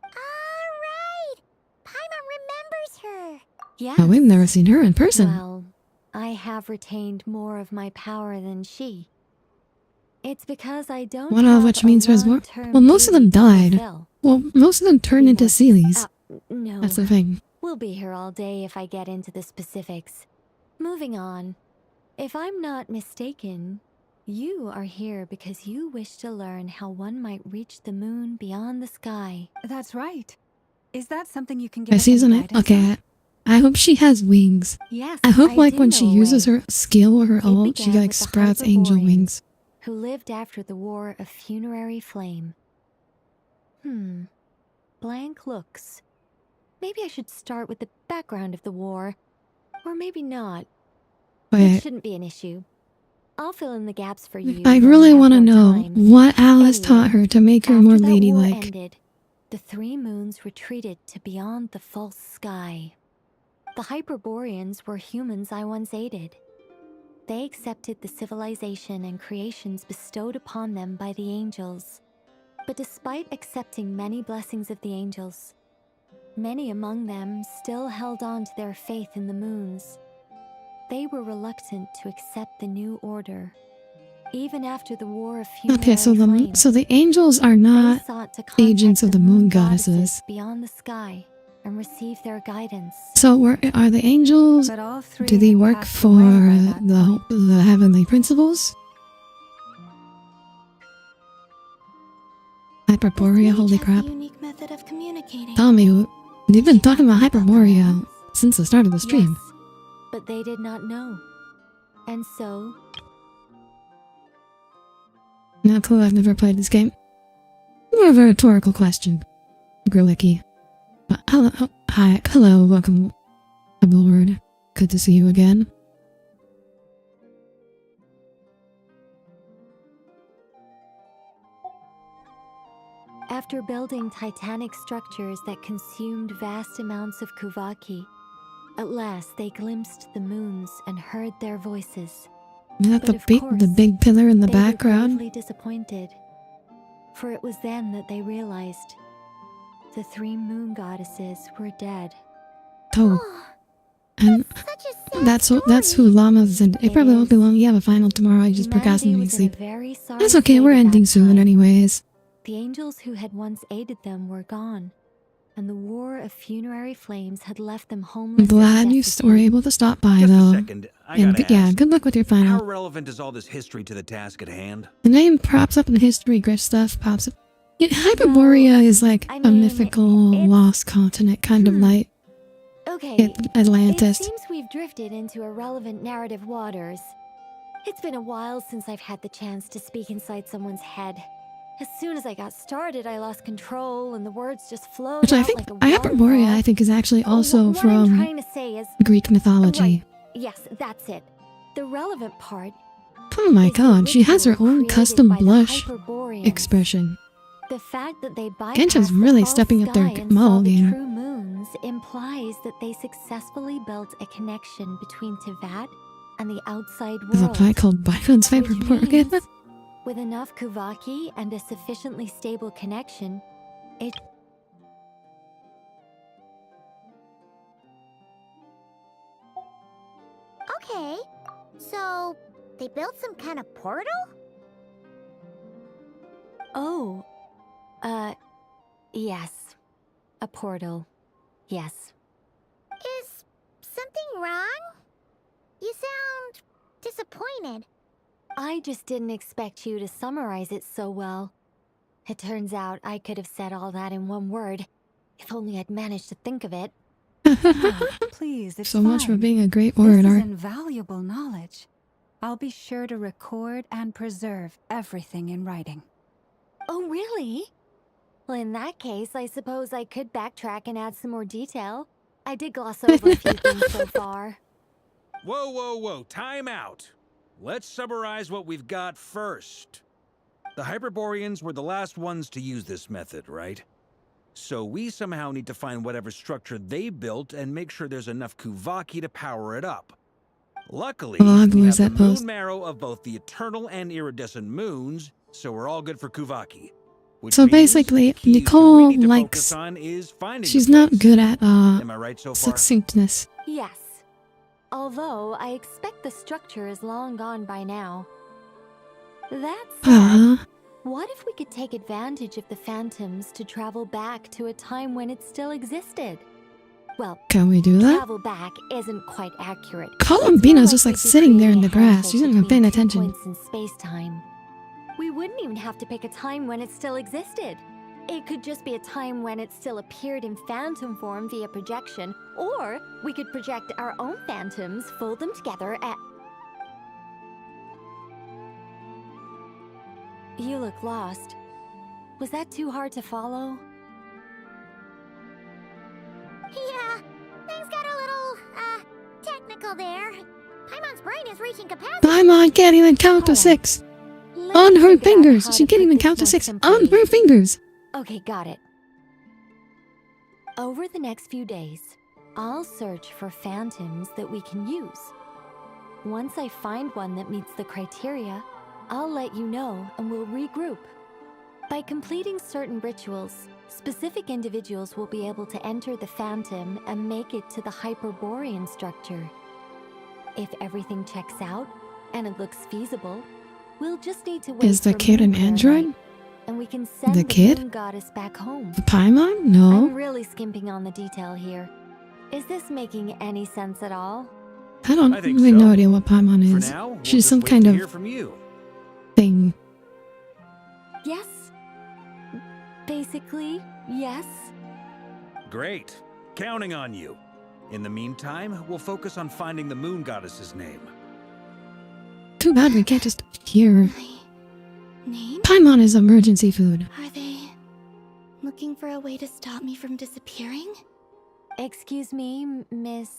S4: Alright! Paimon remembers her.
S11: Yes.
S1: Oh, we've never seen her in person.
S11: Well, I have retained more of my power than she. It's because I don't
S1: One of
S11: have
S1: which
S11: a
S1: means there's more.
S11: long-term
S1: Well, most of them
S11: duty to
S1: died.
S11: fulfill.
S1: Well, most of them turned into Sealies.
S11: No.
S1: That's the thing.
S11: We'll be here all day if I get into the specifics. Moving on. If I'm not mistaken, you are here because you wish to learn how one might reach the moon beyond the sky.
S6: That's right. Is that something you can
S1: I
S6: give us
S1: season
S6: any
S1: it.
S6: guidance
S1: Okay,
S6: on?
S1: I hope she has wings.
S11: Yes,
S1: I hope,
S11: I
S1: like,
S11: do
S1: when
S11: know
S1: she
S11: a
S1: uses
S11: way.
S1: her skill or her ult, she,
S11: began
S1: like,
S11: with the
S1: sprouts angel
S11: Hyperboreans,
S1: wings.
S11: who lived after the War of Funerary Flame. Blank looks. Maybe I should start with the background of the war. Or maybe not.
S1: Wait.
S11: It shouldn't be an issue. I'll fill in the gaps for you.
S1: I
S11: when
S1: really
S11: we
S1: want to
S11: have more
S1: know
S11: time.
S1: what Alice
S11: Anyway,
S1: taught her to make her
S11: after
S1: more
S11: that war
S1: ladylike.
S11: ended, the three moons retreated to beyond the false sky. The Hyperboreans were humans I once aided. They accepted the civilization and creations bestowed upon them by the angels. But despite accepting many blessings of the angels, many among them still held on to their faith in the moons. They were reluctant to accept the new order. Even after the War of Funerary
S1: Okay, so
S11: Flame,
S1: the angels are
S11: they
S1: not
S11: sought to
S1: agents
S11: contact
S1: of the moon goddesses.
S11: beyond the sky and receive their guidance.
S1: So are the angels?
S11: But all three
S1: Do they
S11: had
S1: work
S11: passed
S1: for
S11: away by that
S1: the heavenly principles? Hyperborea, holy crap!
S2: Unique method of communicating.
S1: Tell me, you've been talking about Hyperborea since the start of the stream.
S11: But they did not know. And so,
S1: No clue, I've never played this game. More of a rhetorical question. Grillicky. But hello, hi, hello, welcome aboard. Good to see you again.
S11: after building titanic structures that consumed vast amounts of Kuvaki, at last they glimpsed the moons and heard their voices.
S1: Is that
S11: But of
S1: the
S11: course,
S1: big pillar in the
S11: they were
S1: background?
S11: gravely disappointed, for it was then that they realized the three moon goddesses were dead.
S1: Oh. And that's who Llama's and it probably won't be long. You have a final tomorrow, you just procrastinating sleep. That's okay, we're ending soon anyways.
S11: The angels who had once aided them were gone, and the war of funerary flames had left them homeless.
S1: I'm glad you were able to stop by though.
S5: Second, I
S1: And
S5: gotta
S1: yeah,
S5: ask,
S1: good luck with your
S5: how
S1: final.
S5: relevant is all this history to the task at hand?
S1: The name pops up in the history, Griff stuff pops up. Yeah, Hyperborea is like a mythical lost continent, kind of like
S2: Okay,
S1: Atlantis.
S2: It seems we've drifted into irrelevant narrative waters. It's been a while since I've had the chance to speak inside someone's head. As soon as I got started, I lost control and the words just flowed
S1: Which I
S2: out
S1: think
S2: like a
S1: Hyperborea, I think, is actually also
S2: what I'm
S1: from
S2: trying to say is,
S1: Greek mythology.
S2: yes, that's it. The relevant part.
S1: Oh my god, she has her own custom blush
S2: Hyperboreans.
S1: expression.
S2: The fact that they
S1: Genshin's really stepping up their model game.
S2: true moons implies that they successfully built a connection between Teyvat and the outside
S1: There's a
S2: world.
S1: planet called Byron's Hyperborea.
S2: With enough Kuvaki and a sufficiently stable connection, it...
S4: Okay, so they built some kind of portal?
S2: Oh, yes. A portal. Yes.
S4: Is something wrong? You sound disappointed.
S2: I just didn't expect you to summarize it so well. It turns out I could have said all that in one word, if only I'd managed to think of it.
S6: Please, it's
S1: So much for
S6: fine.
S1: being a great
S6: This
S1: orator.
S6: is invaluable knowledge. I'll be sure to record and preserve everything in writing.
S2: Oh, really? Well, in that case, I suppose I could backtrack and add some more detail. I did gloss over a few things so far.
S5: Whoa, whoa, whoa, time out. Let's summarize what we've got first. The Hyperboreans were the last ones to use this method, right? So we somehow need to find whatever structure they built and make sure there's enough Kuvaki to power it up. Luckily, we have the moon marrow of both the eternal and iridescent moons, so we're all good for Kuvaki. Which
S1: So
S5: means
S1: basically,
S5: the keys we
S1: Nicole
S5: need to
S1: likes...
S5: focus on is finding
S1: She's
S5: the
S1: not
S5: place.
S1: good at,
S5: Am I right so far?
S1: succinctness.
S2: Yes. Although, I expect the structure is long gone by now. That said, what if we could take advantage of the phantoms to travel back to a time when it still existed? Well,
S1: Can we do that?
S2: travel back isn't quite accurate.
S1: Columbina's just like sitting there in the grass. She's not even paying attention.
S2: Points in space-time. We wouldn't even have to pick a time when it still existed. It could just be a time when it still appeared in phantom form via projection, or we could project our own phantoms, fold them together, and... You look lost. Was that too hard to follow?
S4: Yeah, things got a little, technical there. Paimon's brain is reaching capacity.
S1: Paimon can't even count to 6. On her fingers. She can't even count to 6 on her fingers.
S2: Okay, got it. Over the next few days, I'll search for phantoms that we can use. Once I find one that meets the criteria, I'll let you know and we'll regroup. By completing certain rituals, specific individuals will be able to enter the phantom and make it to the Hyperborean structure. If everything checks out and it looks feasible, we'll just need to wait
S1: Is the
S2: for
S1: kid an
S2: moon
S1: android?
S2: paradise, and we can send
S1: The kid?
S2: moon goddess back home.
S1: The Paimon?
S2: I'm
S1: No.
S2: really skimping on the detail here. Is this making any sense at all?
S1: I don't
S5: I think
S1: really
S5: so.
S1: know idea what Paimon
S5: For
S1: is.
S5: now, we'll
S1: She's
S5: just
S1: some
S5: wait
S1: kind
S5: to
S1: of
S5: hear from you.
S1: thing.
S2: Yes. Basically, yes.
S5: Great. Counting on you. In the meantime, we'll focus on finding the moon goddess's name.
S1: Too bad we can't just hear.
S2: Name?
S1: Paimon is emergency food.
S2: Are they looking for a way to stop me from disappearing? Excuse me, Miss...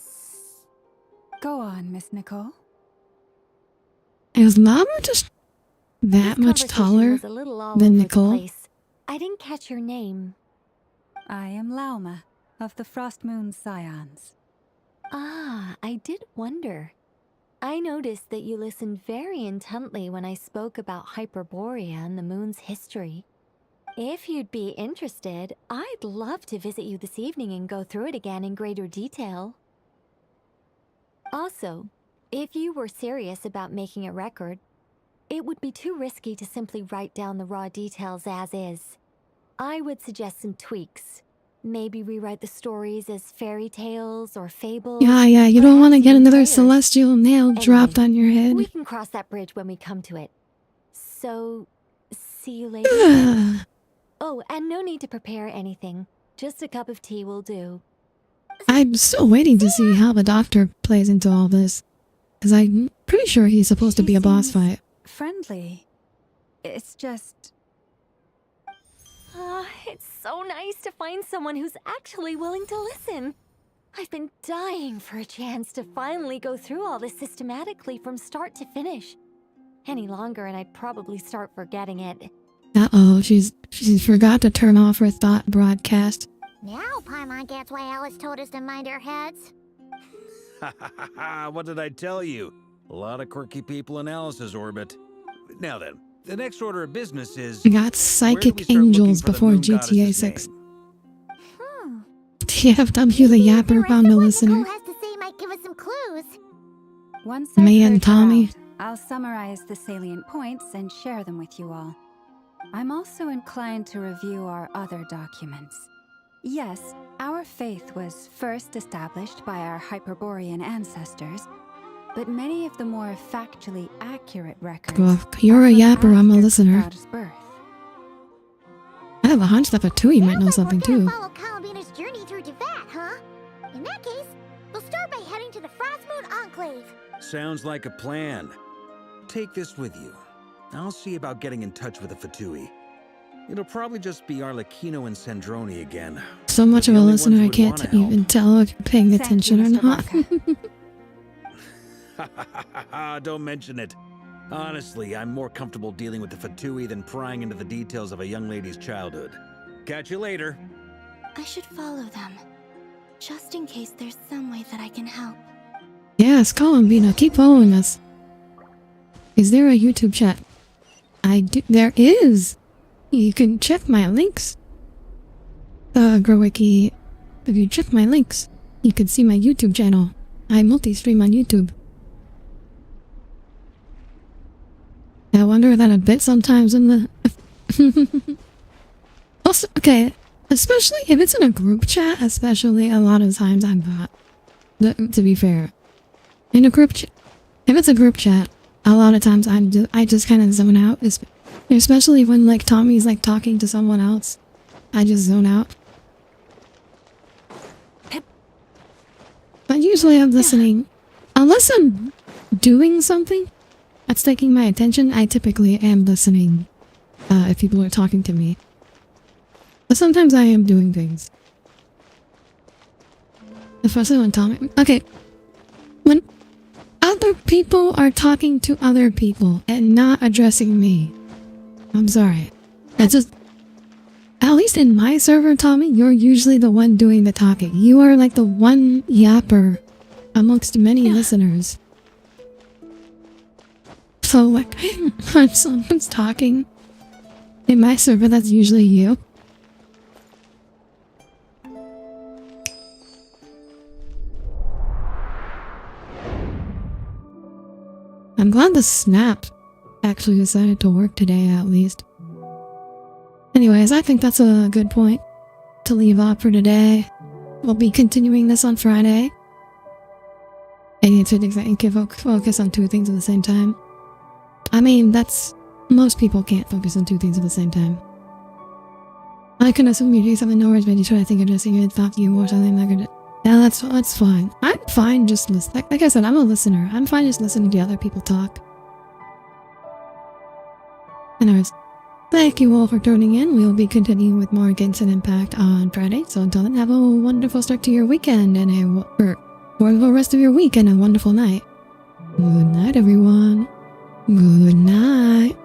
S6: Go on, Miss Nicole.
S1: Is Lama just that much
S2: Conversation
S1: taller
S2: was a little all
S1: than
S2: over the
S1: Nicole?
S2: place. I didn't catch your name.
S6: I am Lauma, of the Frost Moon Scions.
S2: Ah, I did wonder. I noticed that you listened very intently when I spoke about Hyperborea and the moon's history. If you'd be interested, I'd love to visit you this evening and go through it again in greater detail. Also, if you were serious about making a record, it would be too risky to simply write down the raw details as is. I would suggest some tweaks. Maybe rewrite the stories as fairy tales or fables.
S1: Yeah, you don't want to get another celestial nail dropped on your head.
S2: We can cross that bridge when we come to it. So, see you later. Oh, and no need to prepare anything. Just a cup of tea will do.
S1: I'm still waiting to see how the doctor plays into all this. Because I'm pretty sure he's supposed to be a boss fight.
S6: Friendly. It's just...
S2: It's so nice to find someone who's actually willing to listen. I've been dying for a chance to finally go through all this systematically from start to finish. Any longer and I'd probably start forgetting it.
S1: Uh-oh, she's forgot to turn off her thought broadcast.
S4: Now Paimon gets why Alice told us to mind our heads.
S5: What did I tell you? A lot of quirky people in Alice's orbit. Now then, the next order of business is...
S1: We got Psychic Angels before GTA 6. TFW the Yapper found a listener.
S4: Has to say might give us some clues.
S6: Once
S1: Me
S6: I've
S1: and
S6: heard
S1: Tommy.
S6: that, I'll summarize the salient points and share them with you all. I'm also inclined to review our other documents. Yes, our faith was first established by our Hyperborean ancestors, but many of the more factually accurate records...
S1: Well, you're a Yapper, I'm a listener.
S6: God's birth.
S1: I have a hunch that Fatui might know something too.
S4: Follow Calabina's journey through Teyvat, huh? In that case, we'll start by heading to the Frostmoon Enclave.
S5: Sounds like a plan. Take this with you. I'll see about getting in touch with the Fatui. It'll probably just be Arlecchino and Sandroni again.
S1: So much of a listener I can't even tell if you're paying attention or not.
S5: Don't mention it. Honestly, I'm more comfortable dealing with the Fatui than prying into the details of a young lady's childhood. Catch you later.
S2: I should follow them. Just in case there's some way that I can help.
S1: Yes, Columbina, keep following us. Is there a YouTube chat? There is! You can check my links. Growwiki, if you check my links, you can see my YouTube channel. I multi-stream on YouTube. I wonder that a bit sometimes in the... Also, okay, especially if it's in a group chat, especially a lot of times I'm not. To be fair. In a group chat, if it's a group chat, a lot of times I just kind of zone out. Especially when like Tommy's like talking to someone else. I just zone out. But usually I'm listening. Unless I'm doing something that's taking my attention, I typically am listening if people are talking to me. But sometimes I am doing things. Especially when Tommy... Okay. When other people are talking to other people and not addressing me. I'm sorry. That's just... At least in my server, Tommy, you're usually the one doing the talking. You are like the one yapper amongst many listeners. So, like, when someone's talking in my server, that's usually you. I'm glad the snap actually decided to work today, at least. Anyways, I think that's a good point to leave off for today. We'll be continuing this on Friday. And you can focus on two things at the same time. I mean, that's... Most people can't focus on two things at the same time. I can assume you're doing something no worries, but you try to think addressing it, thought you or something like that. Yeah, that's fine. I'm fine just listening. Like I said, I'm a listener. I'm fine just listening to other people talk. Anyways, thank you all for tuning in. We'll be continuing with more Genshin Impact on Friday. So until then, have a wonderful start to your weekend and a wonderful rest of your week and a wonderful night. Good night, everyone. Good night.